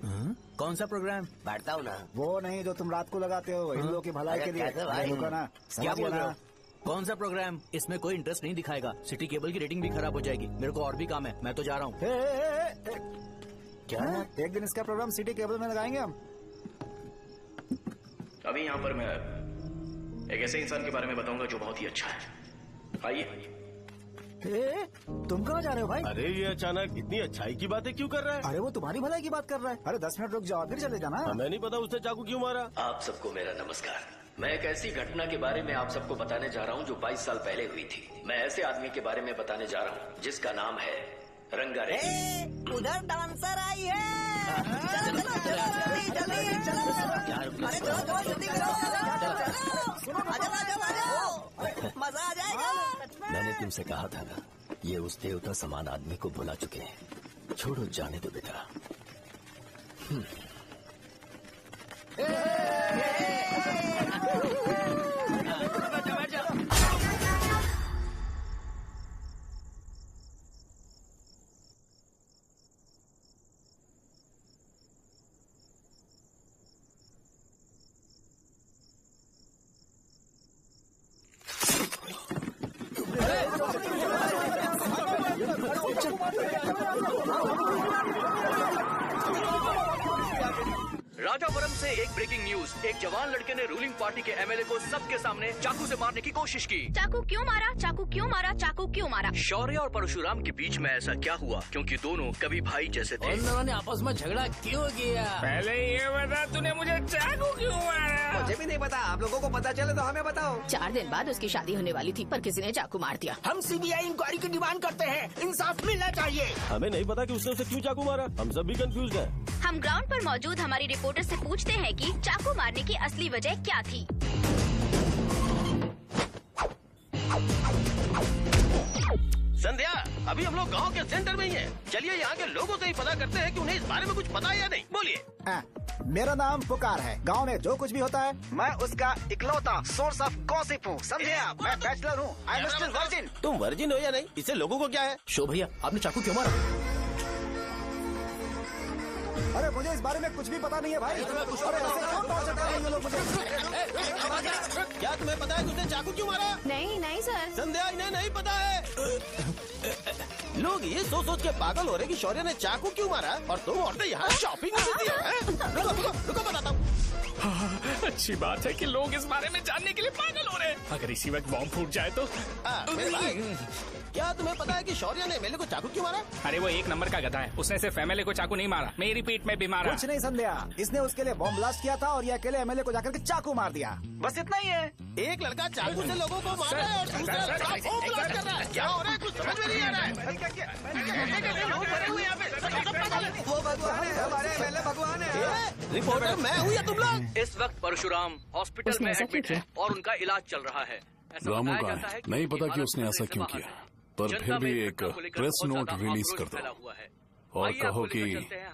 S12: कौन सा प्रोग्राम?
S11: बैठता हूँ ना।
S18: वो नहीं जो तुम रात को लगाते हो इन लोगों की भलाई के लिए।
S12: क्या बोल रहे हो? कौन सा प्रोग्राम? इसमें कोई इंटरेस्ट नहीं दिखाएगा। सिटी केबल की रेटिंग भी खराब हो जाएगी। मेरे को और भी काम है, मैं तो जा रहा हूँ।
S18: क्या? एक दिन इसका प्रोग्राम सिटी केबल में लगाएंगे हम।
S1: अभी यहाँ पर मैं एक ऐसे इंसान के बारे में बताऊंगा जो बहुत ही अच्छा है। आइए।
S18: तुम कहाँ जा रहे हो भाई?
S8: अरे ये अचानक इतनी अच्छाई की बातें क्यों कर रहा है?
S18: अरे वो तुम्हारी भलाई की बात कर रहा है। अरे 10 मिनट रुक जाओ फिर चले जाना।
S8: हमें नहीं पता उसने चाकू क्यों मारा।
S2: आप सबको मेरा नमस्कार। मैं एक ऐसी घटना के बारे में आप सबको बताने जा रहा हूँ जो 22 साल पहले हुई थी। मैं ऐसे आदमी के बारे में बताने जा रहा हूँ जिसका नाम है रंगारेड्डी।
S3: उधर डांसर आई है। चलो जल्दी मजा आ जाएगा।
S2: मैंने तुमसे कहा था ना, ये उस देवता समान आदमी को भुला चुके हैं। छोड़ो, जाने दो बेटा।
S14: राजापुरम से एक ब्रेकिंग न्यूज। एक जवान लड़के ने रूलिंग पार्टी के एमएलए को सबके सामने चाकू से मारने की कोशिश की।
S16: चाकू क्यों मारा? चाकू क्यों मारा? चाकू क्यों मारा?
S14: शौर्य और परशुराम के बीच में ऐसा क्या हुआ? क्योंकि दोनों कभी भाई जैसे थे।
S9: उन दोनों ने आपस में झगड़ा क्यों किया?
S5: पहले ये बता, तूने मुझे चाकू क्यों मारा?
S11: मुझे भी नहीं पता। आप लोगों को पता चले तो हमें बताओ।
S4: 4 दिन बाद उसकी शादी होने वाली थी पर किसी ने चाकू मार दिया।
S12: हम सीबीआई इंक्वायरी की डिमांड करते हैं। इंसाफ मिलना चाहिए।
S8: हमें नहीं पता कि उसने उसे क्यों चाकू मारा। हम सब भी कंफ्यूज हैं।
S16: हम ग्राउंड पर मौजूद हमारी रिपोर्टर से पूछते हैं कि चाकू मारने की असली वजह क्या थी।
S8: संध्या, अभी हम लोग गांव के सेंटर में ही हैं। चलिए यहाँ के लोगों से ही पता करते हैं कि उन्हें इस बारे में कुछ पता है या नहीं। बोलिए।
S18: मेरा नाम पुकार है। गांव में जो कुछ भी होता है मैं उसका इकलौता सोर्स ऑफ गॉसिप हूँ। समझे आप? मैं बैचलर हूँ। I am still virgin.
S8: तुम वर्जिन हो या नहीं, इससे लोगों को क्या है?
S1: शो भैया, आपने चाकू क्यों मारा?
S18: अरे मुझे इस बारे में कुछ भी पता नहीं है भाई। अरे ऐसे क्यों टॉर्चर कर रहे हैं ये लोग मुझे?
S8: क्या तुम्हें पता है कि उसने चाकू क्यों मारा?
S4: नहीं नहीं सर।
S8: संध्या, इन्हें नहीं पता है। लोग ये सोच सोच के पागल हो रहे कि शौर्य ने चाकू क्यों मारा और तुम औरतें यहाँ शॉपिंग में बिजी हो। रुको बताता हूँ।
S5: अच्छी बात है कि लोग इस बारे में जानने के लिए पागल हो रहे हैं। अगर इसी वक्त बॉम्ब फूट जाए तो?
S8: मेरे भाई, क्या तुम्हें पता है कि शौर्य ने एमएलए को चाकू क्यों मारा?
S5: अरे वो एक नंबर का गधा है। उसने सिर्फ एमएलए को चाकू नहीं मारा, मेरी पीठ में भी मारा।
S18: कुछ नहीं संध्या, इसने उसके लिए बॉम्ब ब्लास्ट किया था और ये अकेले एमएलए को जाकर के चाकू मार दिया। बस इतना ही है।
S8: एक लड़का चाकू से लोगों को मार रहा है और दूसरा लड़का बॉम्ब ब्लास्ट कर रहा है। क्या हो रहा है? कुछ समझ में नहीं आ रहा है। लोग भरे हुए यहाँ पे।
S11: वो भगवान है, हमारे एमएलए भगवान है।
S8: रिपोर्टर मैं हूँ या तुम लोग?
S14: इस वक्त परशुराम हॉस्पिटल में एडमिट है और उनका इलाज चल रहा है।
S15: रामू का है, नहीं पता कि उसने ऐसा क्यों किया, पर फिर भी एक प्रेस नोट रिलीज कर दो और कहो कि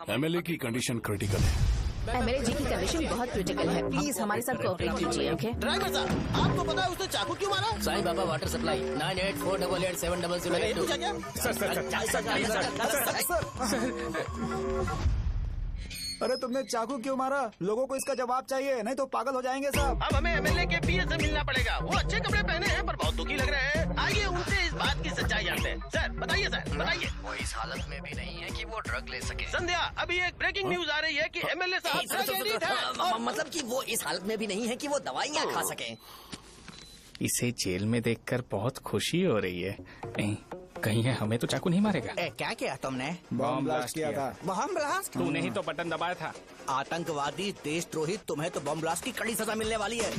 S15: एमएलए की कंडीशन क्रिटिकल है।
S4: एमएलए जी की कंडीशन बहुत क्रिटिकल है। प्लीज हमारे साथ कोऑपरेट कीजिए। ओके
S8: ड्राइवर साहब, आपको पता है उसने चाकू क्यों मारा?
S9: Sai Baba water supply 9848870082।
S18: अरे तुमने चाकू क्यों मारा? लोगों को इसका जवाब चाहिए, नहीं तो पागल हो जाएंगे सब।
S8: अब हमें एमएलए के पीए से मिलना पड़ेगा। वो अच्छे कपड़े पहने हैं पर बहुत दुखी लग रहे हैं। आइए उनसे इस बात की सच्चाई जानते हैं। सर बताइए, सर बताइए।
S17: वो इस हालत में भी नहीं है कि वो ड्रग ले सके।
S8: संध्या, अभी एक ब्रेकिंग न्यूज आ रही है कि एमएलए साहब ड्रग एडिक्ट हैं और
S17: मतलब कि वो इस हालत में भी नहीं है कि वो दवाइयाँ खा सके।
S5: इसे जेल में देखकर बहुत खुशी हो रही है। नहीं, कहीं है हमें तो चाकू नहीं मारेगा।
S12: क्या किया तुमने?
S18: बॉम्ब ब्लास्ट किया था।
S12: Bomb blast?
S5: तूने ही तो बटन दबाया था।
S12: आतंकवादी, देशद्रोही, तुम्हें तो बॉम्ब ब्लास्ट की कड़ी सजा मिलने वाली है।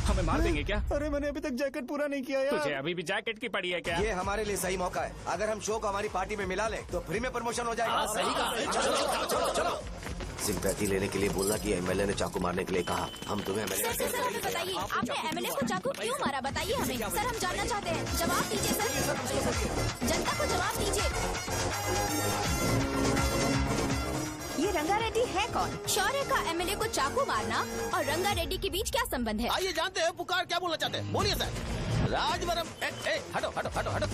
S5: हमें मार देंगे क्या?
S18: अरे मैंने अभी तक जैकेट पूरा नहीं किया यार।
S5: तुझे अभी भी जैकेट की पड़ी है क्या?
S11: ये हमारे लिए सही मौका है। अगर हम शो को हमारी पार्टी में मिला ले तो फ्री में प्रमोशन हो जाएगा।
S17: सही कहा।
S11: चलो चलो। सिंपैथी लेने के लिए बोलना कि एमएलए ने चाकू मारने के लिए कहा। हम तुम्हें
S16: सर हमें बताइए, आपने एमएलए को चाकू क्यों मारा? बताइए हमें। सर हम जानना चाहते हैं, जवाब दीजिए सर। जनता को जवाब दीजिए।
S4: ये रंगा रेड्डी है कौन?
S16: शौर्य का एमएलए को चाकू मारना और रंगा रेड्डी के बीच क्या संबंध है?
S8: आइए जानते हैं पुकार क्या बोलना चाहते हैं। बोलिए सर। राजवरम हटो हटो हटो हटो।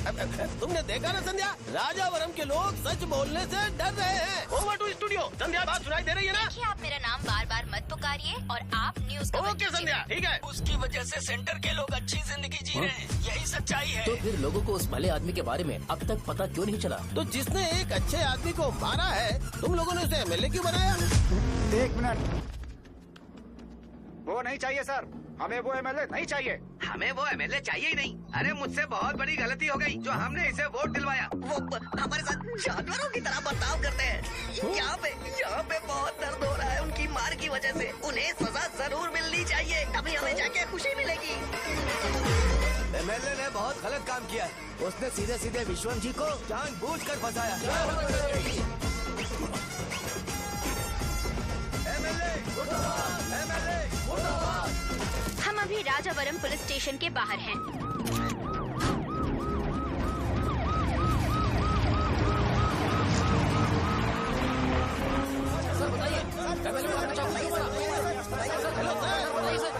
S8: तुमने देखा ना संध्या, राजावरम के लोग सच बोलने से डर रहे हैं। Over to studio. संध्या बात सुनाई दे रही है ना?
S16: देखिए, आप मेरा नाम बार बार मत पुकारिए और आप न्यूज का
S8: ओके संध्या, ठीक है।
S17: उसकी वजह से सेंटर के लोग अच्छी जिंदगी जी रहे हैं, यही सच्चाई है।
S9: तो फिर लोगों को उस भले आदमी के बारे में अब तक पता क्यों नहीं चला?
S8: तो जिसने एक अच्छे आदमी को मारा है, तुम लोगों ने उसे एमएलए क्यों बनाया?
S18: 1 मिनट। वो नहीं चाहिए सर, हमें वो एमएलए नहीं चाहिए।
S11: हमें वो एमएलए चाहिए ही नहीं। अरे मुझसे बहुत बड़ी गलती हो गई जो हमने इसे वोट दिलवाया।
S17: वो हमारे साथ जानवरों की तरह बर्ताव करते हैं। यहाँ पे बहुत दर्द हो रहा है उनकी मार की वजह से। उन्हें सजा जरूर मिलनी चाहिए, तभी हमें जाके खुशी मिलेगी।
S11: एमएलए ने बहुत गलत काम किया है। उसने सीधे सीधे विश्वम जी को जानबूझकर फंसाया।
S16: हम अभी राजावरम पुलिस स्टेशन के बाहर हैं।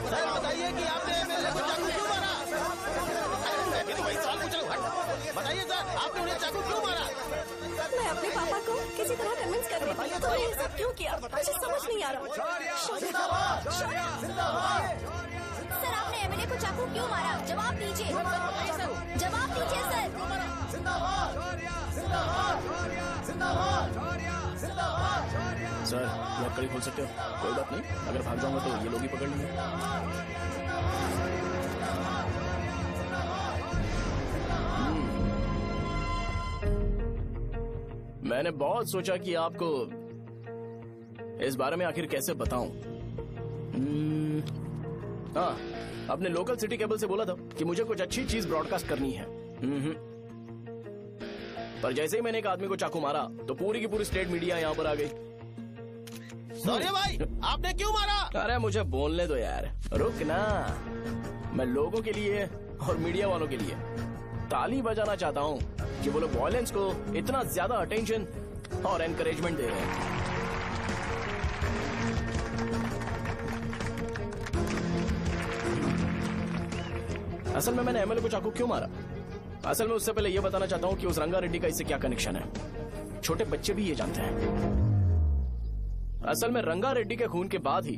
S8: सर बताइए कि आपने एमएलए को चाकू क्यों मारा? मैं तो वही सवाल पूछ रहा हूँ। बताइए सर, आपने उन्हें चाकू क्यों मारा?
S13: मैं अपने पापा को किसी तरह कन्विंस कर रही थी। तो ये सब क्यों किया मुझे समझ नहीं आ रहा।
S16: सर आपने एमएलए को चाकू क्यों मारा? जवाब दीजिए। जवाब दीजिए
S1: सर, लॉक कड़ी खोल सकते हो? कोई बात नहीं, अगर भाग जाऊंगा तो ये लोग ही पकड़ लेंगे। मैंने बहुत सोचा कि आपको इस बारे में आखिर कैसे बताऊं। हाँ, अपने लोकल सिटी केबल से बोला था कि मुझे कुछ अच्छी चीज ब्रॉडकास्ट करनी है। पर जैसे ही मैंने एक आदमी को चाकू मारा तो पूरी की पूरी स्टेट मीडिया यहाँ पर आ गई।
S8: सॉरी भाई, आपने क्यों मारा?
S1: अरे मुझे बोलने दो यार, रुक ना। मैं लोगों के लिए और मीडिया वालों के लिए ताली बजाना चाहता हूँ कि वो लोग वायलेंस को इतना ज्यादा अटेंशन और एनकरेजमेंट दे रहे हैं। असल में मैंने एमएलए को चाकू क्यों मारा? असल में उससे पहले यह बताना चाहता हूँ कि उस रंगा रेड्डी का इससे क्या कनेक्शन है। छोटे बच्चे भी ये जानते हैं। असल में रंगा रेड्डी के खून के बाद ही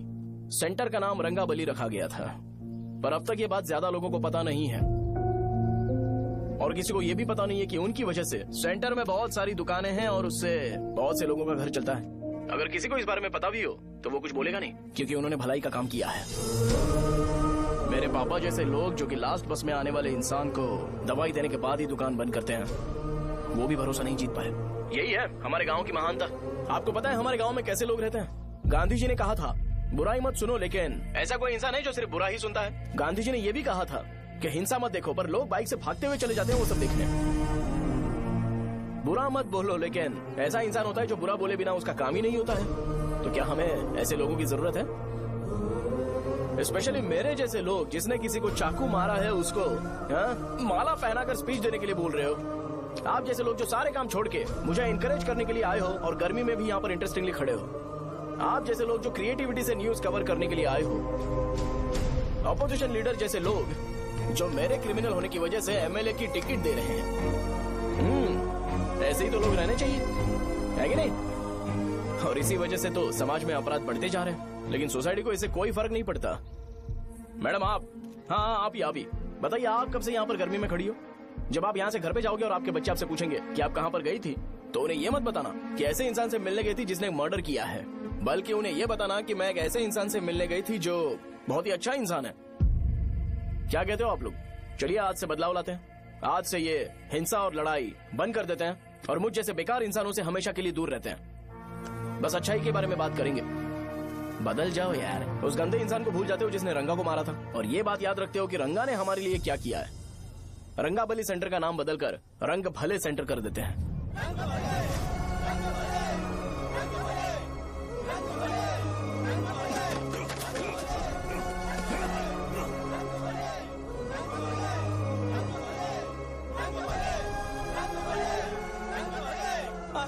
S1: सेंटर का नाम रंगाबली रखा गया था, पर अब तक ये बात ज्यादा लोगों को पता नहीं है और किसी को ये भी पता नहीं है कि उनकी वजह से सेंटर में बहुत सारी दुकानें हैं और उससे बहुत से लोगों का घर चलता है। अगर किसी को इस बारे में पता भी हो तो वो कुछ बोलेगा नहीं, क्योंकि उन्होंने भलाई का काम किया है। मेरे पापा जैसे लोग जो कि लास्ट बस में आने वाले इंसान को दवाई देने के बाद ही दुकान बंद करते हैं, वो भी भरोसा नहीं जीत पाए। यही है हमारे गांव की महानता। आपको पता है हमारे गांव में कैसे लोग रहते हैं? गांधी जी ने कहा था बुराई मत सुनो, लेकिन ऐसा कोई इंसान है जो सिर्फ बुरा ही सुनता है। गांधी जी ने यह भी कहा था कि हिंसा मत देखो, पर लोग बाइक से भागते हुए चले जाते हैं वो सब देखने। बुरा मत बोलो, लेकिन ऐसा इंसान होता है जो बुरा बोले बिना उसका काम ही नहीं होता है। तो क्या हमें ऐसे लोगों की जरूरत है? स्पेशली मेरे जैसे लोग जिसने किसी को चाकू मारा है उसको माला पहनाकर स्पीच देने के लिए बोल रहे हो। आप जैसे लोग जो सारे काम छोड़ के मुझे इंकरेज करने के लिए आए हो और गर्मी में भी यहाँ पर इंटरेस्टिंगली खड़े हो। आप जैसे लोग जो क्रिएटिविटी से न्यूज कवर करने के लिए आए हो। ऑपोजिशन लीडर जैसे लोग जो मेरे क्रिमिनल होने की वजह से एमएलए की टिकट दे रहे हैं। ऐसे ही तो लोग रहने चाहिए, है कि नहीं? और इसी वजह से तो समाज में अपराध बढ़ते जा रहे हैं, लेकिन सोसाइटी को इससे कोई फर्क नहीं पड़ता। मैडम आप, हाँ आप ही बताइए आप कब से यहाँ पर गर्मी में खड़ी हो? जब आप यहाँ से घर पे जाओगे और आपके बच्चे आपसे पूछेंगे कि आप कहाँ पर गई थी, तो उन्हें ये मत बताना कि ऐसे इंसान से मिलने गई थी जिसने मर्डर किया है, बल्कि उन्हें ये बताना कि मैं एक ऐसे इंसान से मिलने गई थी जो बहुत ही अच्छा इंसान है। क्या कहते हो आप लोग? चलिए आज से बदलाव लाते हैं। आज से ये हिंसा और लड़ाई बंद कर देते हैं और मुझ जैसे बेकार इंसानों से हमेशा के लिए दूर रहते हैं। बस अच्छाई के बारे में बात करेंगे। बदल जाओ यार, उस गंदे इंसान को भूल जाते हो जिसने रंगा को मारा था, और ये बात याद रखते हो कि रंगा ने हमारे लिए क्या किया है। रंगाबली सेंटर का नाम बदलकर रंग भले सेंटर कर देते हैं।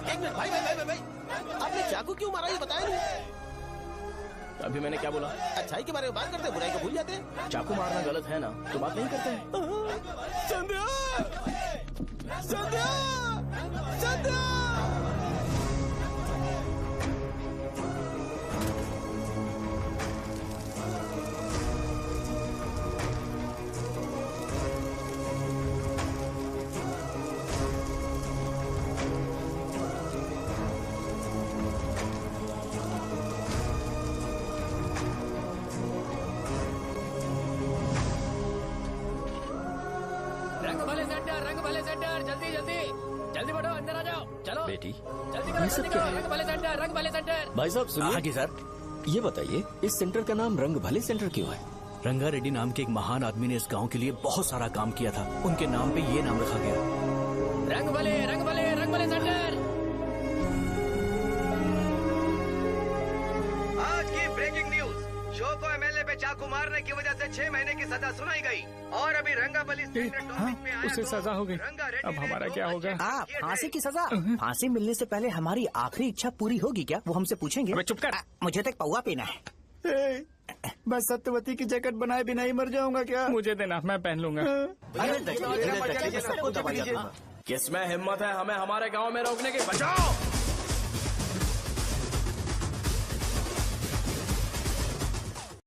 S8: एक मिनट भाई भाई भाई भाई, आपने चाकू क्यों मारा ये बताया नहीं?
S1: अभी मैंने क्या बोला?
S8: अच्छाई के बारे में बात करते हैं, बुराई को भूल जाते हैं।
S1: चाकू मारना गलत है ना, तो बात नहीं करते हैं।
S8: संध्या! संध्या! संध्या!
S5: रंग भले सेंटर, जल्दी जल्दी जल्दी बढ़ो, अंदर आ जाओ। चलो
S2: बेटी,
S5: जल्दी करो, जल्दी करो। रंग भले सेंटर, रंग भले सेंटर।
S2: भाई साहब सुनिए।
S12: हाँ जी सर।
S2: ये बताइए इस सेंटर का नाम रंग भले सेंटर क्यों है?
S12: रंगा रेड्डी नाम के एक महान आदमी ने इस गांव के लिए बहुत सारा काम किया था, उनके नाम पे ये नाम रखा गया।
S5: रंग भले सेंटर।
S11: आज की ब्रेकिंग न्यूज, शो को एमएलए पे चाकू मारने की वजह से 6 महीने की सजा सुनाई गई और अभी रंगाबली
S5: उसे सजा हो गई। अब हमारा क्या होगा?
S12: फांसी की सजा? फांसी मिलने से पहले हमारी आखिरी इच्छा पूरी होगी क्या, वो हमसे पूछेंगे?
S5: अबे चुप कर।
S12: मुझे तो एक पौवा पीना है। बस सत्यवती की जैकेट बनाए बिना ही मर जाऊंगा क्या?
S5: मुझे देना, मैं पहन लूंगा।
S12: सबको दबाइए।
S1: किसमें हिम्मत है हमें हमारे गांव में रोकने की? बचाओ!